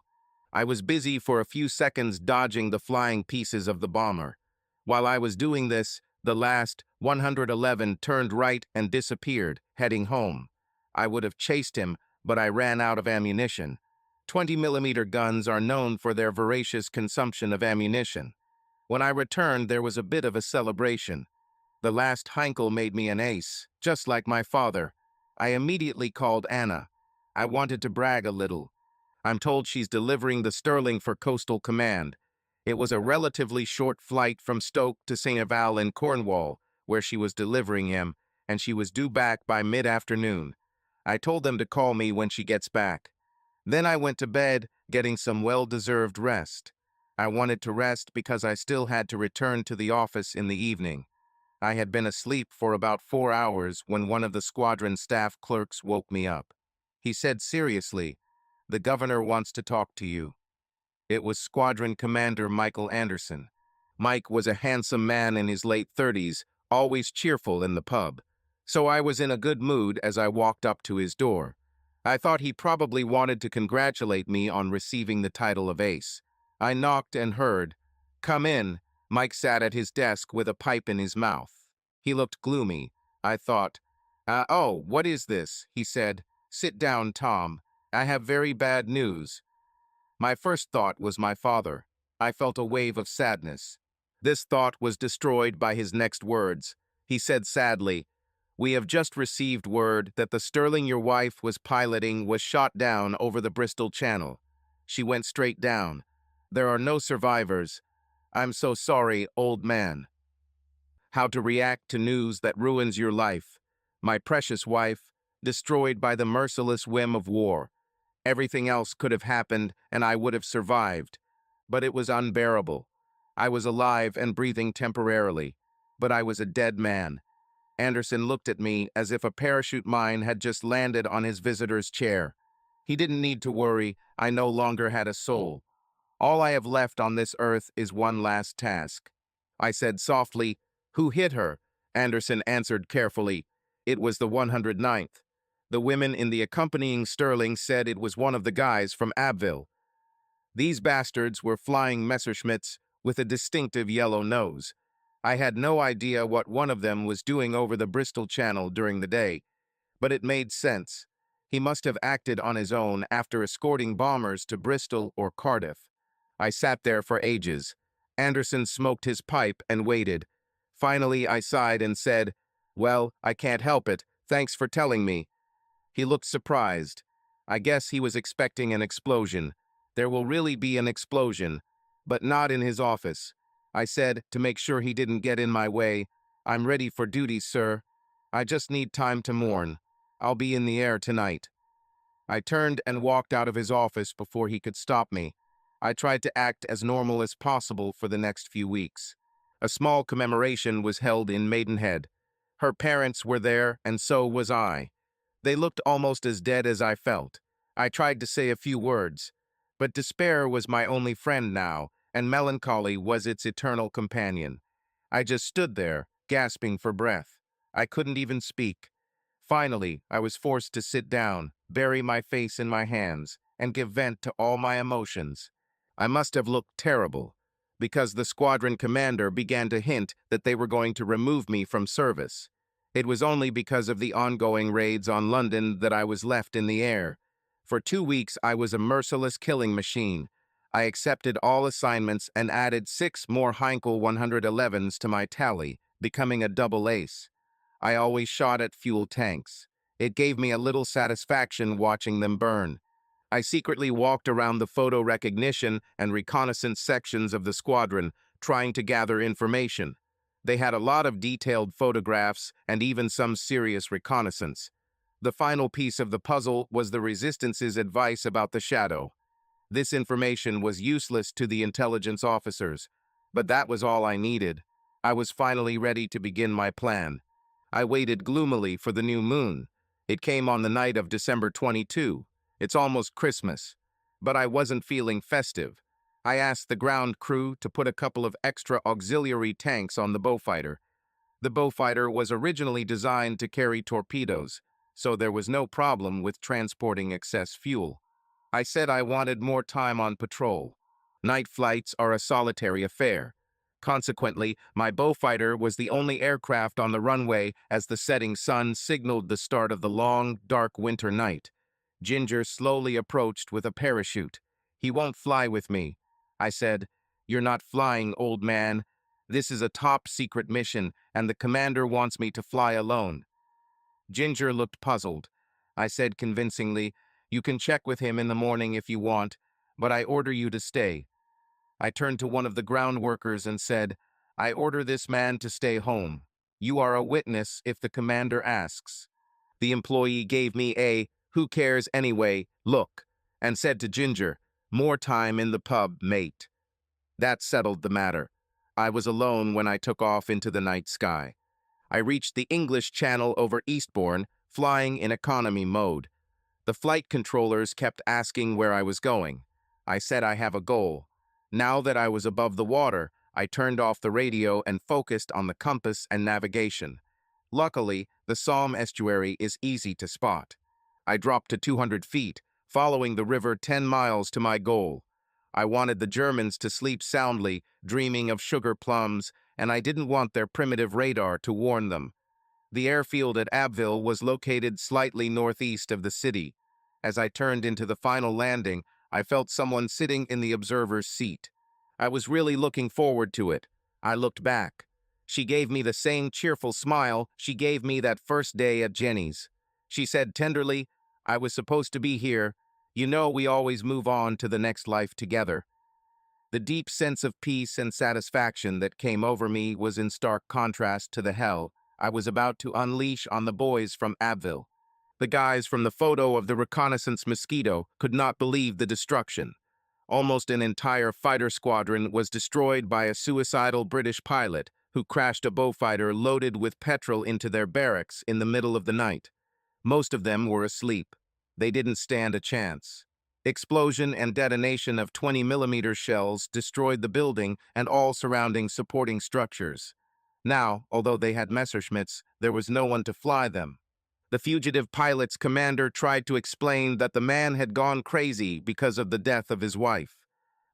Speaker 1: I was busy for a few seconds dodging the flying pieces of the bomber. While I was doing this, the last 111 turned right and disappeared, heading home. I would have chased him, but I ran out of ammunition. 20mm guns are known for their voracious consumption of ammunition. When I returned, there was a bit of a celebration. The last Heinkel made me an ace, just like my father. I immediately called Anna. I wanted to brag a little. I'm told she's delivering the Sterling for Coastal Command. It was a relatively short flight from Stoke to St. Aval in Cornwall, where she was delivering him, and she was due back by mid-afternoon. I told them to call me when she gets back. Then I went to bed, getting some well-deserved rest. I wanted to rest because I still had to return to the office in the evening. I had been asleep for about 4 hours when one of the squadron staff clerks woke me up. He said seriously, "The governor wants to talk to you." It was Squadron Commander Michael Anderson. Mike was a handsome man in his late 30s, always cheerful in the pub. So I was in a good mood as I walked up to his door. I thought he probably wanted to congratulate me on receiving the title of ace. I knocked and heard, "Come in." Mike sat at his desk with a pipe in his mouth. He looked gloomy. I thought, "Oh, what is this?" He said, "Sit down, Tom. I have very bad news." My first thought was my father. I felt a wave of sadness. This thought was destroyed by his next words. He said sadly, "We have just received word that the Sterling your wife was piloting was shot down over the Bristol Channel. She went straight down. There are no survivors. I'm so sorry, old man." How to react to news that ruins your life. My precious wife, destroyed by the merciless whim of war. Everything else could have happened and I would have survived. But it was unbearable. I was alive and breathing temporarily, but I was a dead man. Anderson looked at me as if a parachute mine had just landed on his visitor's chair. He didn't need to worry. I no longer had a soul. All I have left on this earth is one last task. I said softly, "Who hit her?" Anderson answered carefully, "It was the 109th. The women in the accompanying Sterling said it was one of the guys from Abbeville. These bastards were flying Messerschmitts with a distinctive yellow nose. I had no idea what one of them was doing over the Bristol Channel during the day, but it made sense. He must have acted on his own after escorting bombers to Bristol or Cardiff. I sat there for ages. Anderson smoked his pipe and waited. Finally, I sighed and said, "Well, I can't help it. Thanks for telling me." He looked surprised. I guess he was expecting an explosion. There will really be an explosion, but not in his office. I said, to make sure he didn't get in my way, "I'm ready for duty, sir. I just need time to mourn. I'll be in the air tonight." I turned and walked out of his office before he could stop me. I tried to act as normal as possible for the next few weeks. A small commemoration was held in Maidenhead. Her parents were there, and so was I. They looked almost as dead as I felt. I tried to say a few words, but despair was my only friend now, and melancholy was its eternal companion. I just stood there, gasping for breath. I couldn't even speak. Finally, I was forced to sit down, bury my face in my hands, and give vent to all my emotions. I must have looked terrible, because the squadron commander began to hint that they were going to remove me from service. It was only because of the ongoing raids on London that I was left in the air. For 2 weeks, I was a merciless killing machine. I accepted all assignments and added 6 more Heinkel 111s to my tally, becoming a double ace. I always shot at fuel tanks. It gave me a little satisfaction watching them burn. I secretly walked around the photo recognition and reconnaissance sections of the squadron, trying to gather information. They had a lot of detailed photographs and even some serious reconnaissance. The final piece of the puzzle was the Resistance's advice about the Shadow. This information was useless to the intelligence officers, but that was all I needed. I was finally ready to begin my plan. I waited gloomily for the new moon. It came on the night of December 22. It's almost Christmas. But I wasn't feeling festive. I asked the ground crew to put a couple of extra auxiliary tanks on the Beaufighter. The Beaufighter was originally designed to carry torpedoes, so there was no problem with transporting excess fuel. I said I wanted more time on patrol. Night flights are a solitary affair. Consequently, my Beaufighter was the only aircraft on the runway as the setting sun signaled the start of the long, dark winter night. Ginger slowly approached with a parachute. "He won't fly with me." I said, "You're not flying, old man. This is a top-secret mission, and the commander wants me to fly alone." Ginger looked puzzled. I said convincingly, "You can check with him in the morning if you want, but I order you to stay." I turned to one of the ground workers and said, "I order this man to stay home. You are a witness if the commander asks." The employee gave me a "who cares anyway" look and said to Ginger, "More time in the pub, mate." That settled the matter. I was alone when I took off into the night sky. I reached the English Channel over Eastbourne, flying in economy mode. The flight controllers kept asking where I was going. I said I have a goal. Now that I was above the water, I turned off the radio and focused on the compass and navigation. Luckily, the Somme estuary is easy to spot. I dropped to 200 feet, following the river 10 miles to my goal. I wanted the Germans to sleep soundly, dreaming of sugar plums, and I didn't want their primitive radar to warn them. The airfield at Abbeville was located slightly northeast of the city. As I turned into the final landing, I felt someone sitting in the observer's seat. I was really looking forward to it. I looked back. She gave me the same cheerful smile she gave me that first day at Jenny's. She said tenderly, "I was supposed to be here. You know we always move on to the next life together." The deep sense of peace and satisfaction that came over me was in stark contrast to the hell I was about to unleash on the boys from Abbeville. The guys from the photo of the reconnaissance Mosquito could not believe the destruction. Almost an entire fighter squadron was destroyed by a suicidal British pilot who crashed a Beaufighter loaded with petrol into their barracks in the middle of the night. Most of them were asleep. They didn't stand a chance. Explosion and detonation of 20mm shells destroyed the building and all surrounding supporting structures. Now, although they had Messerschmitts, there was no one to fly them. The fugitive pilot's commander tried to explain that the man had gone crazy because of the death of his wife.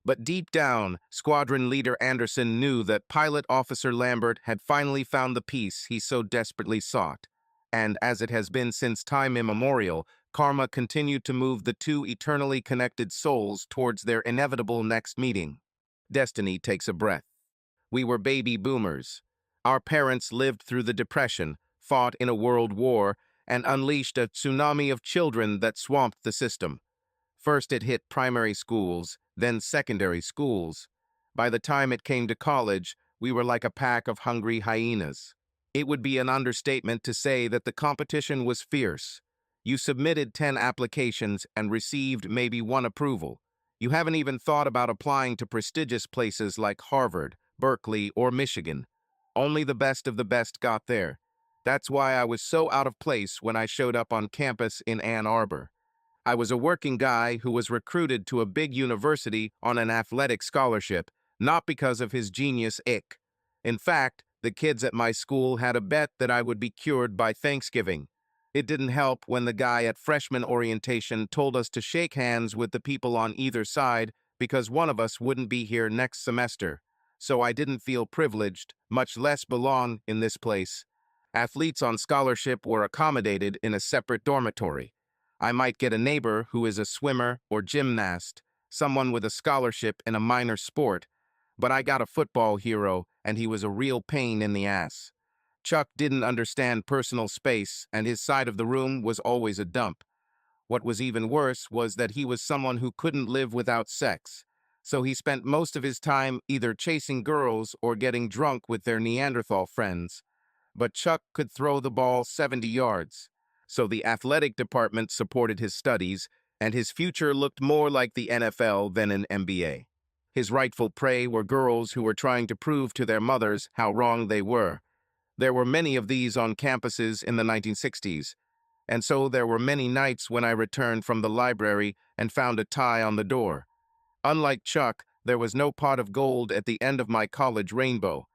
Speaker 1: But deep down, Squadron Leader Anderson knew that Pilot Officer Lambert had finally found the peace he so desperately sought. And as it has been since time immemorial, karma continued to move the two eternally connected souls towards their inevitable next meeting. Destiny takes a breath. We were baby boomers. Our parents lived through the Depression, fought in a world war, and unleashed a tsunami of children that swamped the system. First it hit primary schools, then secondary schools. By the time it came to college, we were like a pack of hungry hyenas. It would be an understatement to say that the competition was fierce. You submitted 10 applications and received maybe 1 approval. You haven't even thought about applying to prestigious places like Harvard, Berkeley, or Michigan. Only the best of the best got there. That's why I was so out of place when I showed up on campus in Ann Arbor. I was a working guy who was recruited to a big university on an athletic scholarship, not because of his genius ick. In fact, the kids at my school had a bet that I would be cured by Thanksgiving. It didn't help when the guy at freshman orientation told us to shake hands with the people on either side because one of us wouldn't be here next semester. So I didn't feel privileged, much less belong in this place. Athletes on scholarship were accommodated in a separate dormitory. I might get a neighbor who is a swimmer or gymnast. someone with a scholarship in a minor sport, but I got a football hero, and he was a real pain in the ass. Chuck didn't understand personal space, and his side of the room was always a dump. What was even worse was that he was someone who couldn't live without sex, so he spent most of his time either chasing girls or getting drunk with their Neanderthal friends. But Chuck could throw the ball 70 yards, so the athletic department supported his studies, and his future looked more like the NFL than an MBA. His rightful prey were girls who were trying to prove to their mothers how wrong they were. There were many of these on campuses in the 1960s, and so there were many nights when I returned from the library and found a tie on the door. Unlike Chuck, there was no pot of gold at the end of my college rainbow.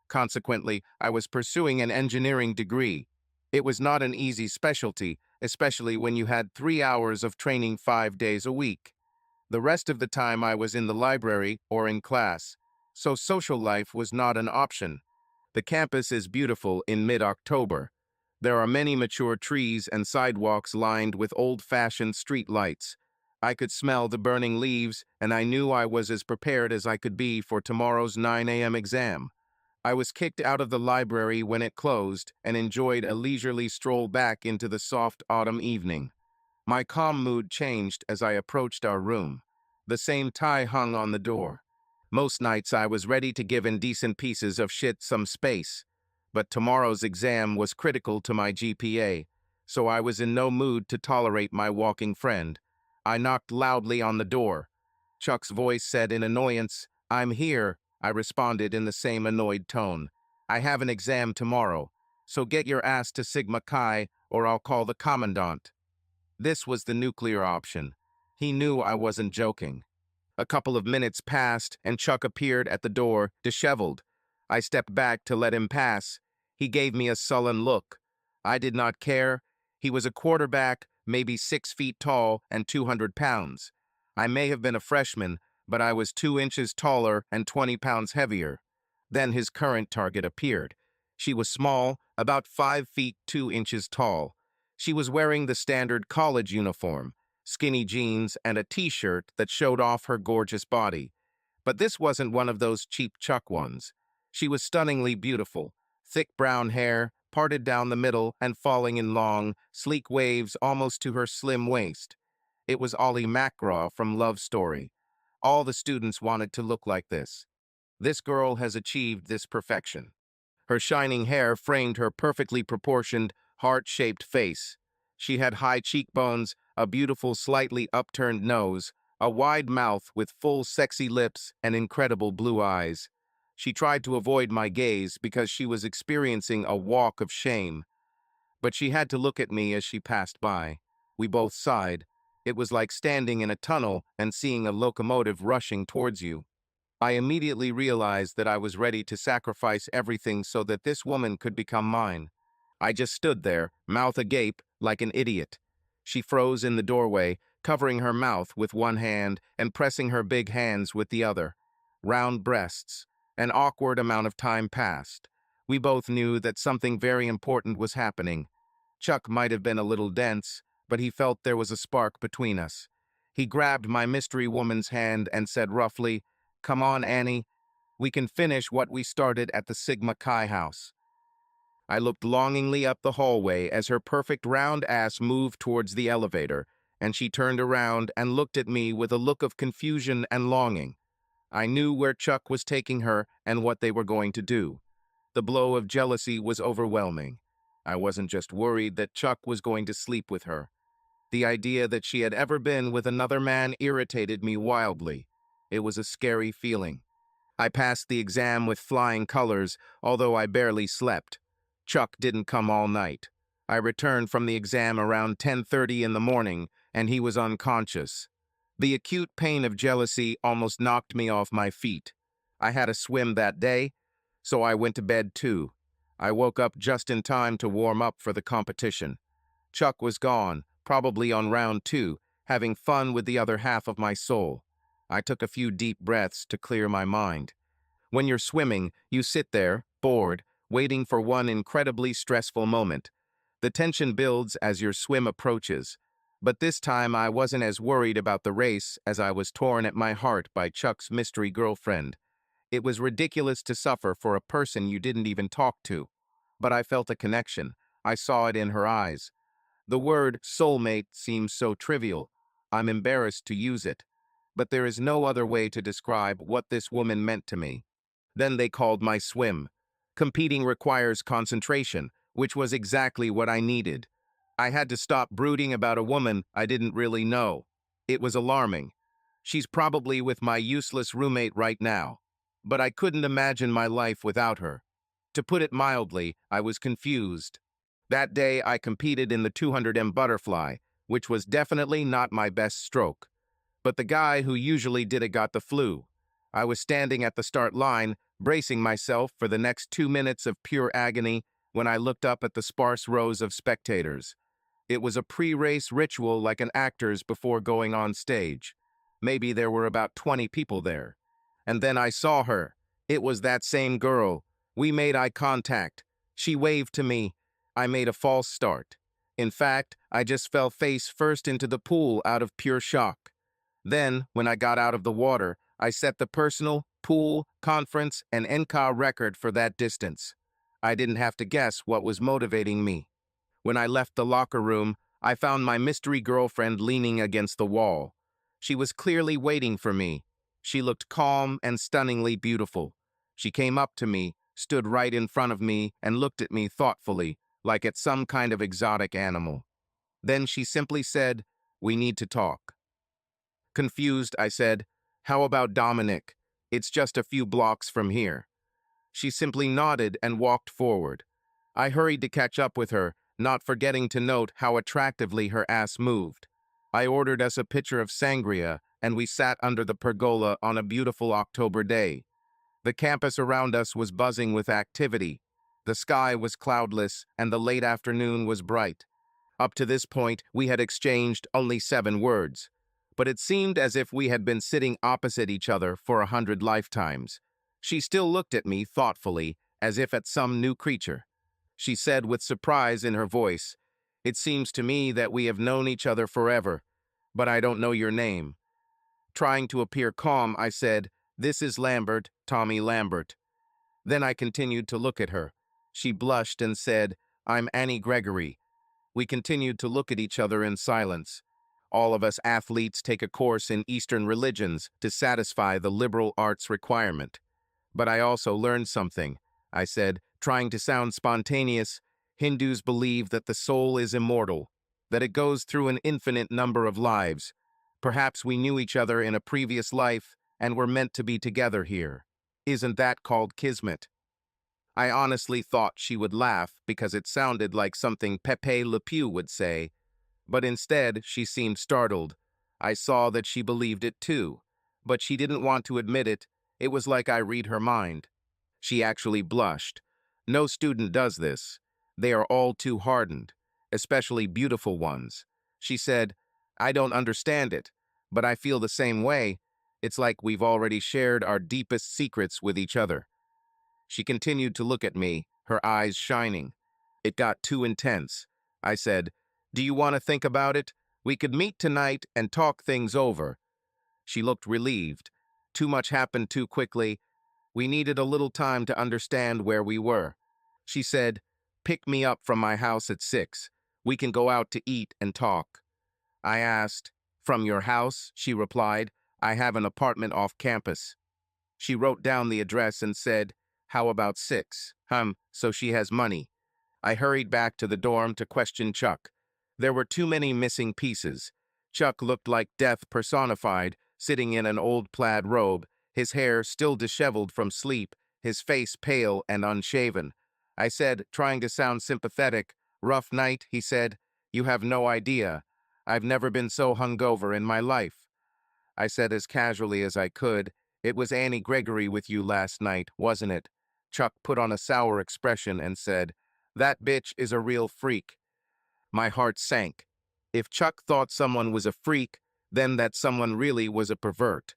Speaker 1: Consequently, I was pursuing an engineering degree. It was not an easy specialty, especially when you had 3 hours of training 5 days a week. The rest of the time I was in the library or in class, so social life was not an option. The campus is beautiful in mid-October. There are many mature trees and sidewalks lined with old-fashioned street lights. I could smell the burning leaves, and I knew I was as prepared as I could be for tomorrow's 9 a.m. exam. I was kicked out of the library when it closed and enjoyed a leisurely stroll back into the soft autumn evening. My calm mood changed as I approached our room. The same tie hung on the door. Most nights I was ready to give indecent pieces of shit some space, but tomorrow's exam was critical to my GPA, so I was in no mood to tolerate my walking friend. I knocked loudly on the door. Chuck's voice said in annoyance, "I'm here," I responded in the same annoyed tone. "I have an exam tomorrow, so get your ass to Sigma Chi or I'll call the commandant." This was the nuclear option. He knew I wasn't joking. A couple of minutes passed, and Chuck appeared at the door, disheveled. I stepped back to let him pass. He gave me a sullen look. I did not care. He was a quarterback, maybe 6 feet tall and 200 pounds. I may have been a freshman, but I was 2 inches taller and 20 pounds heavier. Then his current target appeared. She was small, about 5 feet 2 inches tall. She was wearing the standard college uniform, skinny jeans and a t-shirt that showed off her gorgeous body. But this wasn't one of those cheap Chuck ones. She was stunningly beautiful. Thick brown hair, parted down the middle and falling in long, sleek waves almost to her slim waist. It was Ollie McGraw from Love Story. All the students wanted to look like this. This girl has achieved this perfection. Her shining hair framed her perfectly proportioned, heart-shaped face. She had high cheekbones, a beautiful, slightly upturned nose, a wide mouth with full, sexy lips, and incredible blue eyes. She tried to avoid my gaze because she was experiencing a walk of shame. But she had to look at me as she passed by. We both sighed. It was like standing in a tunnel and seeing a locomotive rushing towards you. I immediately realized that I was ready to sacrifice everything so that this woman could become mine. I just stood there, mouth agape, like an idiot. She froze in the doorway, covering her mouth with one hand and pressing her big hands with the other. Round breasts. An awkward amount of time passed. We both knew that something very important was happening. Chuck might have been a little dense, but he felt there was a spark between us. He grabbed my mystery woman's hand and said roughly, "Come on, Annie. We can finish what we started at the Sigma Chi house." I looked longingly up the hallway as her perfect round ass moved towards the elevator, and she turned around and looked at me with a look of confusion and longing. I knew where Chuck was taking her and what they were going to do. The blow of jealousy was overwhelming. I wasn't just worried that Chuck was going to sleep with her. The idea that she had ever been with another man irritated me wildly. It was a scary feeling. I passed the exam with flying colors, although I barely slept. Chuck didn't come all night. I returned from the exam around 10:30 in the morning, and he was unconscious. The acute pain of jealousy almost knocked me off my feet. I had a swim that day, so I went to bed too. I woke up just in time to warm up for the competition. Chuck was gone, probably on round 2, having fun with the other half of my soul. I took a few deep breaths to clear my mind. When you're swimming, you sit there, bored, waiting for one incredibly stressful moment. The tension builds as your swim approaches, But this time I wasn't as worried about the race as I was torn at my heart by Chuck's mystery girlfriend. It was ridiculous to suffer for a person you didn't even talk to. But I felt a connection. I saw it in her eyes. The word soulmate seems so trivial. I'm embarrassed to use it. But there is no other way to describe what this woman meant to me. Then they called my swim. Competing requires concentration, which was exactly what I needed. I had to stop brooding about a woman I didn't really know. It was alarming. She's probably with my useless roommate right now. But I couldn't imagine my life without her. To put it mildly, I was confused. That day I competed in the 200m butterfly, which was definitely not my best stroke. But the guy who usually did it got the flu. I was standing at the start line, bracing myself for the next 2 minutes of pure agony when I looked up at the sparse rows of spectators. It was a pre-race ritual like an actor's before going on stage. Maybe there were about 20 people there. And then I saw her. It was that same girl. We made eye contact. She waved to me. I made a false start. In fact, I just fell face first into the pool out of pure shock. Then, when I got out of the water, I set the personal, pool, conference, and NCAA record for that distance. I didn't have to guess what was motivating me. When I left the locker room, I found my mystery girlfriend leaning against the wall. She was clearly waiting for me. She looked calm and stunningly beautiful. She came up to me, stood right in front of me, and looked at me thoughtfully, like at some kind of exotic animal. Then she simply said, "We need to talk." Confused, I said, "How about Dominic? It's just a few blocks from here." She simply nodded and walked forward. I hurried to catch up with her, not forgetting to note how attractively her ass moved. I ordered us a pitcher of sangria, and we sat under the pergola on a beautiful October day. The campus around us was buzzing with activity. The sky was cloudless, and the late afternoon was bright. Up to this point, we had exchanged only 7 words. But it seemed as if we had been sitting opposite each other for 100 lifetimes. She still looked at me thoughtfully, as if at some new creature. She said with surprise in her voice, "It seems to me that we have known each other forever, but I don't know your name." Trying to appear calm, I said, "This is Lambert, Tommy Lambert." Then I continued to look at her. She blushed and said, "I'm Annie Gregory." We continued to look at each other in silence. All of us athletes take a course in Eastern religions to satisfy the liberal arts requirement. But I also learned something, I said, trying to sound spontaneous. Hindus believe that the soul is immortal, that it goes through an infinite number of lives. Perhaps we knew each other in a previous life and were meant to be together here. Isn't that called kismet? I honestly thought she would laugh because it sounded like something Pepe Le Pew would say, but instead she seemed startled. I saw that she believed it too, but she didn't want to admit it. It was like I read her mind. She actually blushed. No student does this. They are all too hardened, especially beautiful ones. She said, "I don't understand it, but I feel the same way. It's like we've already shared our deepest secrets with each other." She continued to look at me, her eyes shining. It got too intense. I said, "Do you want to think about it? We could meet tonight and talk things over." She looked relieved. Too much happened too quickly. We needed a little time to understand where we were. She said, "Pick me up from my house at 6. We can go out to eat and talk." I asked, "From your house?" She replied, "I have an apartment off campus." She wrote down the address and said, "How about 6? So she has money." I hurried back to the dorm to question Chuck. There were too many missing pieces. Chuck looked like death personified, sitting in an old plaid robe, his hair still disheveled from sleep, his face pale and unshaven. I said, trying to sound sympathetic, "Rough night," he said. "You have no idea. I've never been so hungover in my life." I said as casually as I could, "It was Annie Gregory with you last night, wasn't it?" Chuck put on a sour expression and said, "That bitch is a real freak." My heart sank. If Chuck thought someone was a freak, then that someone really was a pervert.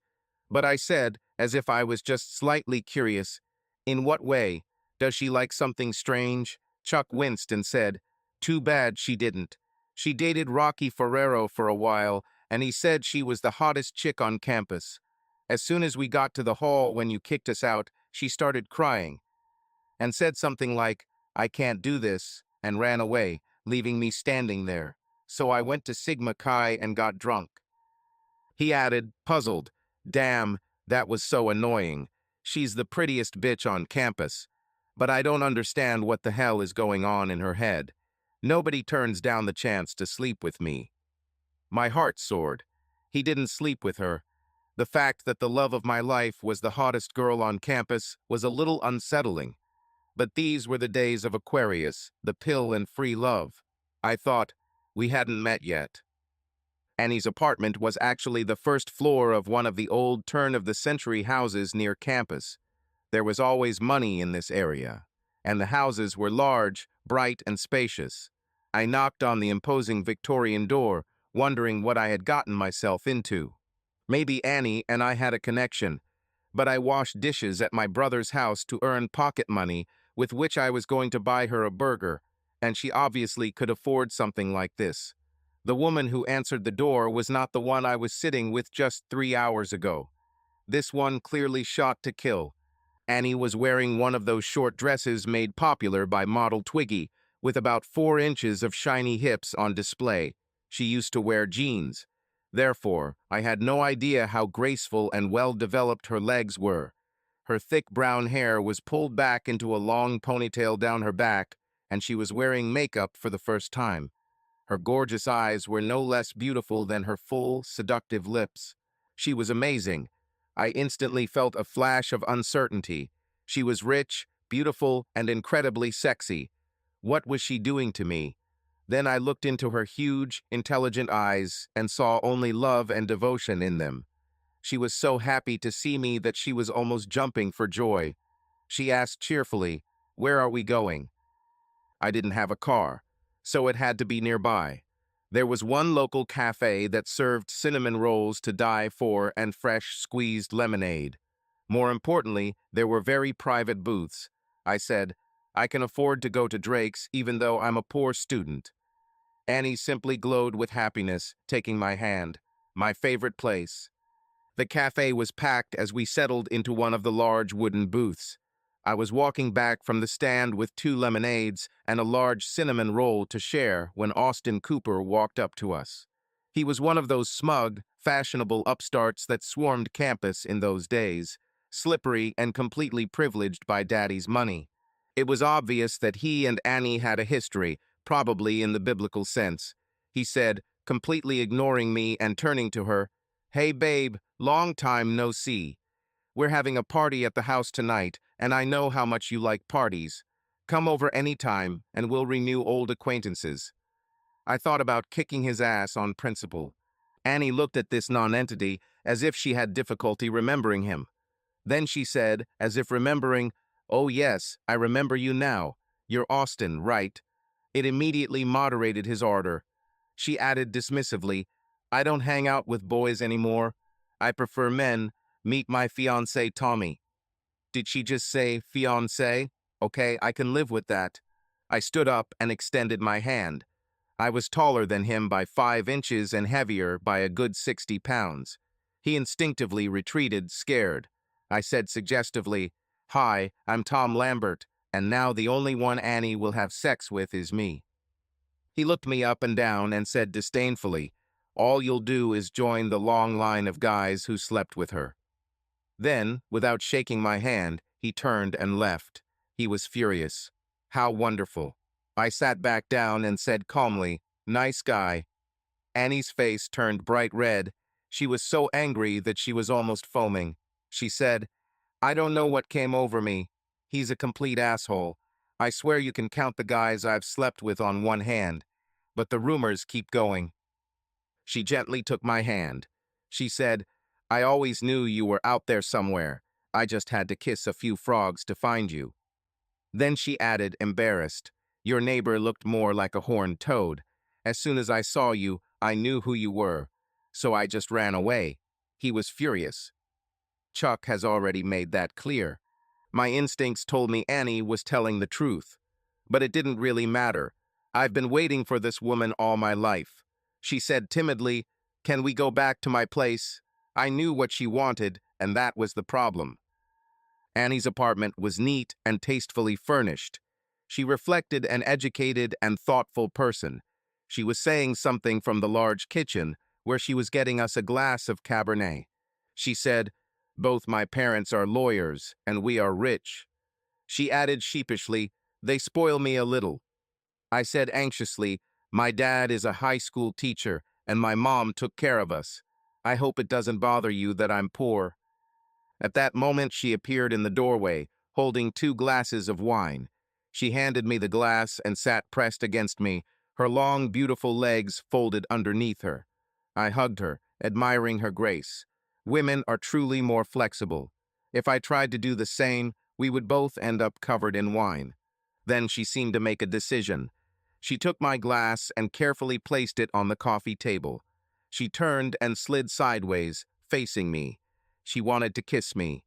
Speaker 1: But I said, as if I was just slightly curious, "In what way? Does she like something strange?" Chuck winced and said, "Too bad she didn't. She dated Rocky Ferrero for a while, and he said she was the hottest chick on campus. As soon as we got to the hall when you kicked us out, she started crying and said something like, "I can't do this," and ran away, leaving me standing there. So I went to Sigma Chi and got drunk. He added, puzzled, "Damn, that was so annoying. She's the prettiest bitch on campus. But I don't understand what the hell is going on in her head. Nobody turns down the chance to sleep with me." My heart soared. He didn't sleep with her. The fact that the love of my life was the hottest girl on campus was a little unsettling. But these were the days of Aquarius, the pill and free love. I thought, we hadn't met yet. Annie's apartment was actually the first floor of one of the old turn-of-the-century houses near campus. There was always money in this area, and the houses were large, bright, and spacious. I knocked on the imposing Victorian door, wondering what I had gotten myself into. Maybe Annie and I had a connection, but I washed dishes at my brother's house to earn pocket money with which I was going to buy her a burger, and she obviously could afford something like this. The woman who answered the door was not the one I was sitting with just 3 hours ago. This one clearly shot to kill. Annie was wearing one of those short dresses made popular by model Twiggy, with about 4 inches of shiny hips on display. She used to wear jeans. Therefore, I had no idea how graceful and well-developed her legs were. Her thick brown hair was pulled back into a long ponytail down her back, and she was wearing makeup for the first time. Her gorgeous eyes were no less beautiful than her full, seductive lips. She was amazing. I instantly felt a flash of uncertainty. She was rich, beautiful, and incredibly sexy. What was she doing to me? Then I looked into her huge, intelligent eyes and saw only love and devotion in them. She was so happy to see me that she was almost jumping for joy. She asked cheerfully, "Where are we going?" I didn't have a car, so it had to be nearby. There was one local cafe that served cinnamon rolls to die for and fresh squeezed lemonade. More importantly, there were very private booths. I said, "I can afford to go to Drake's even though I'm a poor student." Annie simply glowed with happiness, taking my hand. My favorite place. The cafe was packed as we settled into one of the large wooden booths. I was walking back from the stand with 2 lemonades and a large cinnamon roll to share when Austin Cooper walked up to us. He was one of those smug, fashionable upstarts that swarmed campus in those days, slippery and completely privileged by Daddy's money. It was obvious that he and Annie had a history, probably in the biblical sense. He said, completely ignoring me and turning to her, "Hey babe, long time no see. We're having a party at the house tonight, and I know how much you like parties. Come over any time, and we'll renew old acquaintances." I thought about kicking his ass on principle. Annie looked at this nonentity as if she had difficulty remembering him. Then she said, as if remembering, "Oh yes, I remember you now. You're Austin, right?" It immediately moderated his ardor. She added dismissively, "I don't hang out with boys anymore. I prefer men. Meet my fiancé Tommy." Did she just say fiancé? Okay, I can live with that. I stood up and extended my hand. I was taller than him by 5 inches and heavier by a good 60 pounds. He instinctively retreated, scared. I said suggestively, "Hi, I'm Tom Lambert, and now the only one Annie will have sex with is me." He looked me up and down and said disdainfully, "All you'll do is join the long line of guys who slept with her." Then, without shaking my hand, he turned and left. He was furious. How wonderful. I sat back down and said calmly, "Nice guy." Annie's face turned bright red. She was so angry that she was almost foaming. She said, "I don't know what came over me. He's a complete asshole. I swear you can count the guys I've slept with on one hand. But the rumors keep going." She gently took my hand. She said, "I always knew you were out there somewhere. I just had to kiss a few frogs to find you." Then she added, embarrassed, "Your neighbor looked more like a horned toad. As soon as I saw you, I knew who you were. So I just ran away." He was furious. Chuck has already made that clear. My instincts told me Annie was telling the truth. But it didn't really matter. I've been waiting for this woman all my life. She said timidly, "Can we go back to my place?" I knew what she wanted, and that was the problem. Annie's apartment was neat and tastefully furnished. She reflected an educated and thoughtful person. She was saying something from the large kitchen, where she was getting us a glass of Cabernet. She said, "Both my parents are lawyers, and we are rich." She added sheepishly, "They spoil me a little." I said anxiously, "My dad is a high school teacher, and my mom took care of us. I hope it doesn't bother you that I'm poor." At that moment, she appeared in the doorway, holding 2 glasses of wine. She handed me the glass and sat pressed against me, her long, beautiful legs folded underneath her. I hugged her, admiring her grace. Women are truly more flexible. If I tried to do the same, we would both end up covered in wine. Then she seemed to make a decision. She took my glass and carefully placed it on the coffee table. She turned and slid sideways, facing me. She wanted to kiss me.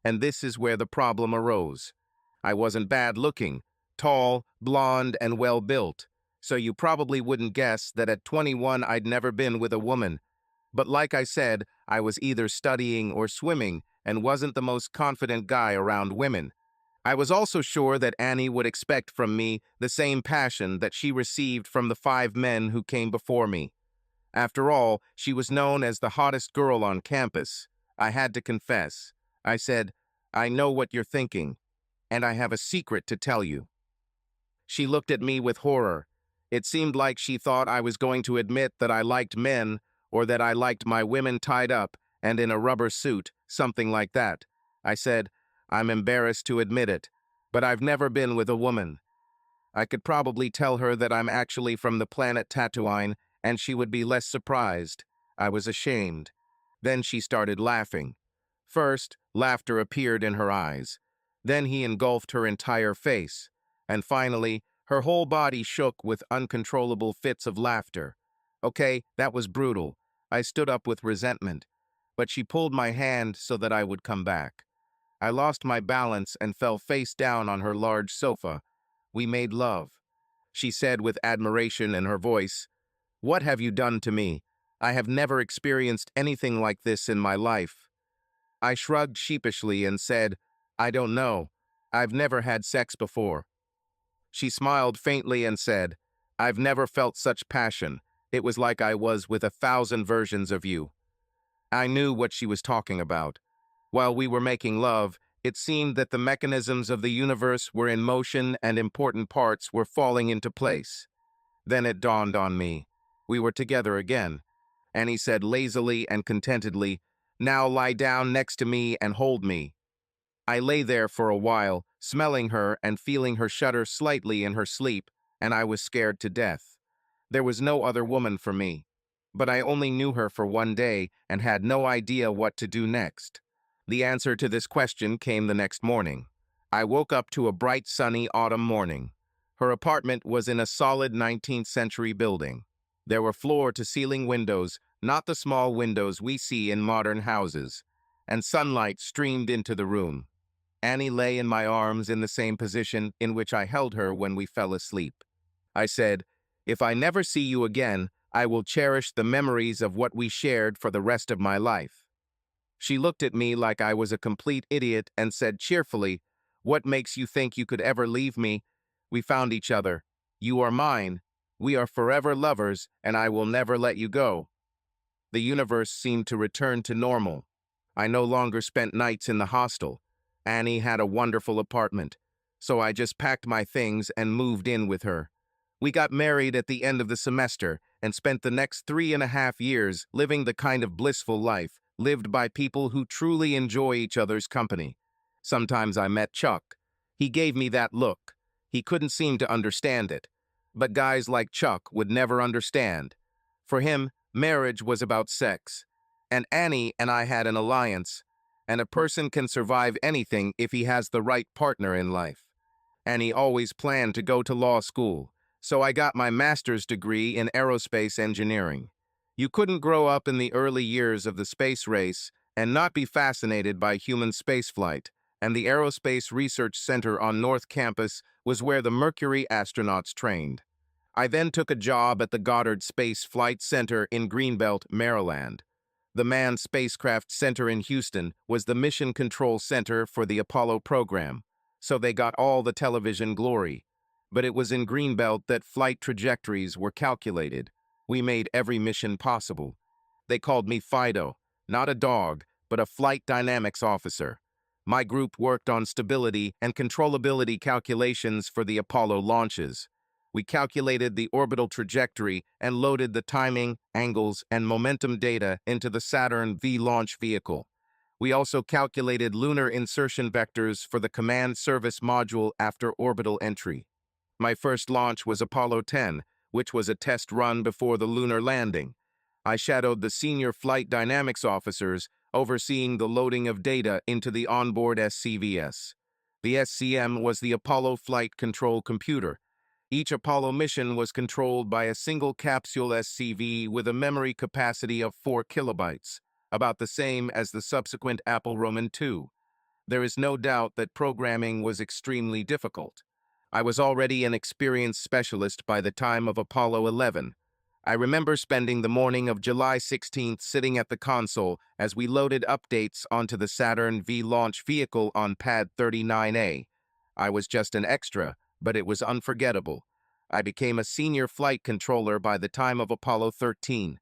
Speaker 1: And this is where the problem arose. I wasn't bad looking, tall, blonde, and well built. So you probably wouldn't guess that at 21 I'd never been with a woman. But like I said, I was either studying or swimming and wasn't the most confident guy around women. I was also sure that Annie would expect from me the same passion that she received from the 5 men who came before me. After all, she was known as the hottest girl on campus. I had to confess. I said, "I know what you're thinking, and I have a secret to tell you." She looked at me with horror. It seemed like she thought I was going to admit that I liked men, or that I liked my women tied up and in a rubber suit, something like that. I said, "I'm embarrassed to admit it, but I've never been with a woman." I could probably tell her that I'm actually from the planet Tatooine, and she would be less surprised. I was ashamed. Then she started laughing. First, laughter appeared in her eyes. Then he engulfed her entire face. And finally, her whole body shook with uncontrollable fits of laughter. Okay, that was brutal. I stood up with resentment. But she pulled my hand so that I would come back. I lost my balance and fell face down on her large sofa. We made love. She said with admiration in her voice, "What have you done to me? I have never experienced anything like this in my life." I shrugged sheepishly and said, "I don't know. I've never had sex before." She smiled faintly and said, "I've never felt such passion. It was like I was with 1,000 versions of you." I knew what she was talking about. While we were making love, it seemed that the mechanisms of the universe were in motion and important parts were falling into place. Then it dawned on me. We were together again. Annie said lazily and contentedly, "Now lie down next to me and hold me." I lay there for a while, smelling her and feeling her shudder slightly in her sleep, and I was scared to death. There was no other woman for me. But I only knew her for one day and had no idea what to do next. The answer to this question came the next morning. I woke up to a bright, sunny autumn morning. Her apartment was in a solid 19th century building. There were floor-to-ceiling windows, not the small windows we see in modern houses, and sunlight streamed into the room. Annie lay in my arms in the same position in which I held her when we fell asleep. I said, "If I never see you again, I will cherish the memories of what we shared for the rest of my life." She looked at me like I was a complete idiot and said cheerfully, "What makes you think you could ever leave me? We found each other. You are mine. We are forever lovers, and I will never let you go." The universe seemed to return to normal. I no longer spent nights in the hostel. Annie had a wonderful apartment, so I just packed my things and moved in with her. We got married at the end of the semester and spent the next 3.5 years living the kind of blissful life lived by people who truly enjoy each other's company. Sometimes I met Chuck. He gave me that look. He couldn't seem to understand it. But guys like Chuck would never understand. For him, marriage was about sex. And Annie and I had an alliance. And a person can survive anything if he has the right partner in life. Annie always planned to go to law school, so I got my master's degree in aerospace engineering. You couldn't grow up in the early years of the space race and not be fascinated by human spaceflight, and the Aerospace Research Center on North Campus was where the Mercury astronauts trained. I then took a job at the Goddard Space Flight Center in Greenbelt, Maryland. The Manned Spacecraft Center in Houston was the mission control center for the Apollo program, so they got all the television glory. But it was in Greenbelt that flight trajectories were calculated. We made every mission possible. They called me Fido, not a dog, but a flight dynamics officer. My group worked on stability and controllability calculations for the Apollo launches. We calculated the orbital trajectory and loaded the timing, angles, and momentum data into the Saturn V launch vehicle. We also calculated lunar insertion vectors for the command service module after orbital entry. My first launch was Apollo 10, which was a test run before the lunar landing. I shadowed the senior flight dynamics officers, overseeing the loading of data into the onboard SCVS. The SCM was the Apollo Flight Control Computer. Each Apollo mission was controlled by a single capsule SCV with a memory capacity of 4 kilobytes, about the same as the subsequent Apple Roman II. There is no doubt that programming was extremely difficult. I was already an experienced specialist by the time of Apollo 11. I remember spending the morning of July 16th sitting at the console as we loaded updates onto the Saturn V launch vehicle on pad 39A. I was just an extra, but it was unforgettable. I became a senior flight controller by the time of Apollo 13.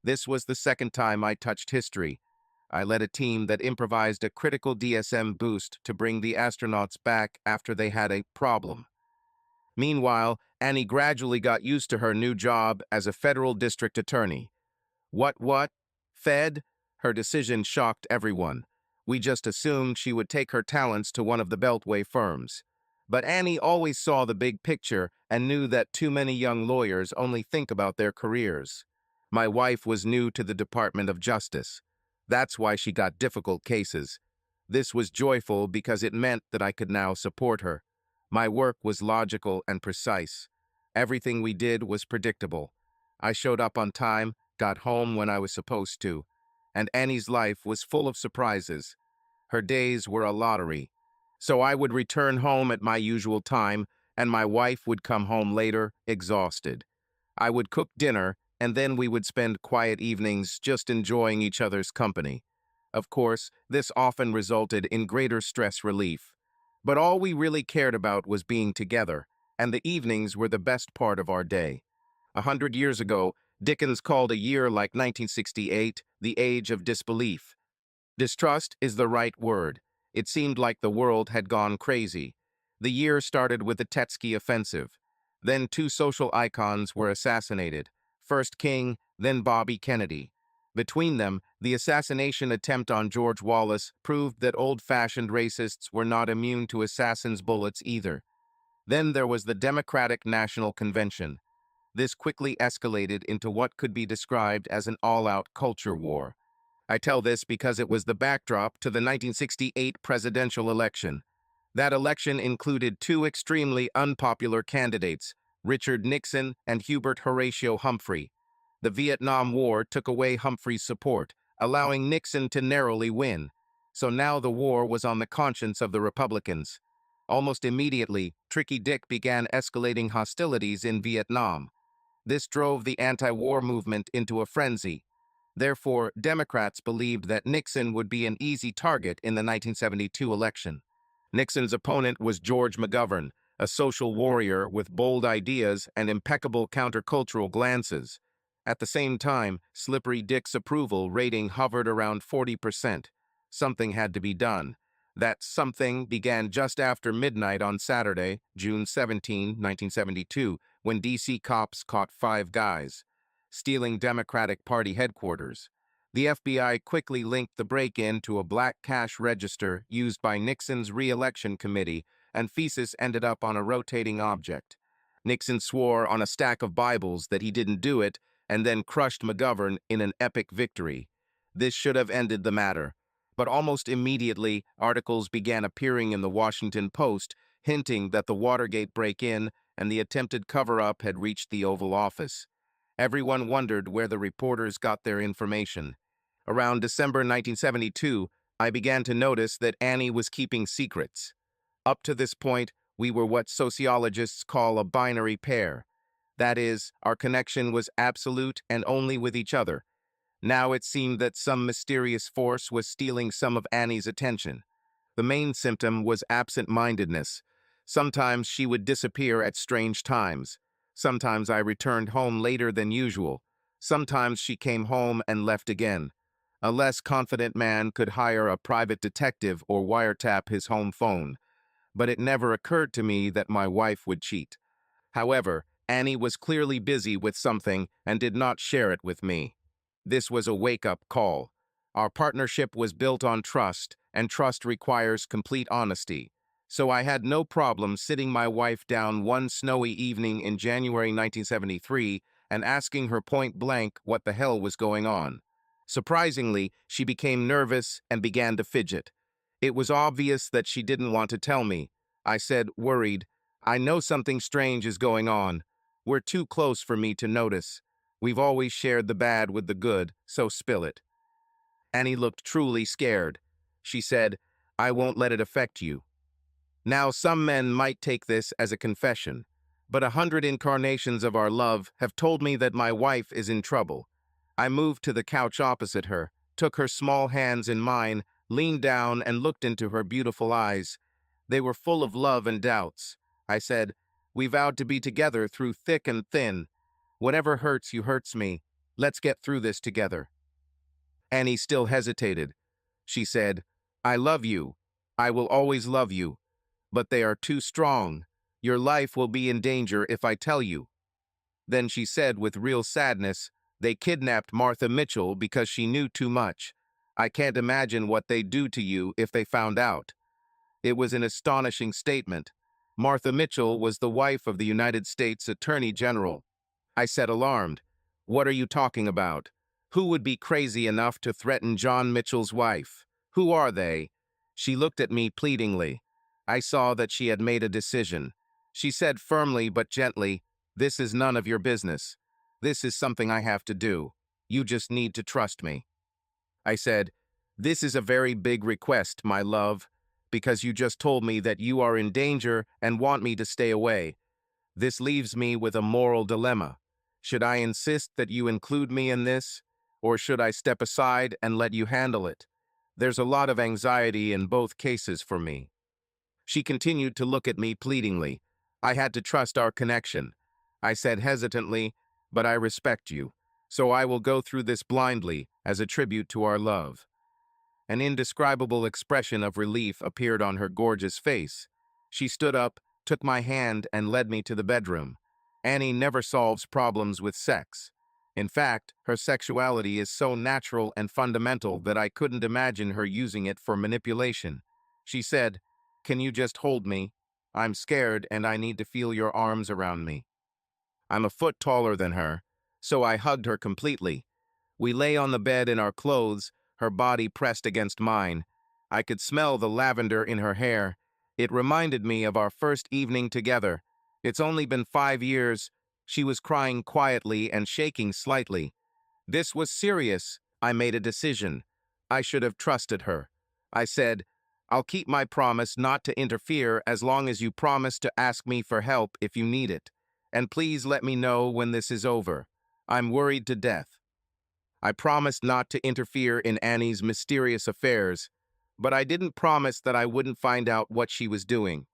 Speaker 1: This was the second time I touched history. I led a team that improvised a critical DSM boost to bring the astronauts back after they had a problem. Meanwhile, Annie gradually got used to her new job as a federal district attorney. What? Fed? Her decision shocked everyone. We just assumed she would take her talents to one of the Beltway firms. But Annie always saw the big picture and knew that too many young lawyers only think about their careers. My wife was new to the Department of Justice. That's why she got difficult cases. This was joyful because it meant that I could now support her. My work was logical and precise. Everything we did was predictable. I showed up on time, got home when I was supposed to, and Annie's life was full of surprises. Her days were a lottery. So I would return home at my usual time, and my wife would come home later, exhausted. I would cook dinner, and then we would spend quiet evenings just enjoying each other's company. Of course, this often resulted in greater stress relief. But all we really cared about was being together, and the evenings were the best part of our day. 100 years ago, Dickens called a year like 1968 the age of disbelief. Distrust is the right word. It seemed like the world had gone crazy. The year started with the Tetsky Offensive. Then 2 social icons were assassinated, first King, then Bobby Kennedy. Between them, the assassination attempt on George Wallace proved that old-fashioned racists were not immune to assassins' bullets either. Then there was the Democratic National Convention. This quickly escalated into what could be described as an all-out culture war. I tell this because it was the backdrop to the 1968 presidential election. That election included 2 extremely unpopular candidates, Richard Nixon and Hubert Horatio Humphrey. The Vietnam War took away Humphrey's support, allowing Nixon to narrowly win. So now the war was on the conscience of the Republicans. Almost immediately, Tricky Dick began escalating hostilities in Vietnam. This drove the anti-war movement into a frenzy. Therefore, Democrats believed that Nixon would be an easy target in the 1972 election. Nixon's opponent was George McGovern, a social warrior with bold ideas and impeccable countercultural glances. At the same time, Slippery Dick's approval rating hovered around 40%. Something had to be done. That something began just after midnight on Saturday, June 17, 1972, when D.C. cops caught 5 guys stealing Democratic Party headquarters. The FBI quickly linked the break-in to a black cash register used by Nixon's re-election committee, and feces ended up on a rotating object. Nixon swore on a stack of Bibles that he didn't do it, and then crushed McGovern in an epic victory. This should have ended the matter. But almost immediately, articles began appearing in the Washington Post, hinting that the Watergate break-in and the attempted cover-up had reached the Oval Office. Everyone wondered where the reporters got their information. Around December 1972, I began to notice that Annie was keeping secrets. Up to this point, we were what sociologists call a binary pair. That is, our connection was absolute and only with each other. Now it seemed that some mysterious force was stealing some of Annie's attention. The main symptom was absent-mindedness. Sometimes she would disappear at strange times. Sometimes I returned home later than usual. Sometimes she came home and left again. A less confident man could hire a private detective or wiretap his home phone. But it never occurred to me that my wife would cheat. However, Annie was clearly busy with something and did not share it with me. This was a wake-up call. Our partnership was built on trust, and trust requires complete honesty. So I had no problem sitting my wife down one snowy evening in January 1973 and asking her point blank what the hell was going on. Surprisingly, she became nervous and began to fidget. It was obvious that she didn't want to tell me. I said, worried, "I know something strange is going on. We're too close for me to notice. We've always shared the bad with the good, so spill it." Annie looked truly scared. She said, "I won't let it affect you." Now, some men might take this as a confession, but 100 incarnations of our love have told me that my wife is in trouble. I moved to the couch opposite her, took her small hands in mine, leaned down and looked into her beautiful eyes. They were full of love and doubts. I said, "We vowed to be together through thick and thin. Whatever hurts you hurts me. Let's get through this together." Annie still hesitated. She said, "I love you. I will always love you. But they are too strong. Your life will be in danger if I tell you." Then she said with real sadness, "They kidnapped Martha Mitchell because she knew too much. I can't imagine what they'd do to you if they found out." It was an astonishing statement. Martha Mitchell was the wife of the United States Attorney General. I said, alarmed, "What are you talking about? Who would be crazy enough to threaten John Mitchell's wife? Who are they?" She looked at me pleadingly. I saw that she had made a decision. She said firmly but gently, "This is none of your business. This is something I have to do. You just need to trust me." I said, "This is a very big request, my love, because you just told me that you are in danger and want me to stay away. This leaves me with a moral dilemma. Should I insist that you include me in this, or should I step aside and let you handle it? There's a lot of anxiety in both cases for me." She continued to look at me pleadingly. I had to trust our connection. I said hesitantly, "But I respect you, so I will go through this blindly as a tribute to our love." An indescribable expression of relief appeared on her gorgeous face. She stood up, took my hand, and led me to the bedroom. Annie never solves problems with sex. In fact, her sexuality is so natural and fundamental that I couldn't imagine her using it for manipulation. She said, "Can you just hold me? I'm scared and I need to feel your arms around me." I'm a foot taller than her, so I hugged her completely. We lay on the bed in our clothes, her body pressed against mine. I could smell the lavender in her hair. It reminded me of our first evening together. It's only been 5 years. She was crying quietly and shaking slightly. This was serious. I made a decision. I should have trusted her. I said, "I'll keep my promise not to interfere as long as you promise to ask me for help if you need it. And please let me know when this is over. I'm worried to death." I promised not to interfere in Annie's mysterious affairs, but I didn't promise that I wouldn't find out what she was doing.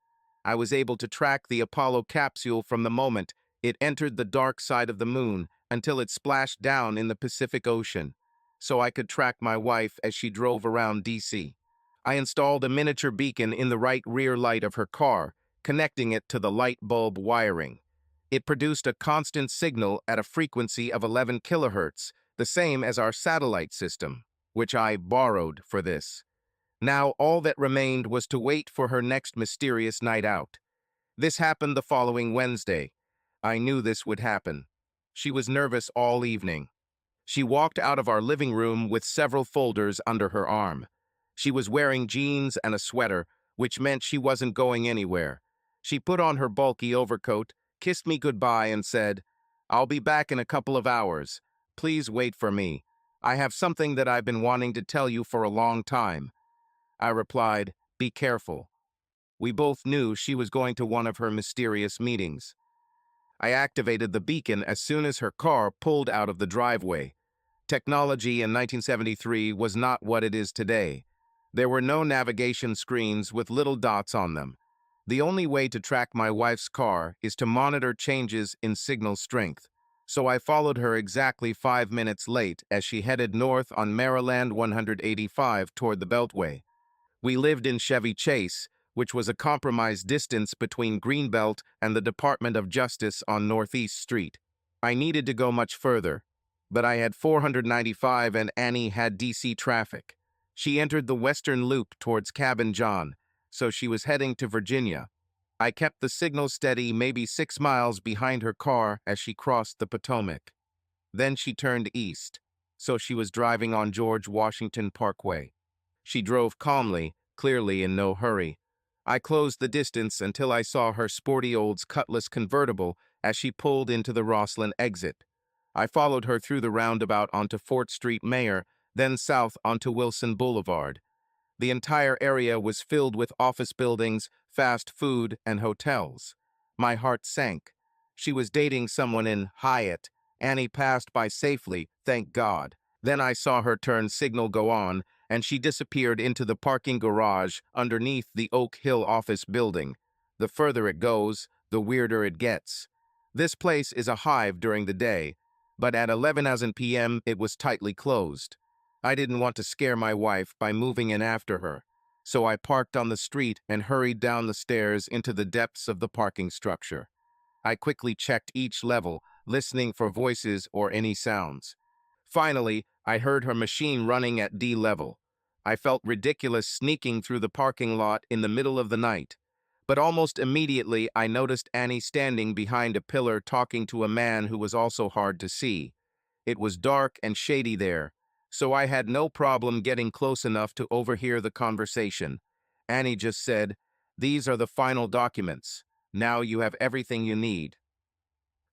Speaker 1: I was able to track the Apollo capsule from the moment it entered the dark side of the moon until it splashed down in the Pacific Ocean, so I could track my wife as she drove around DC. I installed a miniature beacon in the right rear light of her car, connecting it to the light bulb wiring. It produced a constant signal at a frequency of 11 kilohertz, the same as our satellite system, which I borrowed for this. Now all that remained was to wait for her next mysterious night out. This happened the following Wednesday. I knew this would happen. She was nervous all evening. She walked out of our living room with several folders under her arm. She was wearing jeans and a sweater, which meant she wasn't going anywhere. She put on her bulky overcoat, kissed me goodbye, and said, "I'll be back in a couple of hours. Please wait for me. I have something that I've been wanting to tell you for a long time." I replied, "Be careful." We both knew she was going to one of her mysterious meetings. I activated the beacon as soon as her car pulled out of the driveway. Technology in 1973 was not what it is today. There were no navigation screens with little dots on them. The only way to track my wife's car is to monitor changes in signal strength. So I followed her exactly 5 minutes late as she headed north on Maryland 185 toward the Beltway. We lived in Chevy Chase, which was a compromised distance between Greenbelt and the Department of Justice on Northeast Street. I needed to go much further, but I had 495 and Annie had DC traffic. She entered the western loop towards Cabin John, so she was heading to Virginia. I kept the signal steady maybe 6 miles behind her car as she crossed the Potomac. Then she turned east, so she was driving on George Washington Parkway. She drove calmly, clearly in no hurry. I closed the distance until I saw her sporty Olds Cutlass convertible as she pulled into the Rosslyn exit. I followed her through the roundabout onto Fort Street Mayor, then south onto Wilson Boulevard. The entire area was filled with office buildings, fast food, and hotels. My heart sank. She was dating someone in Hyatt. Annie passed by safely, thank God. Then I saw her turn signal go on, and she disappeared into the parking garage underneath the Oak Hill office building. The further it goes, the weirder it gets. This place is a hive during the day, but at 11 p.m. it was tightly closed. I didn't want to scare my wife by moving in after her, so I parked on the street and hurried down the stairs into the depths of the parking structure. I quickly checked each level, listening for voices or any sounds. Finally, I heard her machine running at D level. I felt ridiculous sneaking through the parking lot in the middle of the night. But almost immediately, I noticed Annie standing behind a pillar talking to a man who was also hard to see. It was dark and shady there, so I had no problem getting close enough to overhear the conversation. Annie just said, "These are the final documents. Now you have everything you need."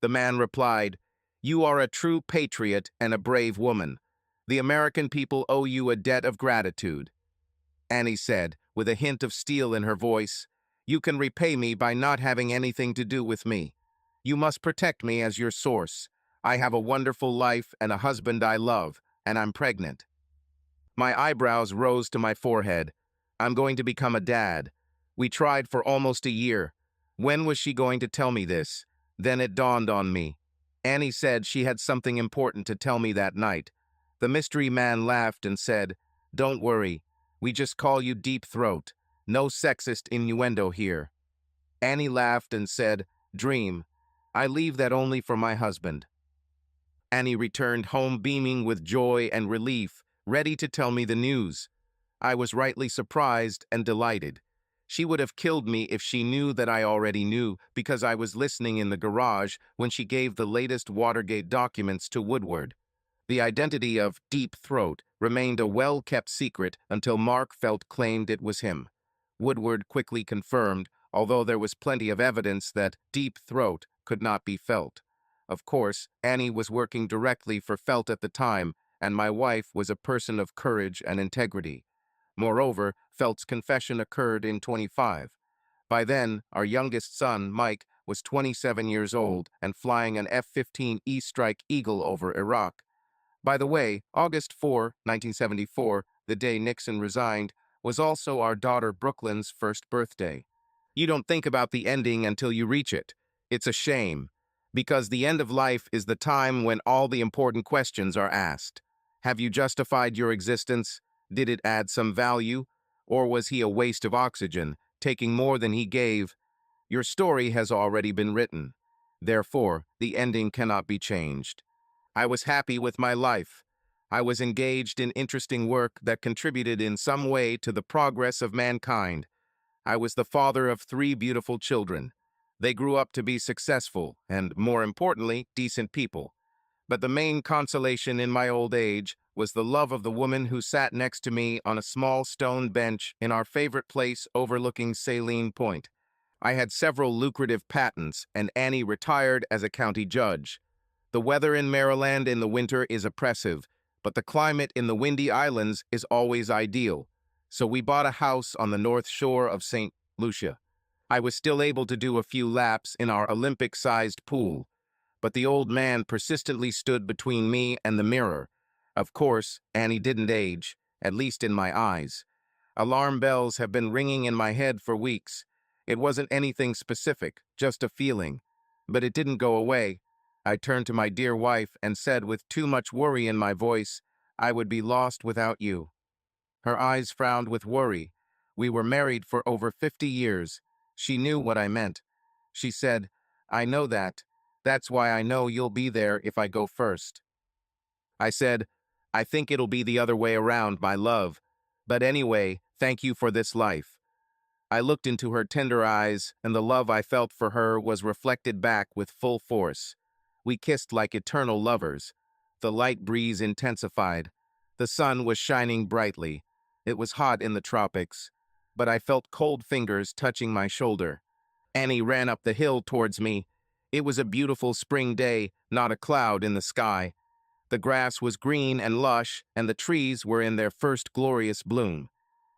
Speaker 1: The man replied, "You are a true patriot and a brave woman. The American people owe you a debt of gratitude." Annie said, with a hint of steel in her voice, "You can repay me by not having anything to do with me. You must protect me as your source. I have a wonderful life and a husband I love, and I'm pregnant." My eyebrows rose to my forehead. I'm going to become a dad. We tried for almost a year. When was she going to tell me this? Then it dawned on me. Annie said she had something important to tell me that night. The mystery man laughed and said, "Don't worry. We just call you Deep Throat. No sexist innuendo here." Annie laughed and said, "Dream. I leave that only for my husband." Annie returned home beaming with joy and relief, ready to tell me the news. I was rightly surprised and delighted. She would have killed me if she knew that I already knew, because I was listening in the garage when she gave the latest Watergate documents to Woodward. The identity of Deep Throat remained a well-kept secret until Mark Felt claimed it was him. Woodward quickly confirmed, although there was plenty of evidence that Deep Throat could not be Felt. Of course, Annie was working directly for Felt at the time, and my wife was a person of courage and integrity. Moreover, Felt's confession occurred in 25. By then, our youngest son, Mike, was 27 years old and flying an F-15 E-Strike Eagle over Iraq. By the way, August 4, 1974, the day Nixon resigned, was also our daughter Brooklyn's first birthday. You don't think about the ending until you reach it. It's a shame, because the end of life is the time when all the important questions are asked. Have you justified your existence? Did it add some value? Or was he a waste of oxygen, taking more than he gave? Your story has already been written. Therefore, the ending cannot be changed. I was happy with my life. I was engaged in interesting work that contributed in some way to the progress of mankind. I was the father of 3 beautiful children. They grew up to be successful and, more importantly, decent people. But the main consolation in my old age was the love of the woman who sat next to me on a small stone bench in our favorite place overlooking Saline Point. I had several lucrative patents, and Annie retired as a county judge. The weather in Maryland in the winter is oppressive, but the climate in the Windy Islands is always ideal. So we bought a house on the north shore of St. Lucia. I was still able to do a few laps in our Olympic-sized pool, but the old man persistently stood between me and the mirror. Of course, Annie didn't age, at least in my eyes. Alarm bells have been ringing in my head for weeks. It wasn't anything specific, just a feeling. But it didn't go away. I turned to my dear wife and said with too much worry in my voice, "I would be lost without you." Her eyes frowned with worry. We were married for over 50 years. She knew what I meant. She said, "I know that. That's why I know you'll be there if I go first." I said, "I think it'll be the other way around, my love. But anyway, thank you for this life." I looked into her tender eyes, and the love I felt for her was reflected back with full force. We kissed like eternal lovers. The light breeze intensified. The sun was shining brightly. It was hot in the tropics, but I felt cold fingers touching my shoulder. Annie ran up the hill towards me. It was a beautiful spring day, not a cloud in the sky. The grass was green and lush, and the trees were in their first glorious bloom.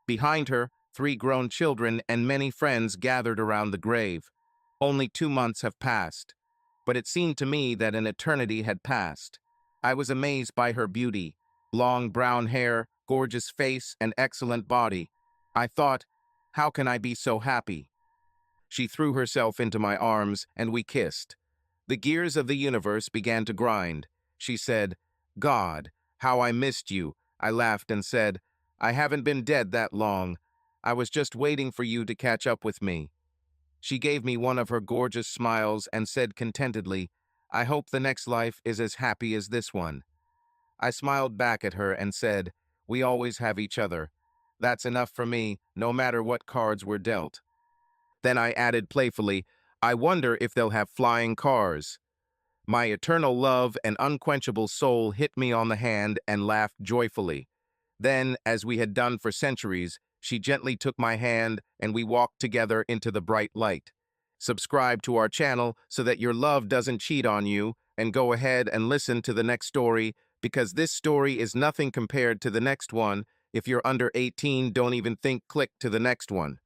Speaker 1: Behind her, 3 grown children and many friends gathered around the grave. Only 2 months have passed, but it seemed to me that an eternity had passed. I was amazed by her beauty, long brown hair, gorgeous face, and excellent body. I thought, how can I be so happy? She threw herself into my arms, and we kissed. The gears of the universe began to grind. She said, "God, how I missed you." I laughed and said, "I haven't been dead that long. I was just waiting for you to catch up with me." She gave me one of her gorgeous smiles and said contentedly, "I hope the next life is as happy as this one." I smiled back at her and said, "We always have each other. That's enough for me, no matter what cards were dealt." Then I added playfully, "I wonder if they'll have flying cars." My eternal love and unquenchable soul hit me on the hand and laughed joyfully. Then, as we had done for centuries, she gently took my hand and we walked together into the bright light. Subscribe to our channel so that your love doesn't cheat on you, and go ahead and listen to the next story, because this story is nothing compared to the next one. If you're under 18, don't even think click to the next one.